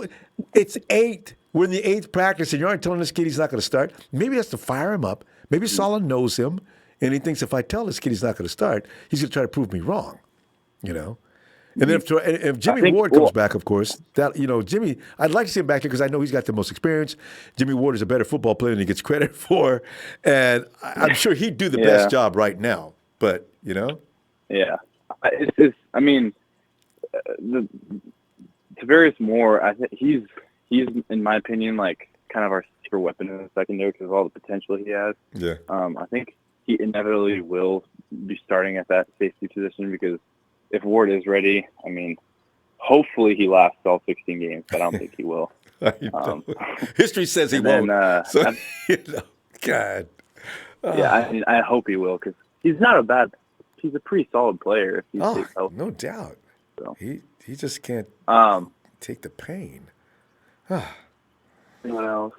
It's 8. We're in the 8th practice, and you aren't telling this kid he's not going to start. Maybe that's to fire him up. Maybe Saleh knows him, and he thinks if I tell this kid he's not going to start, he's going to try to prove me wrong. You know. And then if Jimmy Ward comes back, of course, Jimmy, I'd like to see him back here because I know he's got the most experience. Jimmy Ward is a better football player than he gets credit for, and I'm sure he'd do the best job right now. But yeah, I mean, Tavares Moore, I think he's in my opinion like kind of our secret weapon in the secondary because of all the potential he has. Yeah. I think he inevitably will be starting at that safety position because if Ward is ready, I mean, hopefully he lasts all 16 games, but I don't think he will. History says he won't. God. Yeah, I mean, I hope he will because he's a pretty solid player. If he stays healthy. No doubt. So. He just can't take the pain. What else?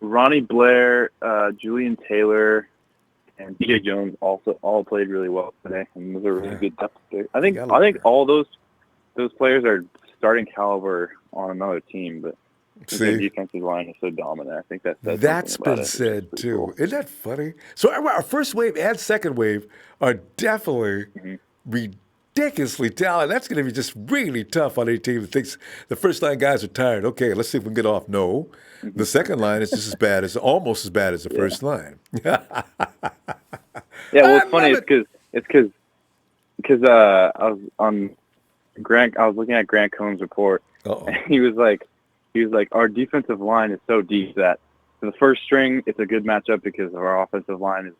Ronnie Blair, Julian Taylor, and DJ Jones also all played really well today, and those are really good depth players. I think all those players are starting caliber on another team, but the defensive line is so dominant. I think that's been said too. Cool. Isn't that funny? So our first wave and second wave are definitely ridiculously talented. That's going to be just really tough on a team that thinks the first line guys are tired. Okay, let's see if we can get off. No, the second line is just almost as bad as the first line. Yeah, well, it's funny. It's because I was looking at Grant Cohn's report, and he was like, our defensive line is so deep that for the first string, it's a good matchup because our offensive line is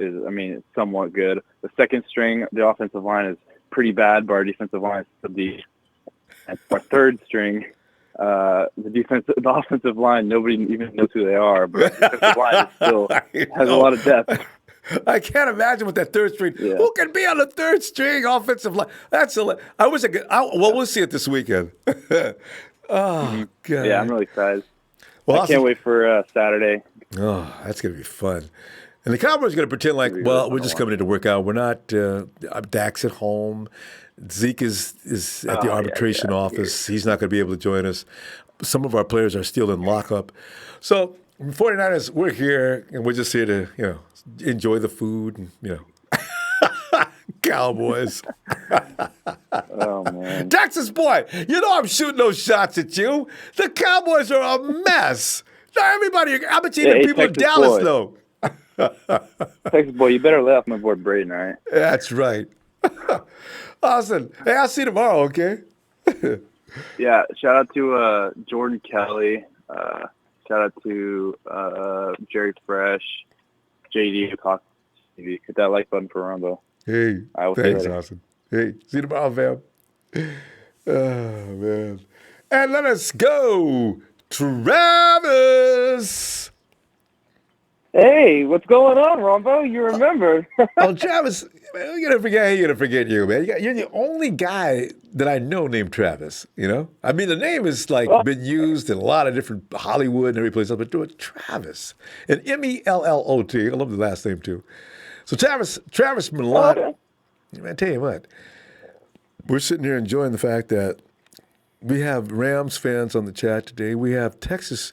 it's somewhat good. The second string, the offensive line is pretty bad, but our defensive line is still deep. And our third string, the offensive line, nobody even knows who they are, but the defensive line still has a lot of depth. I can't imagine what that third string. Yeah. Who can be on the third string offensive line? We'll see it this weekend. God. Yeah, I'm really excited. Well, I can't wait for Saturday. Oh, that's gonna be fun. And the Cowboys are gonna pretend like, we're just coming in to work out. We're not. Dak's at home. Zeke is at the arbitration office. He's not going to be able to join us. Some of our players are still in lockup. So 49ers, we're here, and we're just here to, enjoy the food and, Cowboys. Oh, man. Texas boy, I'm shooting those shots at you. The Cowboys are a mess. Now everybody, I bet you even people in Dallas know. Texas boy, you better lay off my boy Braden, all right? That's right. Awesome. Hey, I'll see you tomorrow, okay? Yeah, shout out to Jordan Kelly. Shout out to Jerry Fresh, JD, TV. Hit that like button for Ronbo. Hey, thanks, Austin. Hey, see you tomorrow, fam. Oh, man. And let us go, Travis. Hey, what's going on, Ronbo? You remember? Travis, man, you're going to forget you, man. You're the only guy that I know named Travis, I mean, the name is been used in a lot of different Hollywood and every place else, but do it Travis. And Mellot. I love the last name, too. So Travis Mellot, man, I tell you what, we're sitting here enjoying the fact that we have Rams fans on the chat today. We have Texas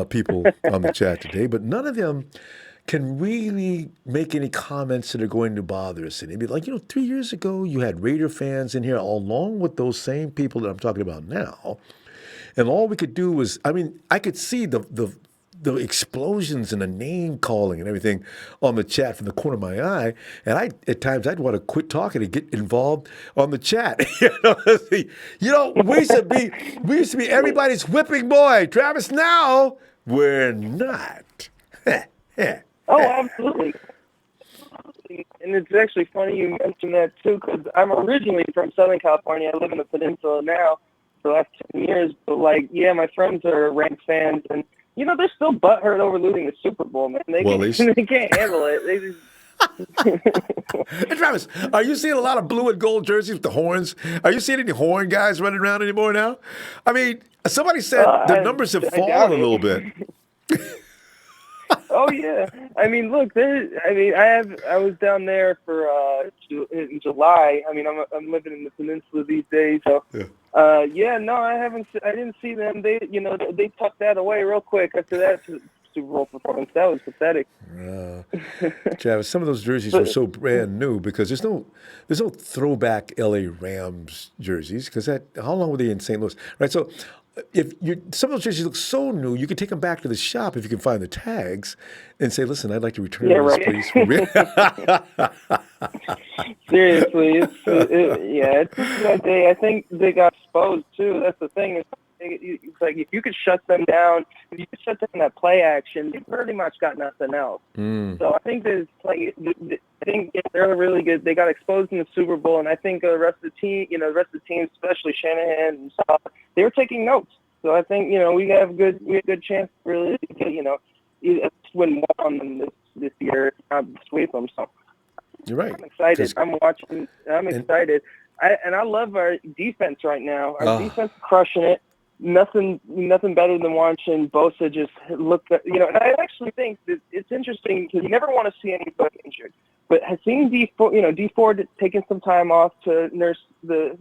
people on the chat today, but none of them can really make any comments that are going to bother us. And it'd be like, 3 years ago, you had Raider fans in here along with those same people that I'm talking about now. And all we could do was, I could see the the explosions and the name calling and everything on the chat from the corner of my eye, and at times I'd want to quit talking and get involved on the chat. We used to be everybody's whipping boy. Travis, now we're not. Oh, absolutely. And it's actually funny you mentioned that too, because I'm originally from Southern California. I live in the Peninsula now for the last 10 years. But my friends are Rams fans, and they're still butthurt over losing the Super Bowl, man. They can't handle it. They just. Hey, Travis, are you seeing a lot of blue and gold jerseys with the horns? Are you seeing any horn guys running around anymore now? I mean, somebody said the numbers have fallen a little bit. Oh yeah, I mean, look, I was down there for in July. I mean, I'm living in the Peninsula these days, so I didn't see them. They tucked that away real quick after that Super Bowl performance. That was pathetic. Travis, some of those jerseys were so brand new because there's no throwback LA Rams jerseys because how long were they in St. Louis, right? So. Some of those jerseys look so new, you can take them back to the shop if you can find the tags and say, listen, I'd like to return this, please. Seriously, it's that day. I think they got exposed, too. That's the thing. It's like if you could shut them down, if you could shut down that play action, they pretty much got nothing else. So I think they're really good. They got exposed in the Super Bowl, and I think the rest of the team, especially Shanahan and stuff, they were taking notes. So I think we have a good chance to really win one on them this year, not sweep them. So you're right. I'm excited. I'm watching. I'm excited. I love our defense right now. Our defense is crushing it. Nothing better than watching Bosa just look at, and I actually think that it's interesting because you never want to see anybody injured. But has seen Dee Ford taking some time off to nurse the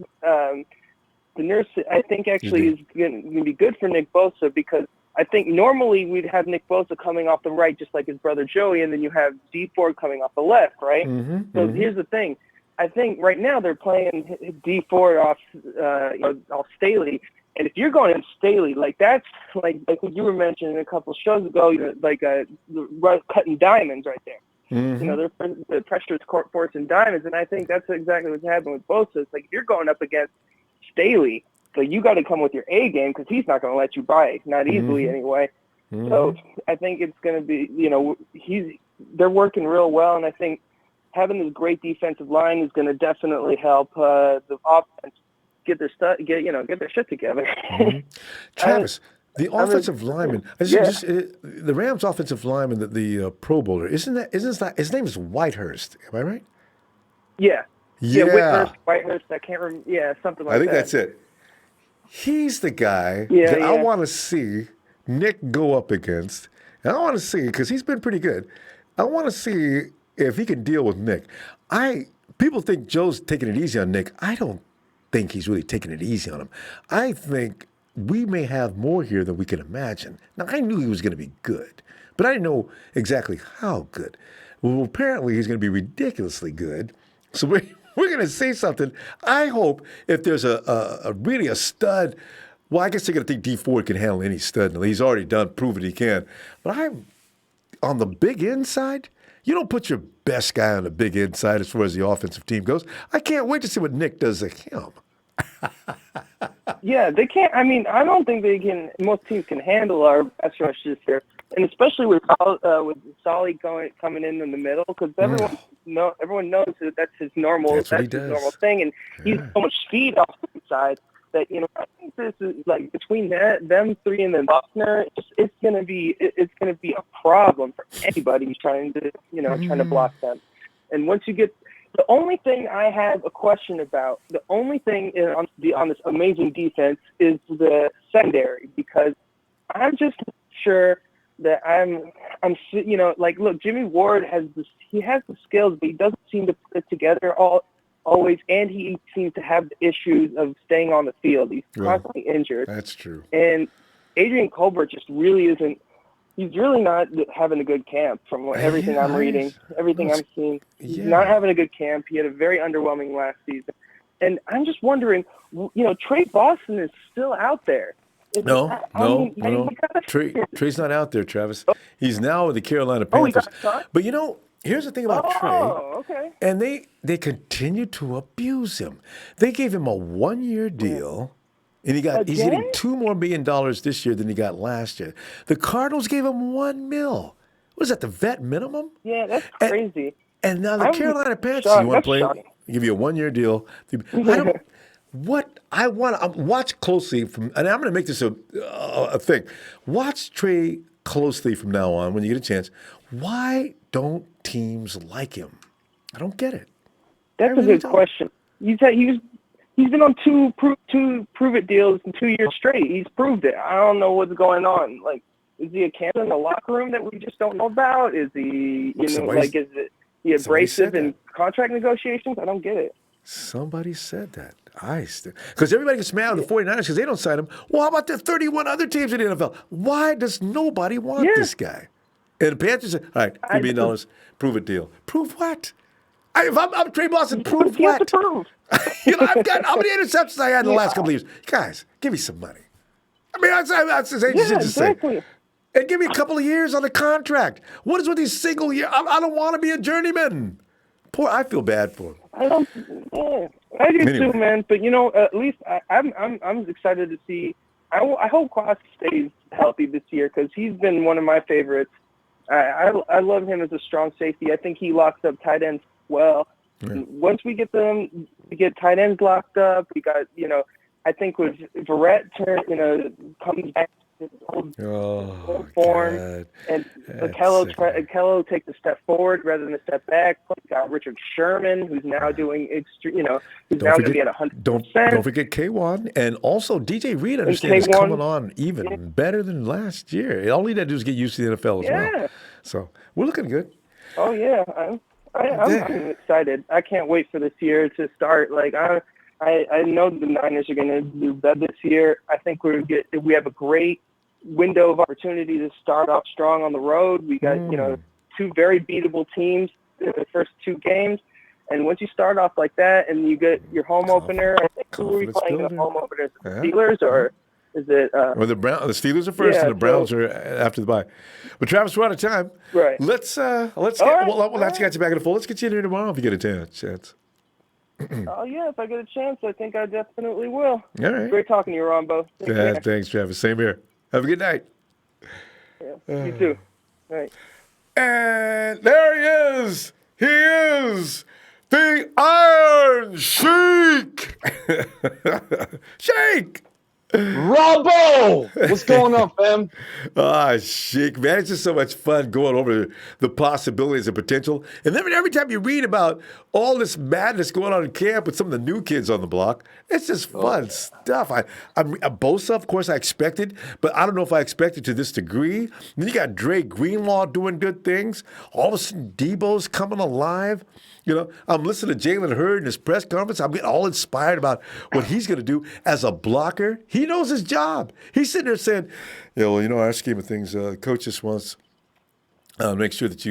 nurse, I think actually is going to be good for Nick Bosa because I think normally we'd have Nick Bosa coming off the right just like his brother Joey, and then you have Dee Ford coming off the left, right? So here's the thing. I think right now they're playing Dee Ford off Staley. And if you're going in Staley, that's like what you were mentioning a couple shows ago, cutting diamonds right there. The pressure is forcing diamonds, and I think that's exactly what's happening with Bosa. It's like if you're going up against Staley, so you got to come with your A game because he's not going to let you buy, not easily anyway. So I think it's going to be, they're working real well, and I think having this great defensive line is going to definitely help the offense get their shit together. Travis, the offensive lineman, the Rams' offensive lineman, the Pro Bowler, isn't that his name is Whitehurst? Am I right? Yeah. Whitehurst. I can't remember. Yeah, something like that. I think that's it. He's the guy that I want to see Nick go up against. And I want to see, because he's been pretty good, I want to see if he can deal with Nick. People think Joe's taking it easy on Nick. I don't think he's really taking it easy on him. I think we may have more here than we can imagine. Now, I knew he was going to be good, but I didn't know exactly how good. Well, apparently he's going to be ridiculously good. So we're going to see something. I hope if there's a really a stud, well, I guess they're going to think Dee Ford can handle any stud. He's already proven he can. But I'm on the big inside. You don't put your best guy on the big inside as far as the offensive team goes. I can't wait to see what Nick does to him. Yeah, they can't. I mean, I don't think they can. Most teams can handle our pass rush this year, and especially with Solly coming in the middle, because everyone knows that that's his normal. That's his normal thing, and he's so much speed off the side that I think this is like between them three and then Buckner, it's gonna be a problem for anybody trying to block them. And once you get the only thing I have a question about, the only thing on this amazing defense is the secondary, because I'm just sure that look, Jimmy Ward has the skills, but he doesn't seem to put it together always, and he seems to have the issues of staying on the field. He's constantly injured. That's true. And Adrian Colbert just really isn't. He's really not having a good camp from everything I'm reading, everything I'm seeing. He's not having a good camp. He had a very underwhelming last season. And I'm just wondering, Trey Boston is still out there. No. Trey's not out there, Travis. He's now with the Carolina Panthers. But here's the thing about Trey. Okay. And they continue to abuse him. They gave him a 1-year deal, and he's getting $2 more million this year than he got last year. The Cardinals gave him $1 million. What is that, the vet minimum? Yeah, that's crazy. And now the Carolina Panthers, you want to play? Give you a 1-year deal. I want to watch closely and I'm going to make this a thing. Watch Trey closely from now on when you get a chance. Why don't teams like him? I don't get it. That's a good question. He's been on two prove it deals in 2 years straight. He's proved it. I don't know what's going on. Like, is he a cancer in the locker room that we just don't know about? Is he, is he abrasive in contract negotiations? I don't get it. Somebody said that. Because everybody gets mad at the 49ers because they don't sign him. Well, how about the 31 other teams in the NFL? Why does nobody want this guy? And the Panthers say, all right, $3 million, prove it deal. Prove what? If I'm Trey Boston, prove what? To prove. I've got how many interceptions I had in the last couple of years. Guys, give me some money. I mean, that's as ancient as say. And give me a couple of years on the contract. What is with these single years? I don't want to be a journeyman. I feel bad for him. I do too, man. But at least I'm excited to see. I hope Kwon stays healthy this year because he's been one of my favorites. I love him as a strong safety. I think he locks up tight ends well. Yeah. Once we get tight ends locked up, we got I think with Verrett comes back to his old form, God. and Kello takes a step forward rather than a step back. We got Richard Sherman, who's now doing who's now going to be at 100%. Don't forget Kwon, and also DJ Reed. I understand is coming on even better than last year. All he had to do is get used to the NFL as well. So we're looking good. Oh yeah, I'm excited. I can't wait for this year to start. Like I know the Niners are going to do better this year. I think we have a great window of opportunity to start off strong on the road. We got two very beatable teams in the first 2 games, and once you start off like that and you get your home opener, I think who are we playing in the home opener? The Steelers or is it? Well, the Steelers are first, and the Browns are after the bye. But Travis, we're out of time. Right. Let's get you back in the fold. Let's get you in here tomorrow if you get a chance. Oh, yeah, if I get a chance, I think I definitely will. All right. Great talking to you, Ronbo. Thanks, Travis. Same here. Have a good night. Yeah, you too. All right. And there he is. He is the Iron Sheik. Sheik! Ronbo! What's going on, fam? Sheik, man, it's just so much fun going over the possibilities and potential. And then every time you read about all this madness going on in camp with some of the new kids on the block, it's just fun stuff. I'm Bosa, of course, I expected, but I don't know if I expected to this degree. Then you got Dre Greenlaw doing good things. All of a sudden, Debo's coming alive. I'm listening to Jalen Hurd in his press conference. I'm getting all inspired about what he's going to do as a blocker. He knows his job. He's sitting there saying, our scheme of things, coach just wants to make sure that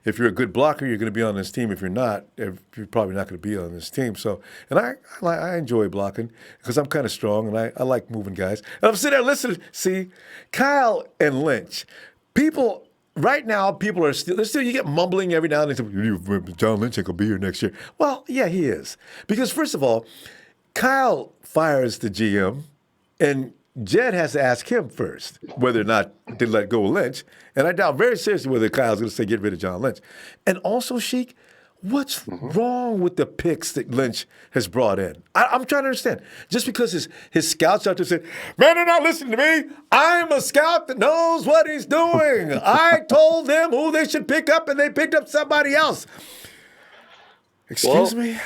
if you're a good blocker, you're going to be on this team. If you're not, you're probably not going to be on this team. So, and I enjoy blocking because I'm kind of strong and I like moving guys. And I'm sitting there listening. See, Kyle and Lynch, right now, people are still, you get mumbling every now and then. John Lynch ain't going to be here next year. Well, yeah, he is. Because, first of all, Kyle fires the GM, and Jed has to ask him first whether or not to let go of Lynch. And I doubt very seriously whether Kyle's going to say get rid of John Lynch. And also, Sheik, what's wrong with the picks that Lynch has brought in? I'm trying to understand. Just because his scouts out there say, man, they're not listening to me. I'm a scout that knows what he's doing. I told them who they should pick up, and they picked up somebody else. Excuse me?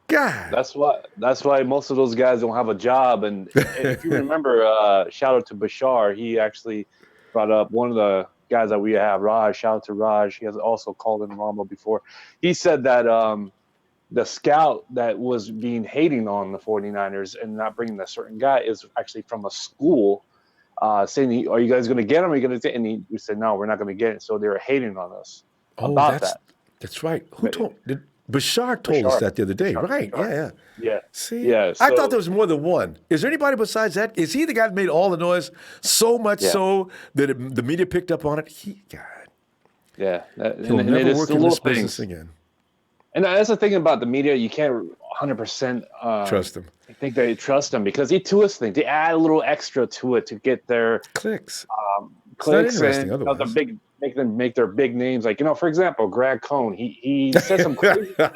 God. That's why most of those guys don't have a job. And if you remember, shout out to Bashar. He actually brought up one of the guys that we have, Raj. Shout out to Raj. He has also called in Ronbo before. He said that the scout that was being hating on the 49ers and not bringing a certain guy is actually from a school saying, are you guys going to get him? Are you going to? And we said, no, we're not going to get it. So they were hating on us about that. That's right. Who told? Bashar told us that the other day. Right. Yeah. Yeah. See? Yeah. I thought there was more than one. Is there anybody besides that? Is he the guy that made all the noise so much so that the media picked up on it? Yeah. He'll never work in this business again. And that's the thing about the media. You can't 100% trust him. I think they trust him because they twist things. They add a little extra to it to get their clicks. Clicks and make their big names. Like, for example, Greg Cohn. He said some crazy stuff.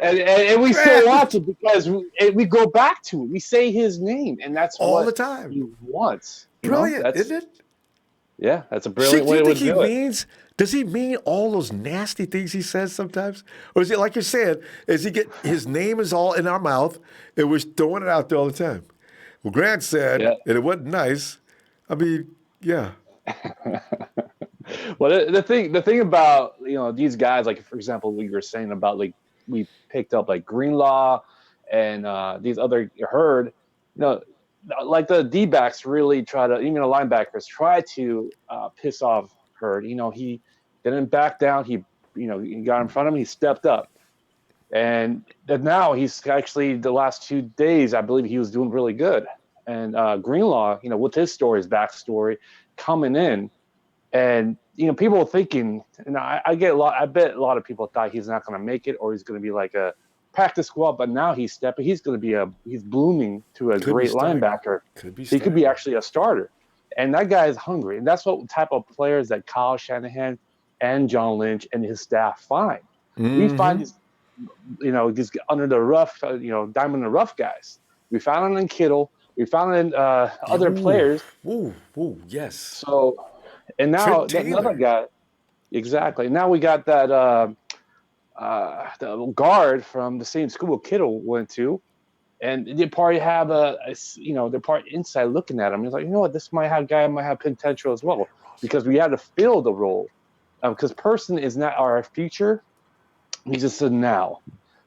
and we still watch it because we go back to it. We say his name, and that's all the time he wants. Brilliant, isn't it? Yeah, that's a brilliant way to do it. Does he mean all those nasty things he says sometimes? Or is it like you're saying, his name is all in our mouth and we're throwing it out there all the time? Well, Grant said, and it wasn't nice. I mean, yeah. Well, the thing about, these guys, like, for example, we were saying about, like, we picked up, like, Greenlaw and these other Hurd, like the D-backs really try to, even the linebackers try to piss off Hurd. He didn't back down. He got in front of him. He stepped up. And now he's actually, the last 2 days, I believe he was doing really good. And Greenlaw, with his backstory, coming in, and people are thinking, I bet a lot of people thought he's not going to make it, or he's going to be like a practice squad. But now he's going to be he's blooming to a great linebacker. He could be actually a starter. And that guy is hungry. And that's what type of players that Kyle Shanahan and John Lynch and his staff find. Mm-hmm. We find these, these under the rough, diamond in the rough guys. We found it in Kittle. We found it in other players. Ooh, yes. So, and now another guy. Exactly. Now we got that the guard from the same school Kittle went to. And they probably have they're probably inside looking at him. He's like, what, this might have potential as well, because we had to fill the role. Because Person is not our future; he's just a now.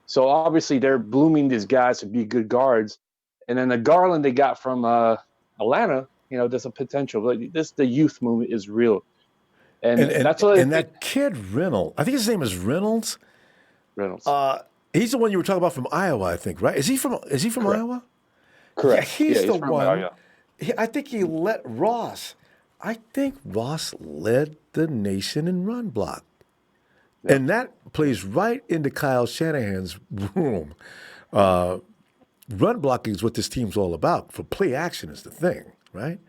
So obviously they're blooming these guys to be good guards, and then the Garland they got from Atlanta, there's a potential. Like the youth movement is real, and that's what. And that kid Reynolds, I think his name is Reynolds. He's the one you were talking about from Iowa, I think, right? Is he from Iowa? Correct. Yeah, he's the one. I think he let Ross. I think Ross led the nation in run block. Yeah. And that plays right into Kyle Shanahan's room. Run blocking is what this team's all about. For play action is the thing, right?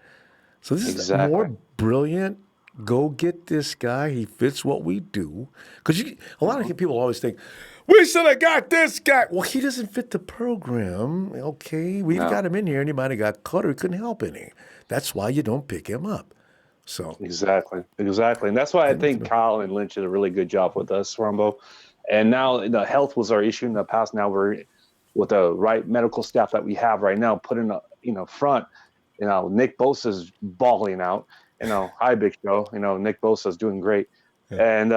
So this is more brilliant. Go get this guy. He fits what we do. Because a lot of people always think, we should have got this guy. Well, he doesn't fit the program. Okay, we've got him in here, and he might have got cut or he couldn't help any. That's why you don't pick him up. So Exactly. And that's why I think Kyle and Lynch did a really good job with us, Ronbo. And now the health was our issue in the past. Now we're with the right medical staff that we have right now, put in front. Nick Bosa's balling out. Hi, Big Show. Nick Bosa's doing great. Yeah. And,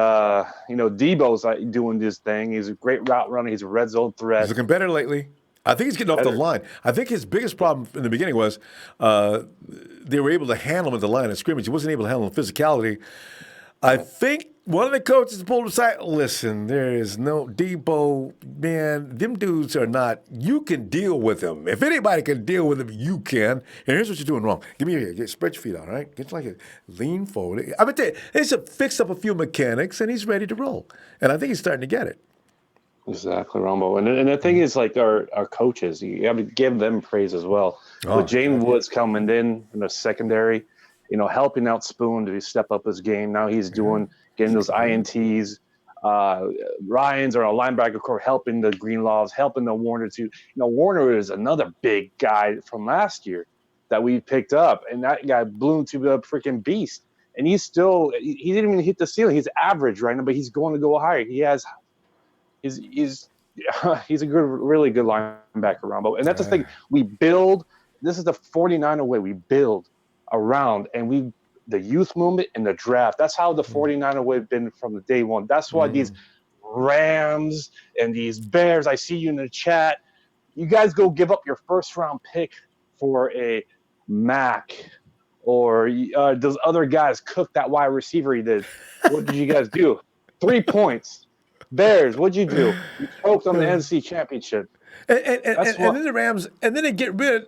Debo's doing this thing. He's a great route runner. He's a red zone threat. He's looking better lately. I think he's getting off the line. I think his biggest problem in the beginning was they were able to handle him at the line of scrimmage. He wasn't able to handle the physicality. I think one of the coaches pulled him aside. Listen, there is no Debo, man. Them dudes are not. You can deal with them. If anybody can deal with them, you can. And here's what you're doing wrong. Give me your spread your feet out, all right? Get like a lean forward. I mean, they just fixed up a few mechanics, and he's ready to roll. And I think he's starting to get it. Exactly, Ronbo. And the thing is, like our coaches, you have to give them praise as well. With James Woods coming in the secondary, helping out Spoon to step up his game. Now he's getting those INTs. Ryan's or a linebacker core helping the Greenlaws, helping the Warner too. Warner is another big guy from last year that we picked up, and that guy bloomed to be a freaking beast. And he didn't even hit the ceiling. He's average right now, but he's going to go higher. He's a really good linebacker, Ronbo. And that's the thing. We build. This is the 49er way. We build around, and the youth movement and the draft. That's how the 49er way has been from the day one. That's why these Rams and these Bears, I see you in the chat, you guys go give up your first-round pick for a Mac, or those other guys cook that wide receiver he did. What did you guys do? 3 points. Bears, what'd you do? You choked on the NFC Championship. And then the Rams, and then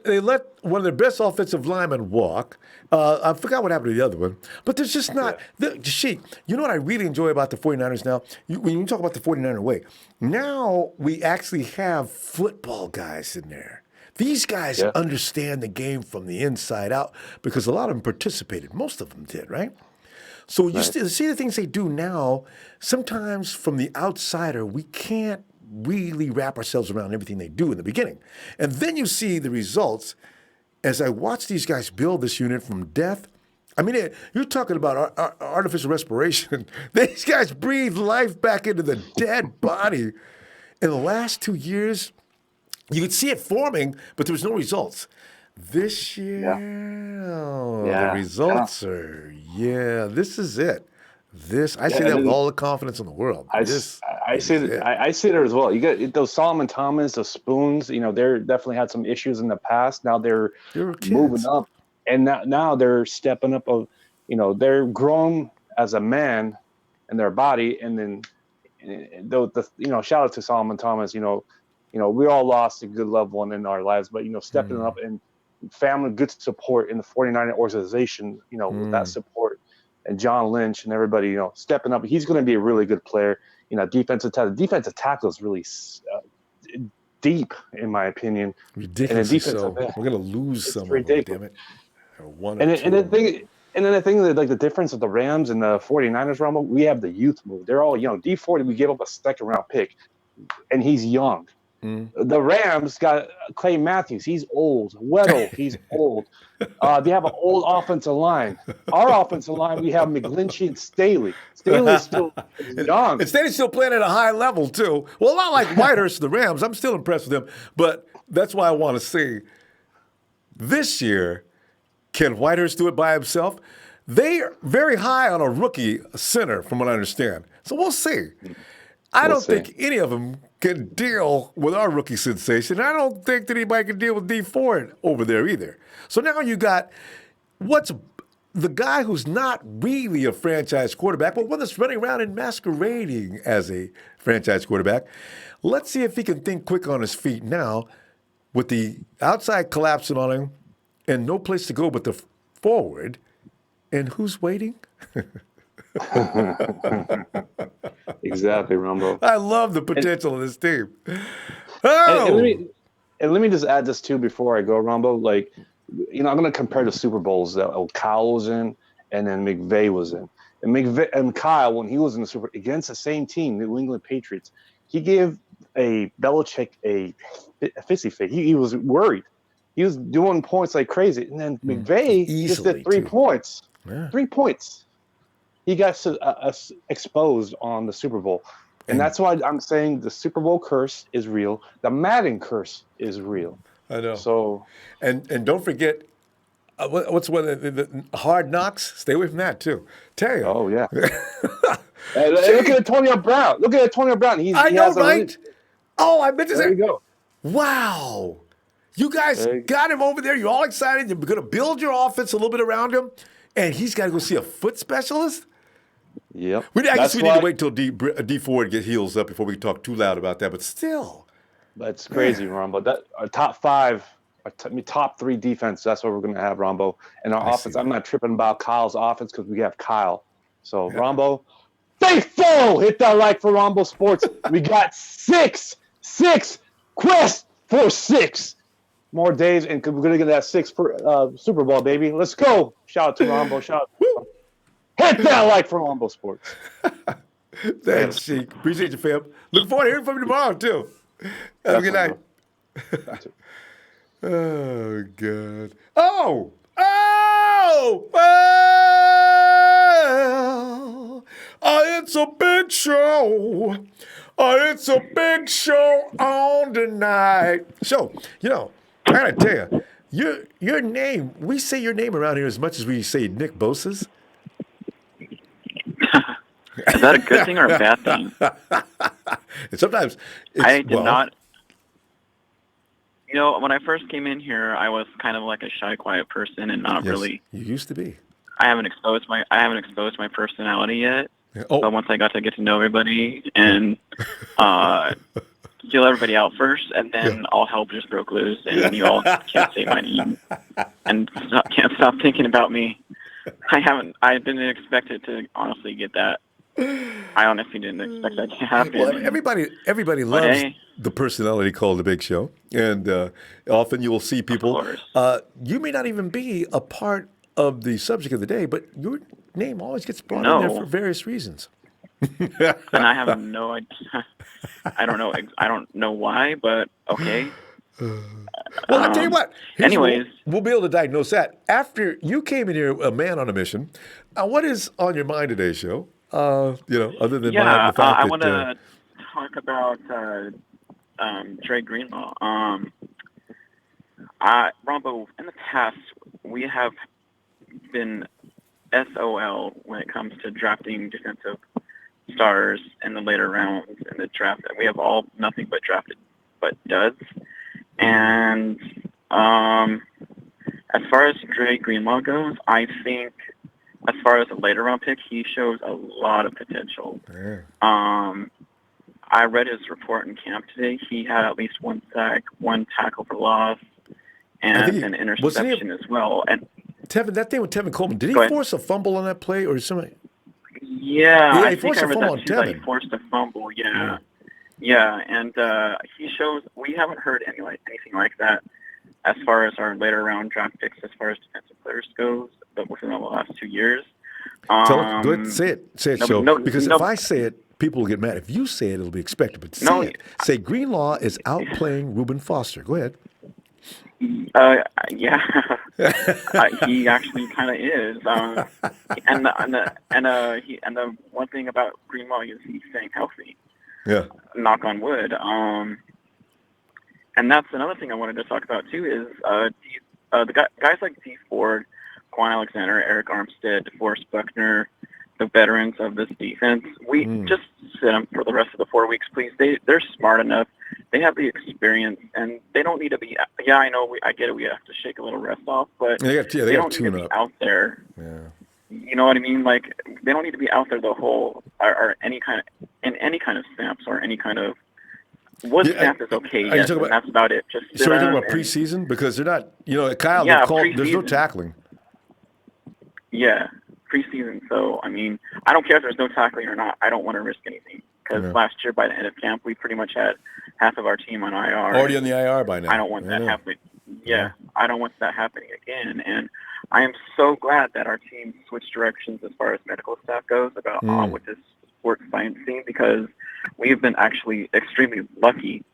they let one of their best offensive linemen walk. I forgot what happened to the other one. But there's just not, Sheik, you know what I really enjoy about the 49ers now? When you talk about the 49er way, now we actually have football guys in there. These guys understand the game from the inside out because a lot of them participated. Most of them did, right? So you see the things they do now, sometimes from the outsider, we can't really wrap ourselves around everything they do in the beginning. And then you see the results as I watch these guys build this unit from death. I mean, you're talking about artificial respiration. These guys breathe life back into the dead body. In the last 2 years, you could see it forming, but there was no results. This year, the results are, this is it. I say that with all the confidence in the world. I say that as well. You got those Solomon Thomas, the Spoons. You know, they're definitely had some issues in the past. Now they're moving up, and now they're stepping up. They're grown as a man in their body, and then shout out to Solomon Thomas. We all lost a good loved one in our lives, but stepping up and family, good support in the 49er organization. With that support. And John Lynch and everybody, stepping up. He's going to be a really good player. Defensive tackle is really deep, in my opinion. Ridiculously so. We're going to lose some of them, damn it. And then the thing that, like, the difference of the Rams and the 49ers, Ronbo, we have the youth move. They're all young. Dee Ford, we gave up a second-round pick, and he's young. The Rams got Clay Matthews. He's old. Weddle, he's old. They have an old offensive line. Our offensive line, we have McGlinchey and Staley. Staley's still young. And Staley's still playing at a high level, too. Well, not like Whitehurst, the Rams. I'm still impressed with them. But that's why I want to see this year, can Whitehurst do it by himself? They're very high on a rookie center, from what I understand. So we'll see. I don't think any of them can deal with our rookie sensation. I don't think that anybody can deal with Dee Ford over there either. So now you got the guy who's not really a franchise quarterback, but one that's running around and masquerading as a franchise quarterback. Let's see if he can think quick on his feet now with the outside collapsing on him and no place to go but the forward. And who's waiting? Exactly, Ronbo. I love the potential of this team. And let me just add this too before I go, Ronbo. Like, I'm going to compare the Super Bowls that Kyle was in and then McVay was in. And Kyle, when he was in the Super against the same team, New England Patriots, he gave a Belichick a fissy fit. He was worried. He was doing points like crazy. And then McVay just did 3 points. Yeah. 3 points. He got exposed on the Super Bowl. And that's why I'm saying the Super Bowl curse is real. The Madden curse is real. I know. So, and don't forget, what's the Hard Knocks? Stay away from that, too. Tell you. Oh, yeah. Look at Antonio Brown. I know, right? I meant to say. There you go. Wow. You guys got him over there. You're all excited. You're going to build your offense a little bit around him. And he's got to go see a foot specialist? Yep. I guess we need to wait until Dee Ford heals up before we talk too loud about that. But still. That's crazy, Ronbo. That our top 3 defense, that's what we're going to have, Ronbo. And our offense, I'm not tripping about Kyle's offense because we have Kyle. So, Ronbo, faithful! Hit that like for Ronbo Sports. We got 6 quests for 6 more days, and we're going to get that 6th Super Bowl, baby. Let's go. Shout out to Ronbo. Hit that like for Ronbo Sports. Thanks, Sheik. Appreciate you, fam. Look forward to hearing from you tomorrow, too. Have a good night. Oh, God. It's a big show. It's a big show on tonight. So, I got to tell you, your name, we say your name around here as much as we say Nick Bosa's. Is that a good thing or a bad thing? And sometimes I did not. When I first came in here, I was kind of like a shy, quiet person, and not really. You used to be. I haven't exposed my personality yet. But once I got to get to know everybody and kill everybody out first, and then all hell just broke loose, and you all can't say my name and can't stop thinking about me. I didn't expect it to honestly get that. I honestly didn't expect that to happen. Well, everybody loves the personality called The Big Show, and often you will see people. You may not even be a part of the subject of the day, but your name always gets brought in there for various reasons. And I have no idea. I don't know why, but okay. Well, I'll tell you what. Anyways. We'll be able to diagnose that. After you came in here, a man on a mission, what is on your mind today, Show? Other than the fact I that... want to talk about Dre Greenlaw. Ronbo, in the past, we have been SOL when it comes to drafting defensive stars in the later rounds in the draft. We have all nothing but drafted but duds. And as far as Dre Greenlaw goes, I think as far as a later round pick, he shows a lot of potential. Yeah. I read his report in camp today. He had at least one sack, one tackle for loss, and an interception as well. And Tevin, that thing with Tevin Coleman, did he force a fumble on that play or something? Yeah, he I think forced I a read fumble that on too, that Tevin. he forced a fumble, Yeah, and he shows, we haven't heard anything like that as far as our later round draft picks, as far as defensive players goes, but within the last 2 years. Go ahead, say it, Show. Because if I say it, people will get mad. If you say it, it'll be expected. But say it. Say Greenlaw is outplaying Reuben Foster. Go ahead. Yeah, he actually kind of is. And the one thing about Greenlaw is he's staying healthy. Yeah. Knock on wood. And that's another thing I wanted to talk about too is the guys like Dee Ford, Kwon Alexander, Eric Armstead, DeForest Buckner, the veterans of this defense. We just sit them for the rest of the 4 weeks, please. They're smart enough. They have the experience, and they don't need to be. Yeah, I know. I get it. We have to shake a little rest off, but they don't need to be out there. Yeah. You know what I mean? Like they don't need to be out there the whole or any kind of snaps or any kind of. One snap is okay. Yes, and that's about it. Just so you're talking about preseason because they're not. Kyle. Yeah, there's no tackling. Yeah, preseason. So I mean, I don't care if there's no tackling or not. I don't want to risk anything because last year by the end of camp, we pretty much had half of our team on IR. Already on the IR by now. I don't want that happening. Yeah, I don't want that happening again. And I am so glad that our team switched directions as far as medical staff goes about with this sports science scene because we've been actually extremely lucky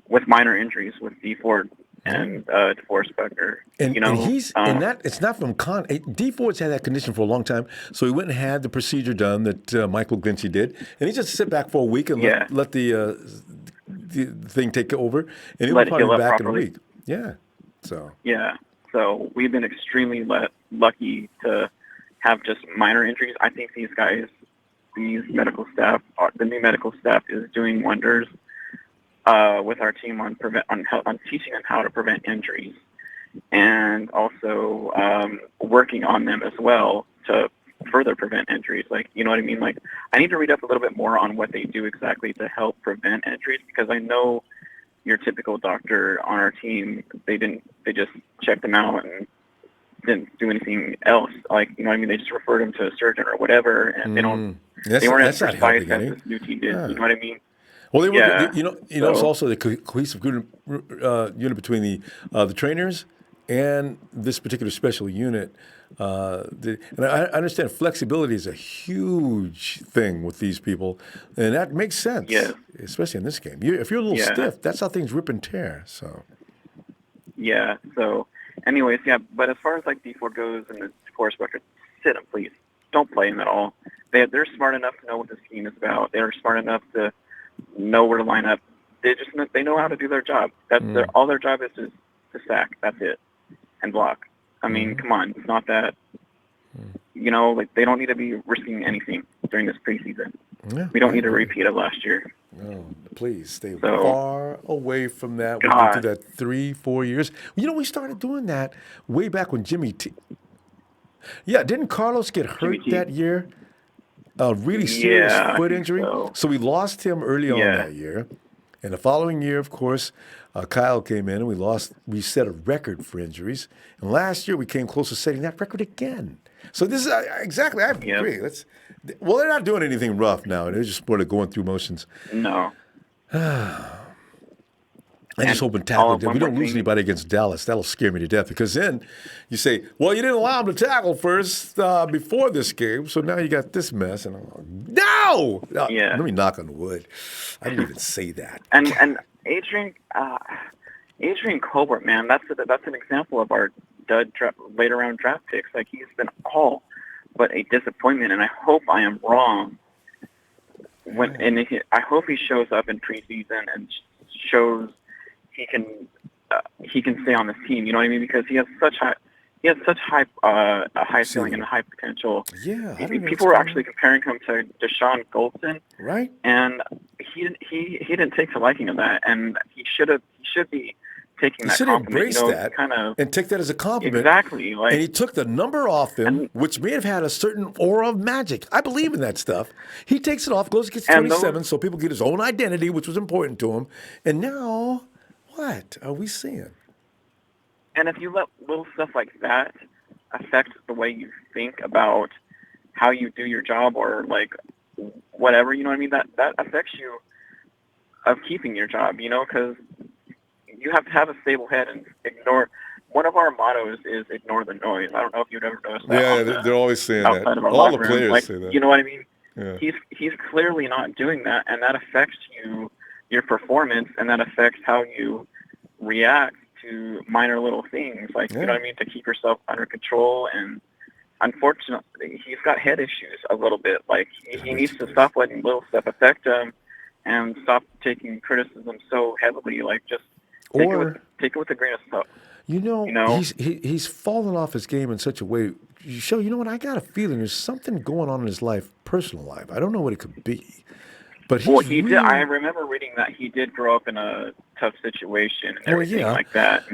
with minor injuries with Dee Ford and DeForest Buckner. And he's and that it's not from Dee Ford's had that condition for a long time, so he went and had the procedure done that Michael Glinchy did, and he just sit back for a week and let the thing take over, and he'll probably be back in a week. Yeah. So we've been extremely lucky to have just minor injuries. I think these guys, these medical staff, the new medical staff is doing wonders with our team on teaching them how to prevent injuries, and also working on them as well to further prevent injuries. Like, you know what I mean? Like, I need to read up a little bit more on what they do exactly to help prevent injuries because I know your typical doctor on our team, they just checked them out and didn't do anything else. Like, you know what I mean? They just referred them to a surgeon or whatever, and they weren't as precise as this new team did. You know what I mean? Well, it's also the cohesive unit between the trainers and this particular special unit. And I understand flexibility is a huge thing with these people, and that makes sense, especially in this game. If you're a little stiff, that's how things rip and tear. So. Yeah. So, anyways, But as far as like Dee Ford goes and the DeForest Buckner, sit them, please. Don't play them at all. They're smart enough to know what this team is about. They're smart enough to know where to line up. They know how to do their job. That's all their job is to sack. That's it, and block. I mean, come on, it's not that. Like they don't need to be risking anything during this preseason. Yeah, we don't need a repeat of last year. No, please stay far away from that. We did that 3-4 years. We started doing that way back when Jimmy T. Yeah, didn't Carlos get hurt that year? a really serious Yeah, I foot think injury. so. So we lost him early on Yeah. that year. And the following year, of course, Kyle came in and we set a record for injuries. And last year we came close to setting that record again. So this is exactly, I agree. Well, they're not doing anything rough now. They're just sort of going through motions. No. I just hope in tackle, we don't lose anybody against Dallas. That'll scare me to death because then you say, well, you didn't allow him to tackle first before this game, so now you got this mess. And I'm like, no! Yeah. Let me knock on wood. I didn't even say that. And Adrian Colbert, man, that's an example of our dud later round draft picks. Like, he's been all but a disappointment, and I hope I am wrong. I hope he shows up in preseason and shows he can stay on this team. You know what I mean? Because he has such high a high ceiling and a high potential. Yeah, people were actually comparing him to Deshaun Goldson, right? And he didn't take to liking of that, and he should be taking that compliment. Embrace that and take that as a compliment. Exactly. And he took the number off him, which may have had a certain aura of magic. I believe in that stuff. He takes it off, goes and gets 27, so people get his own identity, which was important to him. And now, what are we seeing? And if you let little stuff like that affect the way you think about how you do your job or like whatever, you know what I mean? That affects you of keeping your job, you know, because you have to have a stable head and ignore. One of our mottos is ignore the noise. I don't know if you've ever noticed that. Yeah, they're always saying that. All the players say that. You know what I mean? Yeah. He's clearly not doing that, and that affects your performance, and that affects how you react to minor little things, like you know what I mean, to keep yourself under control. And unfortunately, he's got head issues a little bit. Like he needs to stop letting little stuff affect him, and stop taking criticism so heavily. Like just take it with a grain of salt. You know? He's fallen off his game in such a way. You know what? I got a feeling there's something going on in his life, personal life. I don't know what it could be. But he did. I remember reading that he did grow up in a tough situation and everything like that.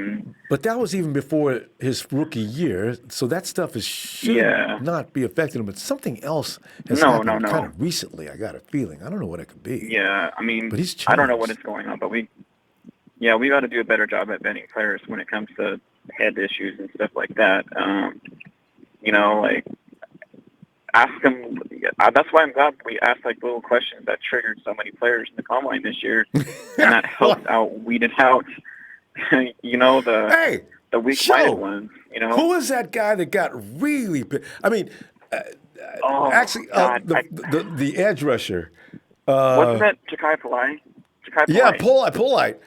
But that was even before his rookie year, so that stuff should not be affecting him. But something else has happened kind of recently. I got a feeling. I don't know what it could be. Yeah, I mean, but I don't know what is going on, but we got to do a better job at vetting players when it comes to head issues and stuff like that. You know, like. Ask them. That's why I'm glad we asked like little questions that triggered so many players in the combine this year, and that helped weeded out, you know, the weak-minded ones. You know, who was that guy that got really? I mean, the edge rusher. Wasn't that Ja'Kai Polite? Yeah, Polite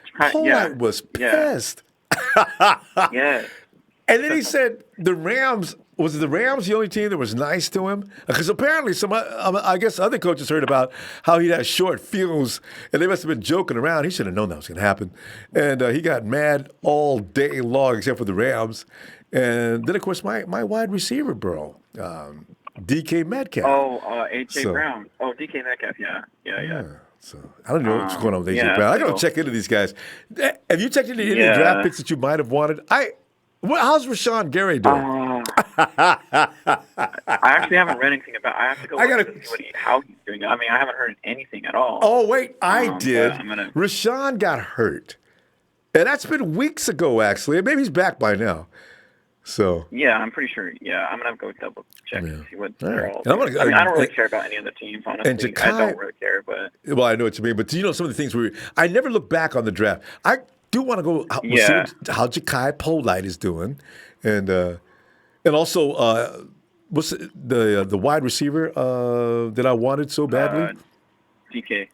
was pissed. Yeah. And then he said the Rams. Was the Rams the only team that was nice to him? Because apparently I guess other coaches heard about how he had short fuse, and they must have been joking around. He should have known that was going to happen. And he got mad all day long, except for the Rams. And then, of course, my wide receiver, bro, DK Metcalf. A.J. Brown. DK Metcalf, yeah. So I don't know what's going on with A.J. Brown. I got to check into these guys. Have you checked into any draft picks that you might have wanted? How's Rashawn Gary doing? I actually haven't read anything about. I have to go see how he's doing. I mean, I haven't heard anything at all. Oh wait, I did. Rashawn got hurt, and that's been weeks ago. Actually, maybe he's back by now. So yeah, I'm pretty sure. Yeah, I'm gonna go double check and see what they're all. I don't really care about any of the teams. Honestly, I don't really care. But well, I know what you mean. But do you know some of the things I never look back on the draft. I do want to go see how Ja'Kai Polite is doing, and also what's the wide receiver that I wanted so badly? DK.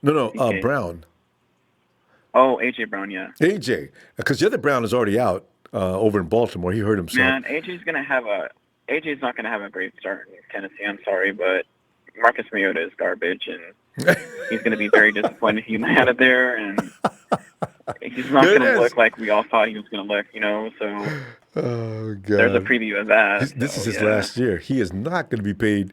No, DK. Brown. Oh, A.J. Brown, yeah. A.J. Because the other Brown is already out over in Baltimore. He hurt himself. Man, AJ's not gonna have a great start in Tennessee. I'm sorry, but Marcus Mariota is garbage, and he's gonna be very disappointed he landed there, and he's not gonna look like we all thought he was gonna look, you know. So God. There's a preview of that. This is his last year. He is not going to be paid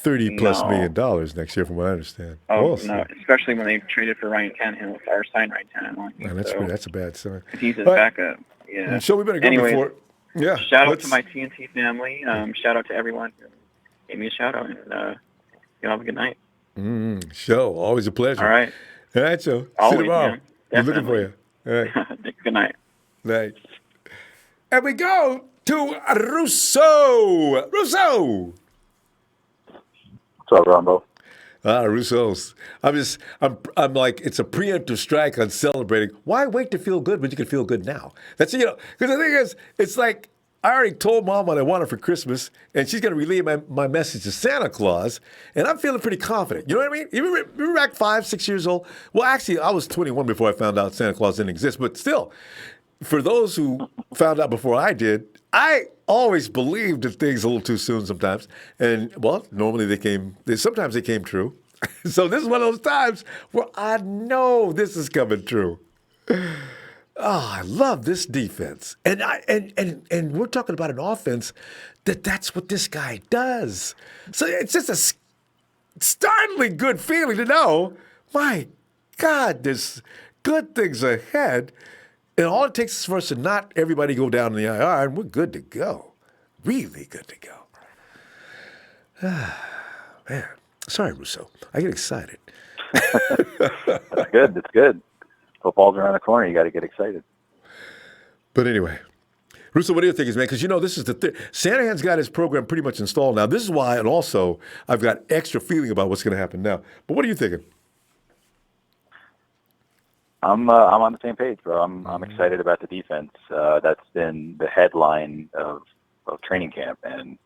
$30+ million next year, from what I understand. Oh no, especially when they traded for Ryan Tannehill or signed Ryan Tannehill. That's a bad sign. He's his backup. Yeah. So we better go before. Yeah. Shout out to my TNT family. Shout out to everyone who gave me a shout out, and You have a good night. Show. Always a pleasure. All right. All right, Joe. See you Always, tomorrow. man. We're looking for Definitely. you. All right. Good night. Night. And we go to Russo. Russo. What's up, Ronbo? Russo's. I'm like, it's a preemptive strike on celebrating. Why wait to feel good when you can feel good now? That's, because the thing is, it's like, I already told Mom what I wanted for Christmas, and she's going to relay my message to Santa Claus, and I'm feeling pretty confident. You know what I mean? You remember back 5, 6 years old? Well, actually, I was 21 before I found out Santa Claus didn't exist, but still, for those who found out before I did, I always believed in things a little too soon sometimes. And, well, normally sometimes they came true. So this is one of those times where I know this is coming true. Oh, I love this defense. And we're talking about an offense that's what this guy does. So it's just a startlingly good feeling to know, my God, there's good things ahead. And all it takes is for us to not everybody go down in the IR, and we're good to go. Really good to go. Man. Sorry, Russo. I get excited. That's good. That's good. Football's around the corner. You got to get excited. But anyway, Russo, what do you think, man? Because, this is Shanahan's got his program pretty much installed now. This is why, and also, I've got extra feeling about what's going to happen now. But what are you thinking? I'm on the same page, bro. I'm excited about the defense. That's been the headline of training camp, and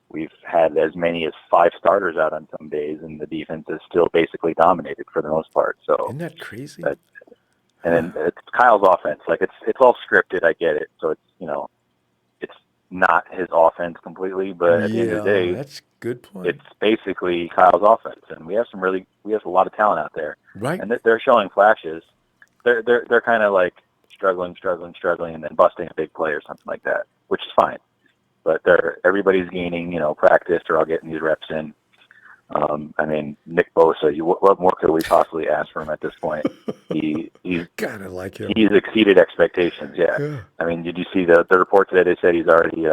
we've had as many as 5 starters out on some days, and the defense is still basically dominated for the most part. So isn't that crazy? And then it's Kyle's offense. Like it's all scripted. I get it. So it's it's not his offense completely, but at the end of the day, that's a good point. It's basically Kyle's offense, and we have a lot of talent out there, right? And they're showing flashes. They're kind of like struggling, and then busting a big play or something like that, which is fine. But everybody's gaining, practice. They're all getting these reps in. Nick Bosa. What more could we possibly ask for him at this point? He's kind of like him. He's exceeded expectations. Yeah. Did you see the report today? They said he's already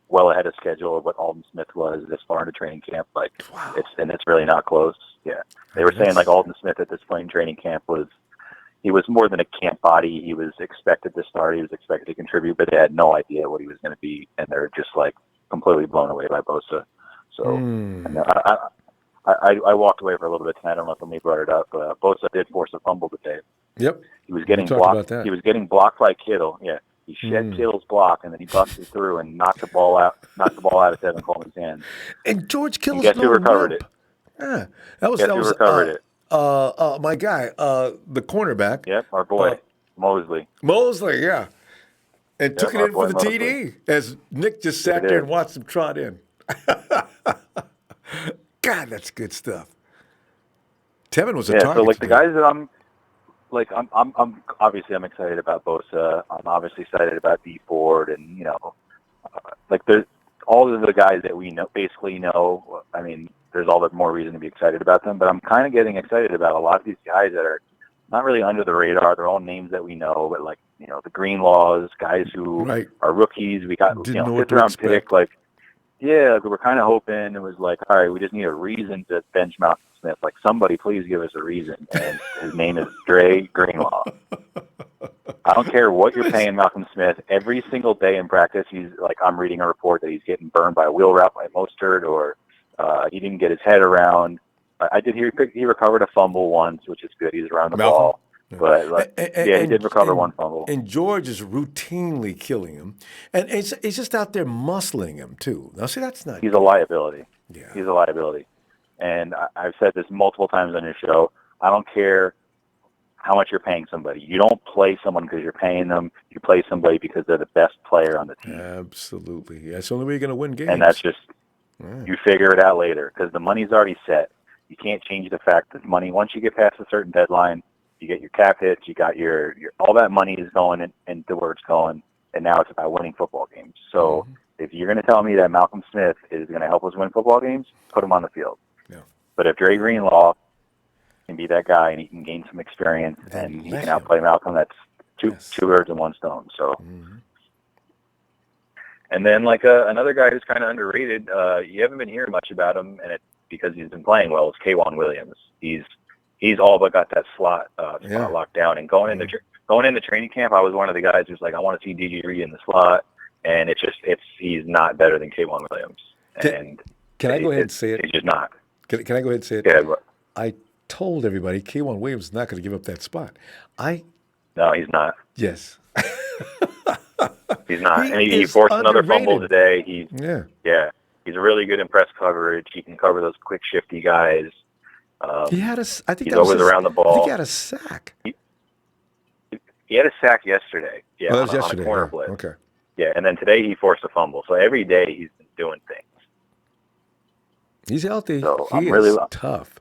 well ahead of schedule of what Alden Smith was this far into training camp. Like, wow. It's really not close. Yeah. They were saying like Alden Smith at this point in training camp was more than a camp body. He was expected to start. He was expected to contribute, but they had no idea what he was going to be, and they're just like completely blown away by Bosa. So and I walked away for a little bit tonight. I don't know if somebody brought it up. Bosa did force a fumble today. Yep. He was getting blocked. He was getting blocked by Kittle. Yeah. He shed Kittle's block, and then he busted through and knocked the ball out of Tevin Coleman's hands. And George Kittle's guess who recovered it? Yeah. Guess who recovered it? My guy, the cornerback. Yep, our boy, Mosley. Mosley, yeah. And took it in for the TD as Nick just sat there and watched him trot in. God, that's good stuff. Tevin was a target. So like the guys that I'm obviously I'm excited about Bosa. I'm obviously excited about Dee Ford, and there's all of the guys that we basically know. There's all the more reason to be excited about them. But I'm kind of getting excited about a lot of these guys that are not really under the radar. They're all names that we know, but the Greenlaws, guys who are rookies. We got 5th round pick. We're kind of hoping it was like, all right, we just need a reason to bench Malcolm Smith. Like, somebody please give us a reason. And his name is Dre Greenlaw. I don't care what you're paying Malcolm Smith. Every single day in practice, he's like, I'm reading a report that he's getting burned by a wheel route by Mostert, or he didn't get his head around. I did hear he recovered a fumble once, which is good. He's around the ball. Yeah. But he did recover one fumble. And George is routinely killing him, and he's just out there muscling him too. Now, see, that's not. He's a liability. Yeah, he's a liability. And I've said this multiple times on your show. I don't care how much you're paying somebody. You don't play someone because you're paying them. You play somebody because they're the best player on the team. Absolutely, that's the only way you're going to win games. And that's just you figure it out later, because the money's already set. You can't change the fact that money, once you get past a certain deadline, you get your cap hits, you got your all that money is going into where it's going, and now it's about winning football games. So if you're going to tell me that Malcolm Smith is going to help us win football games, put him on the field. Yeah. But if Dre Greenlaw can be that guy and he can gain some experience and he can outplay Malcolm, that's two birds in one stone. So. And then another guy who's kind of underrated, you haven't been hearing much about him, and because he's been playing well is Kwon Williams. He's all but got that slot locked down. And going into training camp, I was one of the guys who's like, I want to see DJ Reed in the slot, and he's not better than Kwon Williams. Can I go ahead and say it? He's just not. Can I go ahead and say it? Yeah, but I told everybody Kwon Williams is not going to give up that spot. No, he's not. Yes. He's not. He forced another fumble today. He's a really good in press coverage. He can cover those quick, shifty guys. He had I think he's always around the ball. I think he had a sack. He had a sack yesterday. Yeah, that was yesterday. On a corner blitz. Okay. Yeah, and then today he forced a fumble. So every day he's been doing things. He's healthy. So he I'm is really tough.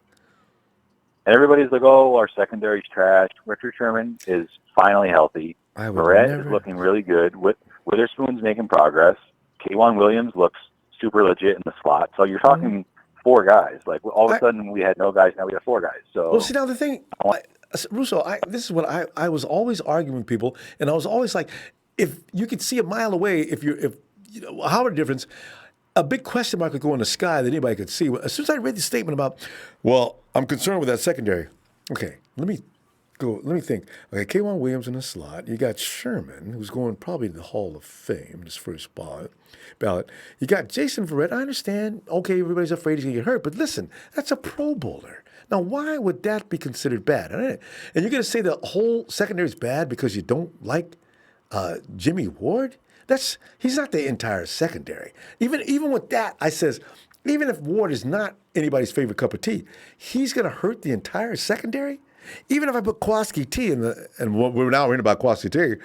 And everybody's like, "Oh, our secondary's trash." Richard Sherman is finally healthy. Barrett is looking really good. Witherspoon's making progress. Kwon Williams looks super legit in the slot. So you're talking 4 guys. Like all of a sudden we had no guys. Now we have 4 guys. So well, see now the thing, Russo. This is what I was always arguing with people, and I was always like, if you could see a mile away, if you know, how a difference. A big question mark could go in the sky that anybody could see. As soon as I read the statement about, well, I'm concerned with that secondary. Okay, let me think. Okay, Kwon Williams in the slot. You got Sherman, who's going probably to the Hall of Fame, his first ballot. You got Jason Verrett. I understand. Okay, everybody's afraid he's going to get hurt. But listen, that's a Pro Bowler. Now, why would that be considered bad? And you're going to say the whole secondary is bad because you don't like Jimmy Ward? He's not the entire secondary. Even with that, I says, even if Ward is not anybody's favorite cup of tea, he's going to hurt the entire secondary. Even if I put Kowalski T and we're now reading about Kowalski T,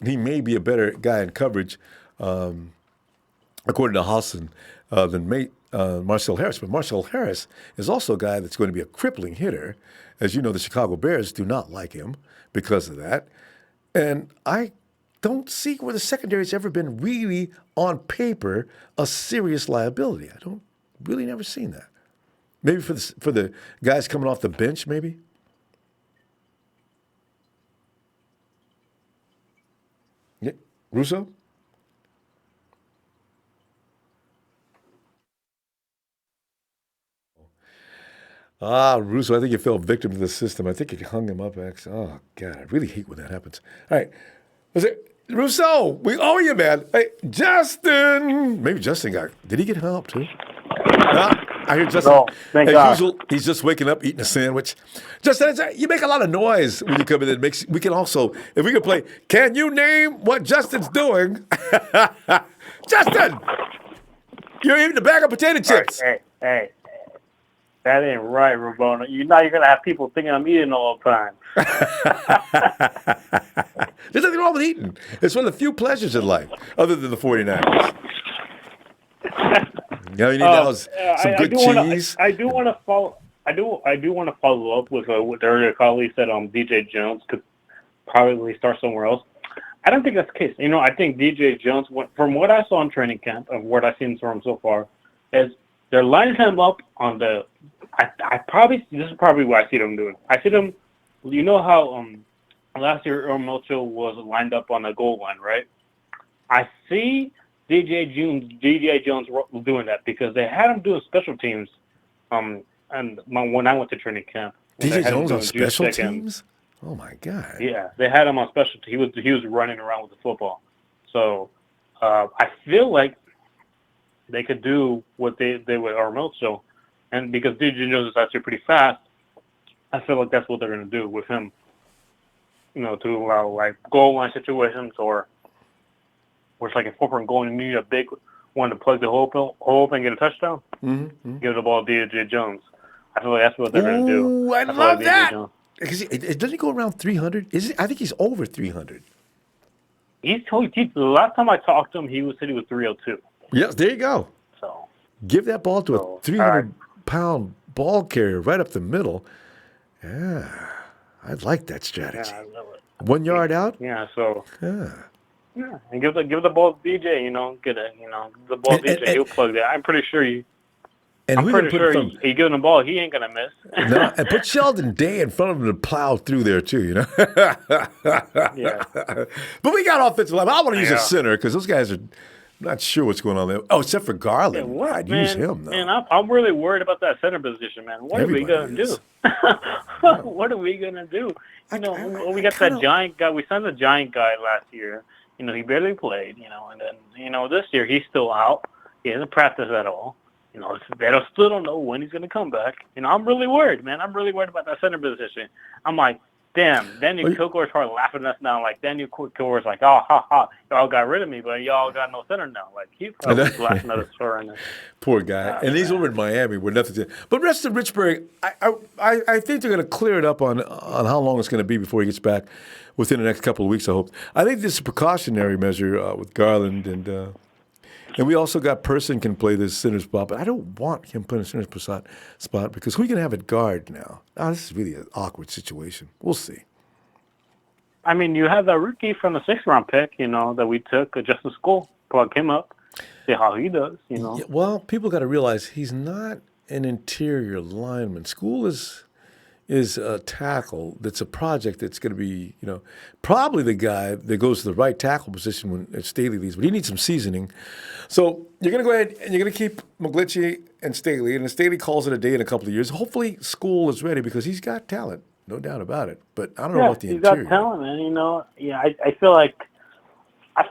he may be a better guy in coverage, according to Hassan, than Marcel Harris. But Marcel Harris is also a guy that's going to be a crippling hitter. As you know, the Chicago Bears do not like him because of that. And I don't see where the secondary's ever been really, on paper, a serious liability. I don't really never seen that. Maybe for the guys coming off the bench, maybe. Yeah. Russo? Russo, I think you fell victim to the system. I think you hung him up, actually. Oh, God, I really hate when that happens. All right. Russo, we owe you, man. Hey, Justin. Maybe Justin did he get hung up too? No, I hear Justin. No, thank God. Usual, he's just waking up, eating a sandwich. Justin, you make a lot of noise when you come in. We can also, if we can play, can you name what Justin's doing? Justin, you're eating a bag of potato chips. Hey. That ain't right, Rabona. You're going to have people thinking I'm eating all the time. There's nothing wrong with eating. It's one of the few pleasures in life, other than the 49ers. You know, you need some good cheese. I do want to follow up with what the earlier colleague said. DJ Jones could probably start somewhere else. I don't think that's the case. You know, I think DJ Jones, from what I saw in training camp of what I've seen from him so far, is they're lining him up on the. This is probably what I see them doing. I see them. You know how last year Earl Mitchell was lined up on the goal line, right? I see DJ Jones doing that because they had him doing special teams. And when I went to training camp, DJ Jones on special teams. Oh my God! Yeah, they had him on special teams. He was running around with the football. So I feel like they could do what they with Earl Mitchell. And because DJ Jones is actually pretty fast, I feel like that's what they're going to do with him. You know, to allow like goal line situations or where it's like a football goal and you need a big one to plug the hole up and get a touchdown. Mm-hmm. Give the ball to DJ Jones. I feel like that's what they're going to do. Ooh, I love that. Because doesn't he go around 300? I think he's over 300. The last time I talked to him, he said he was 302. Yes, there you go. So give that ball to a 300-pound ball carrier right up the middle. Yeah, I like that strategy. Yeah, I love it. 1 yard out. Yeah. So. Yeah, and give the ball to DJ. You know, the ball to DJ. He'll plug that. I'm pretty sure you. And I'm pretty sure he gives him the ball. He ain't gonna miss. No, and put Sheldon Day in front of him to plow through there too. You know. Yeah. But we got offensive line. I want to use a center because those guys are. Not sure what's going on there. Oh, except for Garland. Yeah, I'd use him, though. Man, I'm really worried about that center position, man. What are we going to do? What are we going to do? You know, we got that giant guy. We signed the giant guy last year. You know, he barely played, you know, and then, you know, this year he's still out. He hasn't practiced at all. You know, they still don't know when he's going to come back. You know, I'm really worried, man. I'm really worried about that center position. I'm like, damn, Daniel Kilgore's probably laughing at us now. Like, Daniel Kilgore's like, oh, ha, ha, y'all got rid of me, but y'all got no center now. Like, he's probably laughing at us for right now. Poor guy. And he's over in Miami where nothing's in. But rest in Richburg, I think they're going to clear it up on how long it's going to be before he gets back within the next couple of weeks, I hope. I think this is a precautionary measure with Garland. And we also got Person can play this center spot, but I don't want him playing a center spot because who are you going to have at guard now? Oh, this is really an awkward situation. We'll see. I mean, you have that rookie from the 6th-round pick, you know, that we took, Justin School, plug him up, see how he does, you know. Yeah, well, people got to realize he's not an interior lineman. School is a tackle that's a project that's going to be, you know, probably the guy that goes to the right tackle position when Staley leaves, but he needs some seasoning. So you're going to go ahead and you're going to keep McGlinchey and Staley, and if Staley calls it a day in a couple of years, hopefully School is ready because he's got talent, no doubt about it. But I don't know about the interior. He's got talent, man. You know, yeah, I feel like I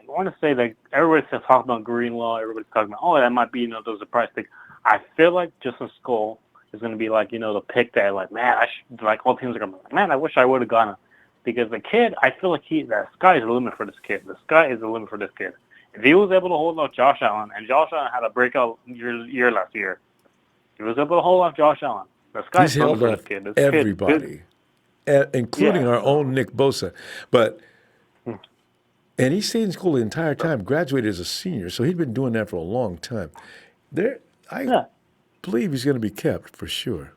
want to say that everybody's talking about Greenlaw, everybody's talking about, oh, that might be, you know, those surprise things. I feel like Justin School is going to be like, you know, the pick that, like, man, like all teams are going to be like, man, I wish I would have gone him. Because the kid, I feel like the sky is the limit for this kid. The sky is the limit for this kid. If he was able to hold off Josh Allen, and Josh Allen had a breakout year last year, he was able to hold off Josh Allen. The sky is the limit for this kid. This everybody, including our own Nick Bosa. But and he stayed in school the entire time, graduated as a senior, so he'd been doing that for a long time. I believe he's going to be kept for sure.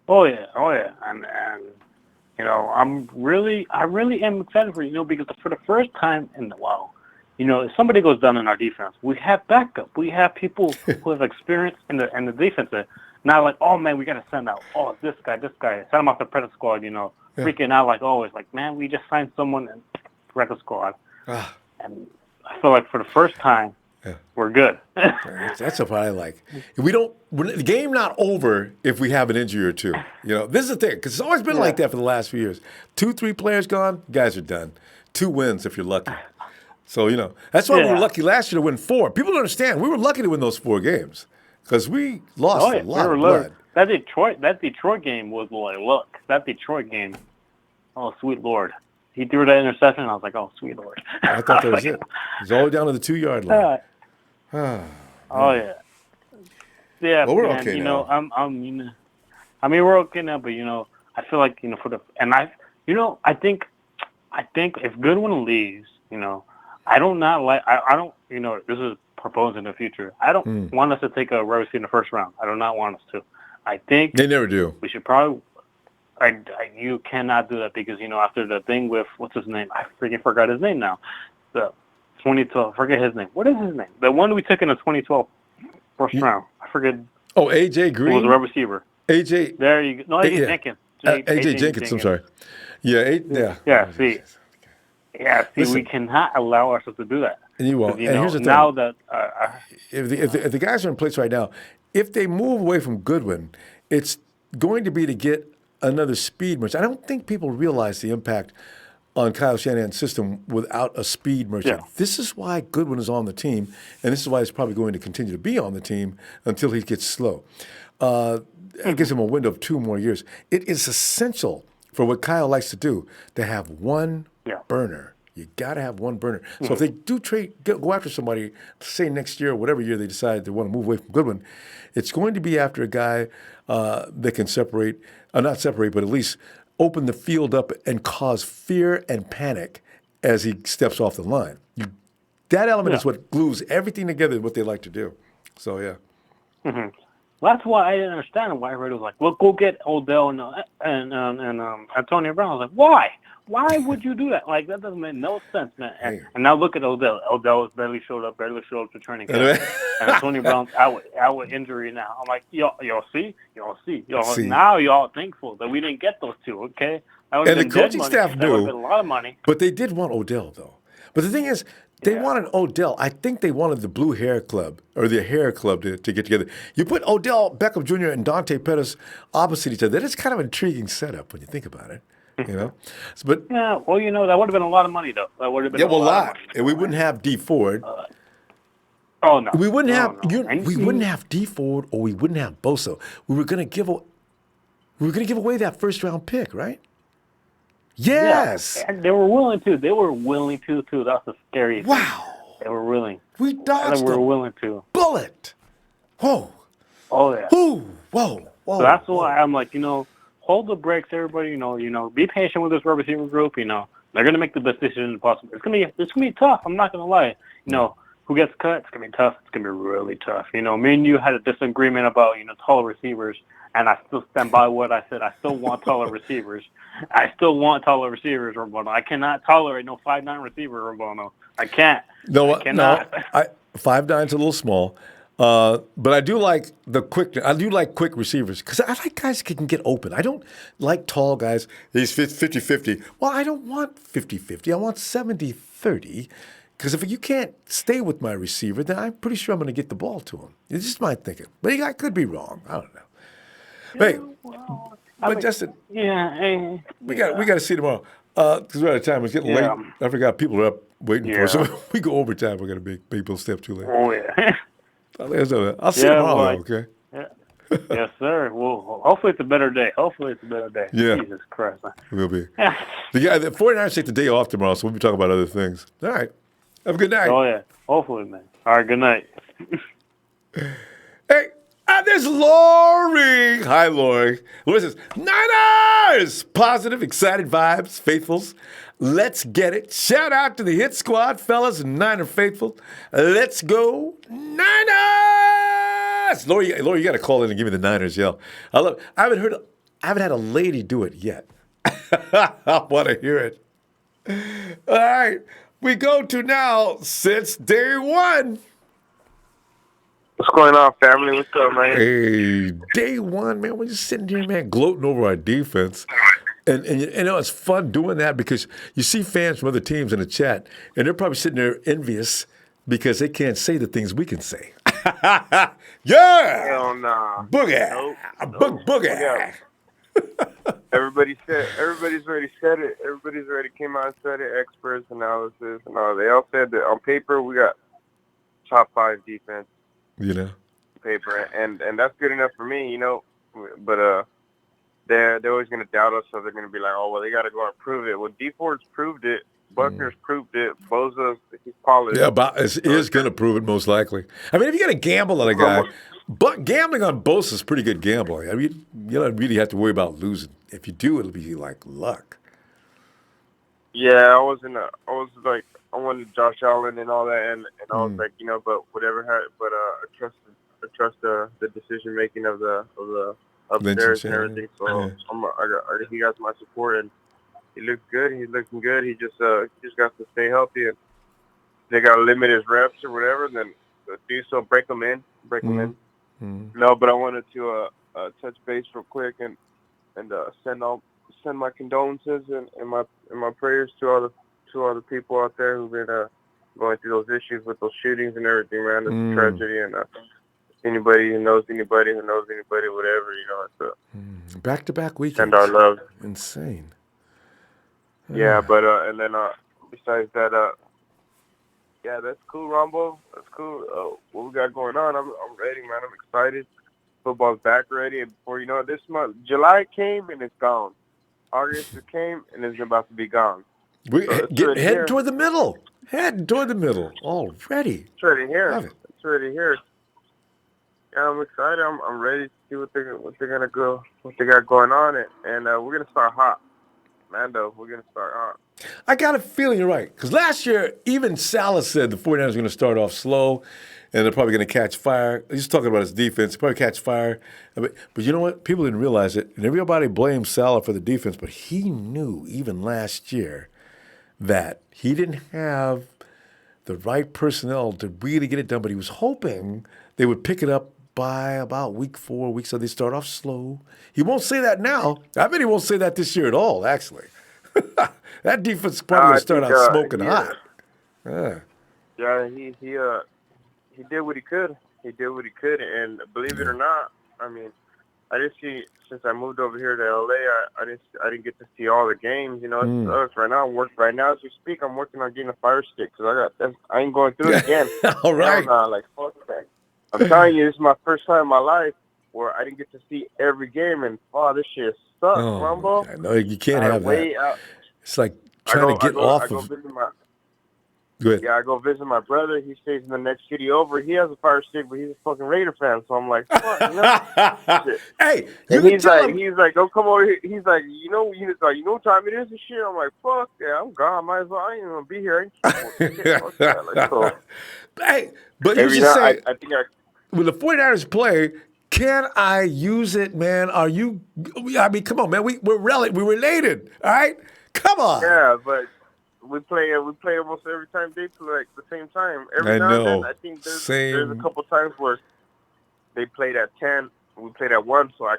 Oh yeah, and you know, I really am excited for you know, because for the first time in a while, you know, if somebody goes down in our defense, we have backup. We have people who have experience in the defense. Not like, oh man, we got to send out this guy, send him off the practice squad. You know, freaking out like always. Like, man, we just signed someone in practice squad, and I feel like for the first time. Yeah. We're good. That's what I like. The game not over if we have an injury or two. You know, this is the thing, because it's always been like that for the last few years. 2-3 players gone, guys are done. 2 wins if you're lucky. So, you know, that's why we were lucky last year to win 4. People don't understand. We were lucky to win those 4 games because we lost a lot of blood. That Detroit game was like, look, that Detroit game, oh, sweet Lord. He threw that interception, and I was like, oh, sweet Lord. I thought that was it. It was all down to the 2-yard line. Oh yeah, yeah. Well, we're man, okay you now. know, I mean, we're okay now, but you know, I feel like you know I think if Goodwin leaves, you know, I don't, you know, this is proposed in the future. I don't want us to take a wide receiver in the first round. I do not want us to. I think they never do. We should probably. You cannot do that because you know after the thing with what's his name, I freaking forgot his name now. The 2012, forget his name. What is his name? The one we took in the 2012 first round. I forget. Oh, AJ Green. He was a wide receiver. AJ. There you go. No, AJ Jenkins. AJ Jenkins. I'm sorry. Yeah. See. Listen, we cannot allow ourselves to do that. And you won't. You and know, here's the thing. now that if the guys are in place right now, if they move away from Goodwin, it's going to be to get another speed merchant. I don't think people realize the impact on Kyle Shanahan's system without a speed merchant. Yeah. This is why Goodwin is on the team, and this is why he's probably going to continue to be on the team until he gets slow. It gives him a window of 2 more years. It is essential for what Kyle likes to do to have one burner. You got to have one burner. So if they do go after somebody, say next year or whatever year they decide they want to move away from Goodwin, it's going to be after a guy that can separate, not separate, but at least open the field up and cause fear and panic as he steps off the line. That element is what glues everything together, what they like to do. So, yeah. Mm-hmm. Well, that's why I didn't understand why everybody was like, well, go get Odell and Antonio Brown. I was like, why? Why would you do that? Like, that doesn't make no sense, man. And now look at Odell. Odell barely showed up to training camp. And Antonio Brown's out with injury now. I'm like, y'all see. Now y'all thankful that we didn't get those 2, okay? And the coaching staff knew. A lot of money. But they did want Odell, though. But the thing is, They wanted Odell. I think they wanted the Blue Hair Club or the Hair Club to get together. You put Odell Beckham Jr. and Dante Pettis opposite each other. That is kind of an intriguing setup when you think about it. But yeah, well, that would have been a lot of money, though. That would have been a lot. And we wouldn't have Dee Ford. Oh no, we wouldn't have we wouldn't have Dee Ford, or we wouldn't have Bosa. We were going to give away that first round pick, right? Yes. Yeah, and they were willing to. They were willing to too. That's the scary thing. Wow. They were willing. We dodged They were willing to. Bullet. Whoa. Oh yeah. Ooh. Whoa. So that's why I'm like, hold the brakes, everybody. Be patient with this wide receiver group. They're gonna make the best decision possible. It's gonna be tough. I'm not gonna lie. Who gets cut? It's gonna be tough. It's gonna be really tough. Me and you had a disagreement about taller receivers, and I still stand by what I said. I still want taller receivers. Robono. I cannot tolerate no 5'9" receiver, Robono. I can't. No, I cannot. 5'9" is a little small. But I do like quick receivers because I like guys who can get open. I don't like tall guys. He's 50-50. Well, I don't want 50-50. I want 70-30 because if you can't stay with my receiver, then I'm pretty sure I'm going to get the ball to him. It's just my thinking. But I could be wrong. I don't know. Hey, Justin. Yeah. Hey, we got to see tomorrow because we're out of time. It's getting late. I forgot people are up waiting for us. So we go overtime. We're going to make people stay up too late. Oh, yeah. I'll see you tomorrow, okay? Yeah. Yes, sir. Well, hopefully it's a better day. Yeah. Jesus Christ, man. It will be. The 49ers take the day off tomorrow, so we'll be talking about other things. All right. Have a good night. Oh, yeah. Hopefully, man. All right, good night. Hey, there's Lori. Hi, Lori. Lori says, Niners! Positive, excited vibes, faithfuls. Let's get it. Shout out to the hit squad, fellas, and Niner faithful. Let's go, Niners! Lori, you got to call in and give me the Niners yell. I haven't had a lady do it yet. I want to hear it. All right. We go to now since day one. What's going on, family? What's up, man? Hey, day one, man. We're just sitting here, man, gloating over our defense. And it's fun doing that because you see fans from other teams in the chat, and they're probably sitting there envious because they can't say the things we can say. Yeah! Hell nah. Boogie! Boogie! Everybody's already said it. Everybody's already came out and said it. Experts, analysis, and all. They all said that on paper we got top 5 defense. Paper, and that's good enough for me, But they're always gonna doubt us, so they're gonna be like, oh well, they gotta go and prove it. Well, Dee Ford's proved it. Buckner's proved it. Bosa, he's polished. Yeah, is going to prove it most likely. I mean, if you're going to gamble on a guy, but gambling on Bosa is pretty good gambling. I mean, you don't really have to worry about losing. If you do, it'll be like luck. Yeah, I wanted Josh Allen and all that, and I was like, but whatever. But I trust the decision making of the upstairs and everything. So he got my support, and he looks good. He's looking good. He just got to stay healthy, and they got to limit his reps or whatever. Then do so, break them in. No, but I wanted to touch base real quick and send my condolences and my prayers to all the people out there who've been going through those issues with those shootings and everything, man. It's a tragedy, and anybody who knows anybody, whatever, it's back-to-back weekends. Send our love. Insane. Yeah, but and then besides that, yeah, that's cool, Ronbo. That's cool. What we got going on? I'm ready, man. I'm excited. Football's back ready. And before you know it, this month, July came and it's gone. August came and it's about to be gone. We heading toward the middle. Heading toward the middle already. It's already here. It's already here. Yeah, I'm excited. I'm ready to see what they got going on, and we're gonna start hot. Mando, we're going to start hot. I got a feeling you're right. Because last year, even Salah said the 49ers are going to start off slow and they're probably going to catch fire. He's talking about his defense. Probably catch fire. But you know what? People didn't realize it. And everybody blamed Salah for the defense. But he knew even last year that he didn't have the right personnel to really get it done. But he was hoping they would pick it up by about week 4, week so they start off slow. He won't say that now. I bet he won't say that this year at all, actually. That defense is probably going to start out smoking hot. Yeah. Yeah, he did what he could. He did what he could, and believe it or not, I mean, I didn't see since I moved over here to LA. I didn't get to see all the games. You know, it sucks. Right now, right now as we speak, I'm working on getting a Fire Stick because I ain't going through it again. All right. Like fuck that. I'm telling you, this is my first time in my life where I didn't get to see every game, and this shit sucks, Ronbo. No, you can't have that. It's like trying to get off of. Go ahead. Yeah, I go visit my brother. He stays in the next city over. He has a Fire Stick, but he's a fucking Raider fan. So I'm like, fuck, you know? Hey, and he's like, don't come over here. He's like, you know what time it is and shit. I'm like, fuck, yeah, I'm gone. Might as well. I ain't even gonna be here. Hey, but you should say, I think when the 49ers play, can I use it, man? I mean, come on, man. We're related, all right? Come on. Yeah, but we play almost every time they play at the same time. Every now and then, I think there's a couple times where they played at 10, we played at 1, so I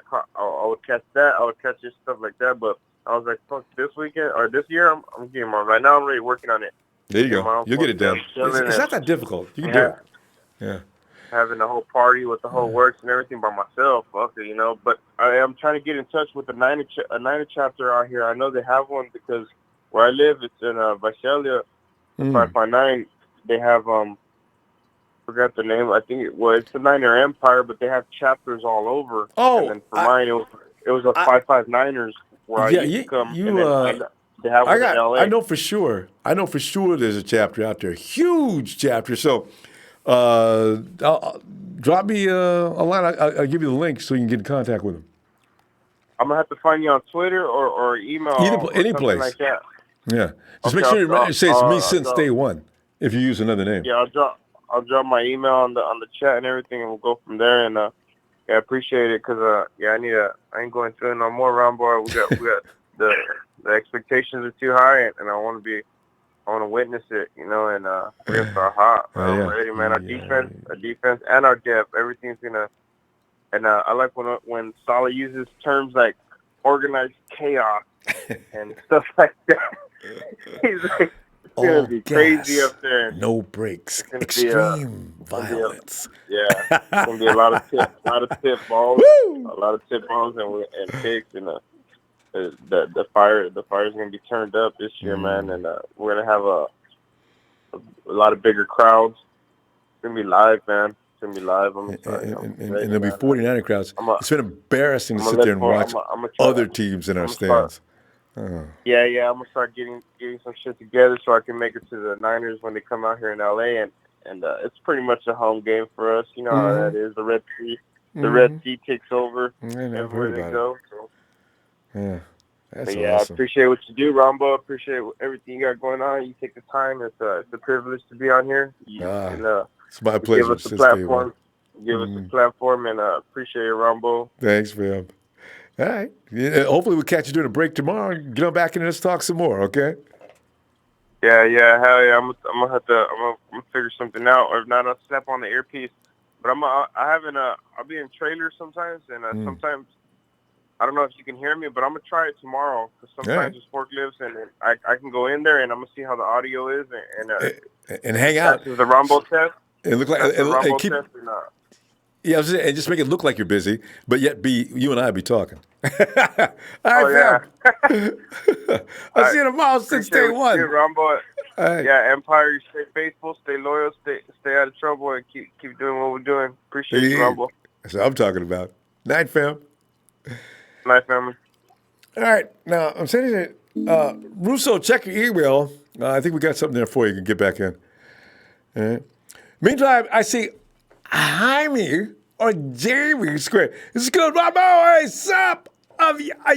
would catch that. I would catch stuff like that. But I was like, fuck, this weekend or this year, I'm getting on. Right now, I'm really working on it. There you go. You'll get it done. It's not that difficult. You can do it. Yeah. Having the whole party with the whole works and everything by myself, fuck it, you know. But I am trying to get in touch with a Niner chapter out here. I know they have one because where I live, it's in Visalia, 559. They have forgot the name. I think it's the Niner Empire, but they have chapters all over. Oh, and then for mine, it was a 559ers where I used to come. They have one in LA. I know for sure. There's a chapter out there, huge chapter. So, drop me a line. I'll give you the link so you can get in contact with them. I'm gonna have to find you on Twitter or email. Any place. Like that. Yeah, just make sure you say it's me since day one. If you use another name. Yeah, I'll drop my email on the chat and everything, and we'll go from there. And I appreciate it because I ain't going through it no more, Ronbo. We got the expectations are too high, and I want to witness it, you know. And we're gonna start hot. I'm ready, man. Our defense, and our depth, everything's gonna. And I like when Saleh uses terms like organized chaos and stuff like that. He's like, it's going to be crazy up there. No breaks. Extreme violence. It's going to be a lot of tip balls. A lot of tip balls and picks. And the fire's going to be turned up this year, man. And we're going to have a lot of bigger crowds. It's going to be live, man. It's going to be live. And there'll be 49er crowds. It's been embarrassing to sit there and watch other teams in our stands. Yeah, I'm gonna start getting some shit together so I can make it to the Niners when they come out here in LA, and it's pretty much a home game for us. You know how that is. The Red Sea takes over everywhere they go. So. Yeah, that's awesome. I appreciate what you do, Ronbo. Appreciate everything you got going on. You take the time. It's a privilege to be on here. It's my pleasure. Give us a platform. Give us a platform, and appreciate it, Ronbo. Thanks, man. All right. Yeah, hopefully we'll catch you during a break tomorrow and get on back in and let's talk some more, okay? Yeah, hell yeah. I'm gonna figure something out. Or if not, I'll step on the earpiece. But I'll be in trailers sometimes, and sometimes I don't know if you can hear me, but I'm gonna try it tomorrow because sometimes there's forklifts, and I can go in there and I'm gonna see how the audio is and hang out. The Ronbo test. It look like Ronbo test or not. Yeah, and just make it look like you're busy, but yet you and I be talking. All right, fam. I'll see you tomorrow since day one. Ronbo. Yeah, Empire, you stay faithful, stay loyal, stay out of trouble, and keep doing what we're doing. Appreciate you, Ronbo. That's what I'm talking about. Night, fam. Night, family. All right, now I'm sending it. Russo, check your email. I think we got something there for you. You can get back in. All right. Meantime, I see Jaime or Jamie Square. This is good. Ronbo, hey, sup?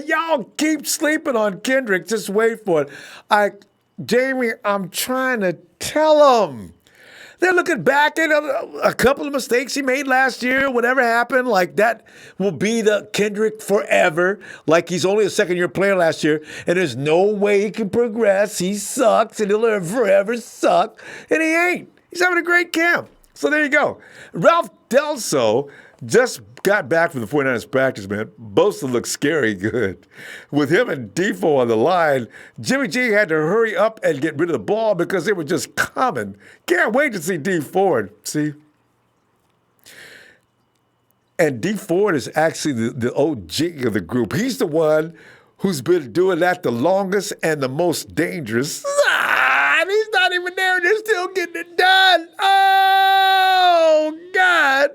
Y'all keep sleeping on Kendrick. Just wait for it. Jamie, I'm trying to tell them. They're looking back at a couple of mistakes he made last year, whatever happened, like that will be the Kendrick forever. Like he's only a second-year player last year, and there's no way he can progress. He sucks, and he'll forever suck, and he ain't. He's having a great camp. So there you go. Ralph Delso just got back from the 49ers practice, man, Bosa looked scary good. With him and Dee Ford on the line, Jimmy G had to hurry up and get rid of the ball because they were just coming. Can't wait to see Dee Ford. See? And Dee Ford is actually the OG of the group. He's the one who's been doing that the longest and the most dangerous. And he's not even there, and they're still getting it done. Oh, God.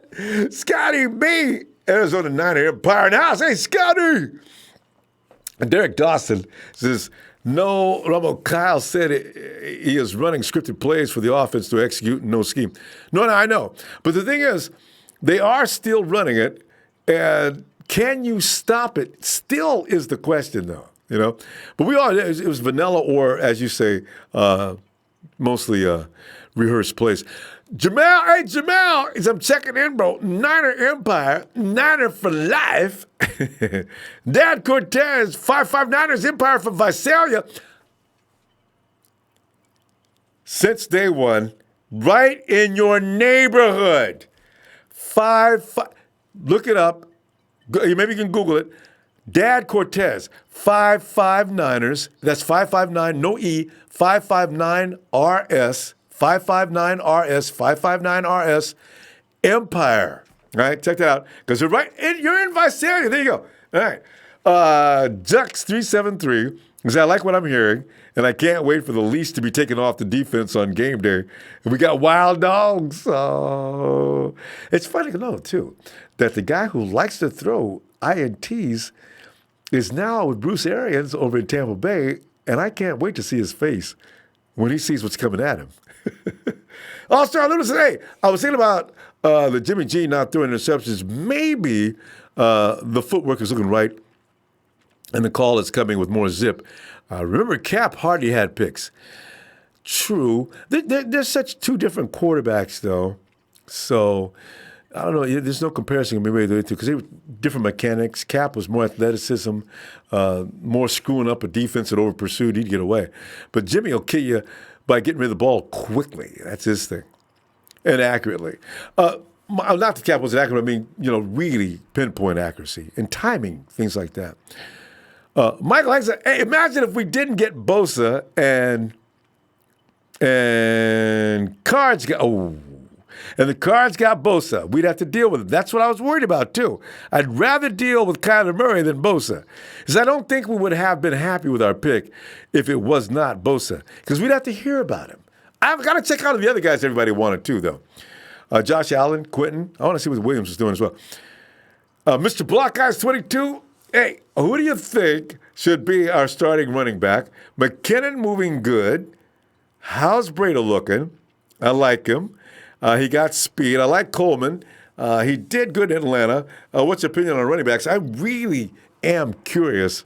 Scotty B, Arizona Niner Empire now. Hey, Scotty. And Derek Dawson says, no, Ronbo, Kyle said he is running scripted plays for the offense to execute no scheme. No, I know. But the thing is, they are still running it, and can you stop it? Still is the question, though. You know, but it was vanilla or, as you say, mostly rehearsed plays. Jamal, as I'm checking in, bro. Niner Empire, Niner for life. Dad Cortez, 5'5" Niners Empire from Visalia. Since day one, right in your neighborhood. 5'5". Look it up. Maybe you can Google it. Dad Cortez, 5'5" Niners. That's 559, no E, 559 RS, 559 RS, 559 RS, Empire. All right, check that out. Because you're in Visalia. There you go. All right. Jux373, because I like what I'm hearing, and I can't wait for the leash to be taken off the defense on game day. And we got wild dogs. Oh. It's funny to know, too, that the guy who likes to throw INTs is now with Bruce Arians over in Tampa Bay, and I can't wait to see his face when he sees what's coming at him. All-Star Luna said, hey, I was thinking about the Jimmy G not throwing interceptions. Maybe the footwork is looking right, and the call is coming with more zip. Remember, Cap hardly had picks. True. They're such two different quarterbacks, though. So, I don't know. There's no comparison between the two because they were different mechanics. Cap was more athleticism, more screwing up a defense that over-pursued. He'd get away. But Jimmy will kill you by getting rid of the ball quickly. That's his thing. And accurately. Not that Cap wasn't accurate. I mean, really pinpoint accuracy and timing, things like that. Michael Hanks said, hey, imagine if we didn't get Bosa and Cards got, and the Cards got Bosa. We'd have to deal with it. That's what I was worried about, too. I'd rather deal with Kyler Murray than Bosa. Because I don't think we would have been happy with our pick if it was not Bosa. Because we'd have to hear about him. I've got to check out the other guys everybody wanted, too, though. Josh Allen, Quentin. I want to see what Williams is doing as well. Mr. Block Guys 22. Hey, who do you think should be our starting running back? McKinnon moving good. How's Breda looking? I like him. He got speed. I like Coleman. He did good in Atlanta. What's your opinion on running backs? I really am curious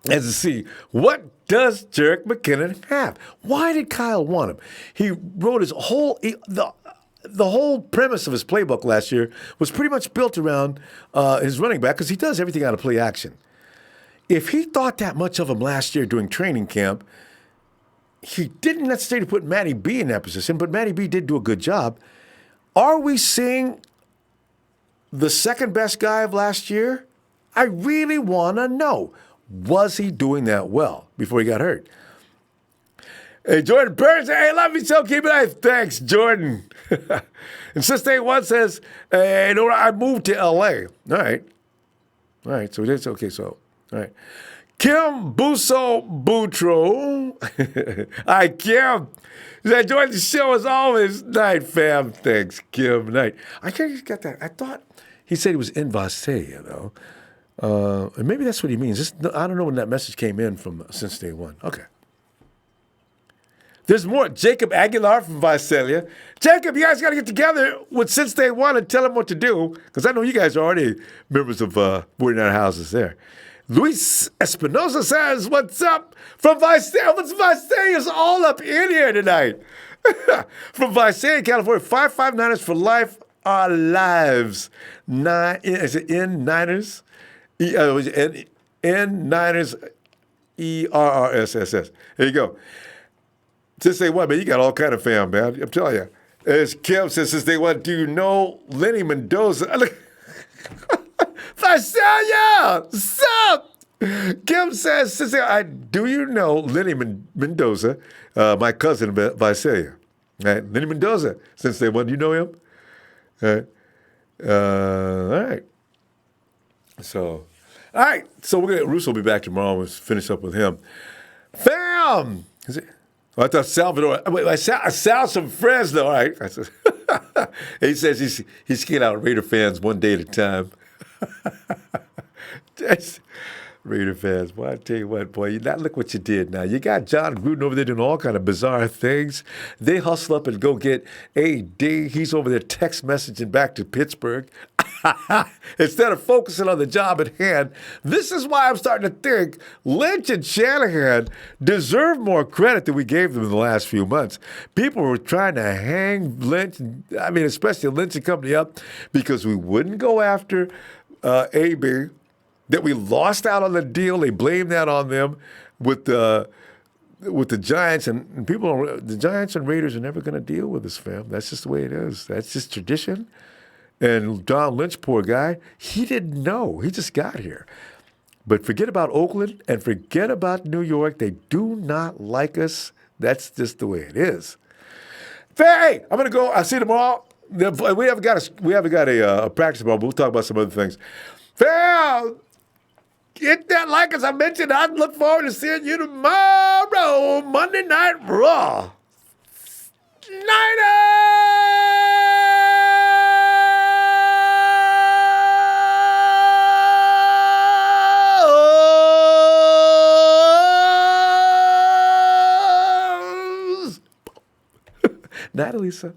as to see what does Jerick McKinnon have? Why did Kyle want him? He wrote his whole the whole premise of his playbook last year was pretty much built around his running back because he does everything out of play action. If he thought that much of him last year during training camp, he didn't necessarily put Matty B in that position, but Matty B did do a good job. Are we seeing the second best guy of last year? I really want to know. Was he doing that well before he got hurt? Hey, Jordan Burns, hey, love you so, keep it nice. Thanks, Jordan. And Sis Day One says, hey, I moved to L.A. All right, so that's okay, all right. Kim Buso Boutro. Hi, Kim. I enjoyed the show as always. Night, fam. Thanks, Kim. Night. I can't just get that. I thought he said he was in Visalia, though. And maybe that's what he means. I don't know when that message came in from Since Day One. Okay. There's more. Jacob Aguilar from Visalia. Jacob, you guys got to get together with Since Day One and tell them what to do, because I know you guys are already members of 49 Houses there. Luis Espinosa says, what's up from Visalia? What's Visalia's all up in here tonight? From Visalia, California, 559ers for life, our lives. Is it N Niners? N Niners, ERRSSS. There you go. Since Day One, man, you got all kind of fam, man. I'm telling you. As Kim says, Since Day One, do you know Lenny Mendoza? Visalia! Sup? Kim says, do you know Lenny Mendoza, my cousin Visalia? Right? Lenny Mendoza, since they won, you know him? Right? All right. So, all right. So Russo will be back tomorrow. We'll finish up with him. Fam! Is it? Oh, I thought Salvador. Wait, Sal's from Fresno. All right. He says he's scared out Raider fans one day at a time. Raider fans, boy, I tell you what, boy, look what you did now. You got John Gruden over there doing all kind of bizarre things. They hustle up and go get AD. He's over there text messaging back to Pittsburgh. Instead of focusing on the job at hand. This is why I'm starting to think Lynch and Shanahan deserve more credit than we gave them in the last few months. People were trying to hang Lynch, especially Lynch and company up because we wouldn't go after AB, that we lost out on the deal. They blamed that on them with the Giants. And the Giants and Raiders are never going to deal with this, fam. That's just the way it is. That's just tradition. And Don Lynch, poor guy, he didn't know. He just got here. But forget about Oakland and forget about New York. They do not like us. That's just the way it is. Hey, I'm going to go. I'll see you tomorrow. We haven't got a practice ball, but we'll talk about some other things. Fam! Hit that like, as I mentioned. I look forward to seeing you tomorrow, Monday Night Raw. Night, Lisa.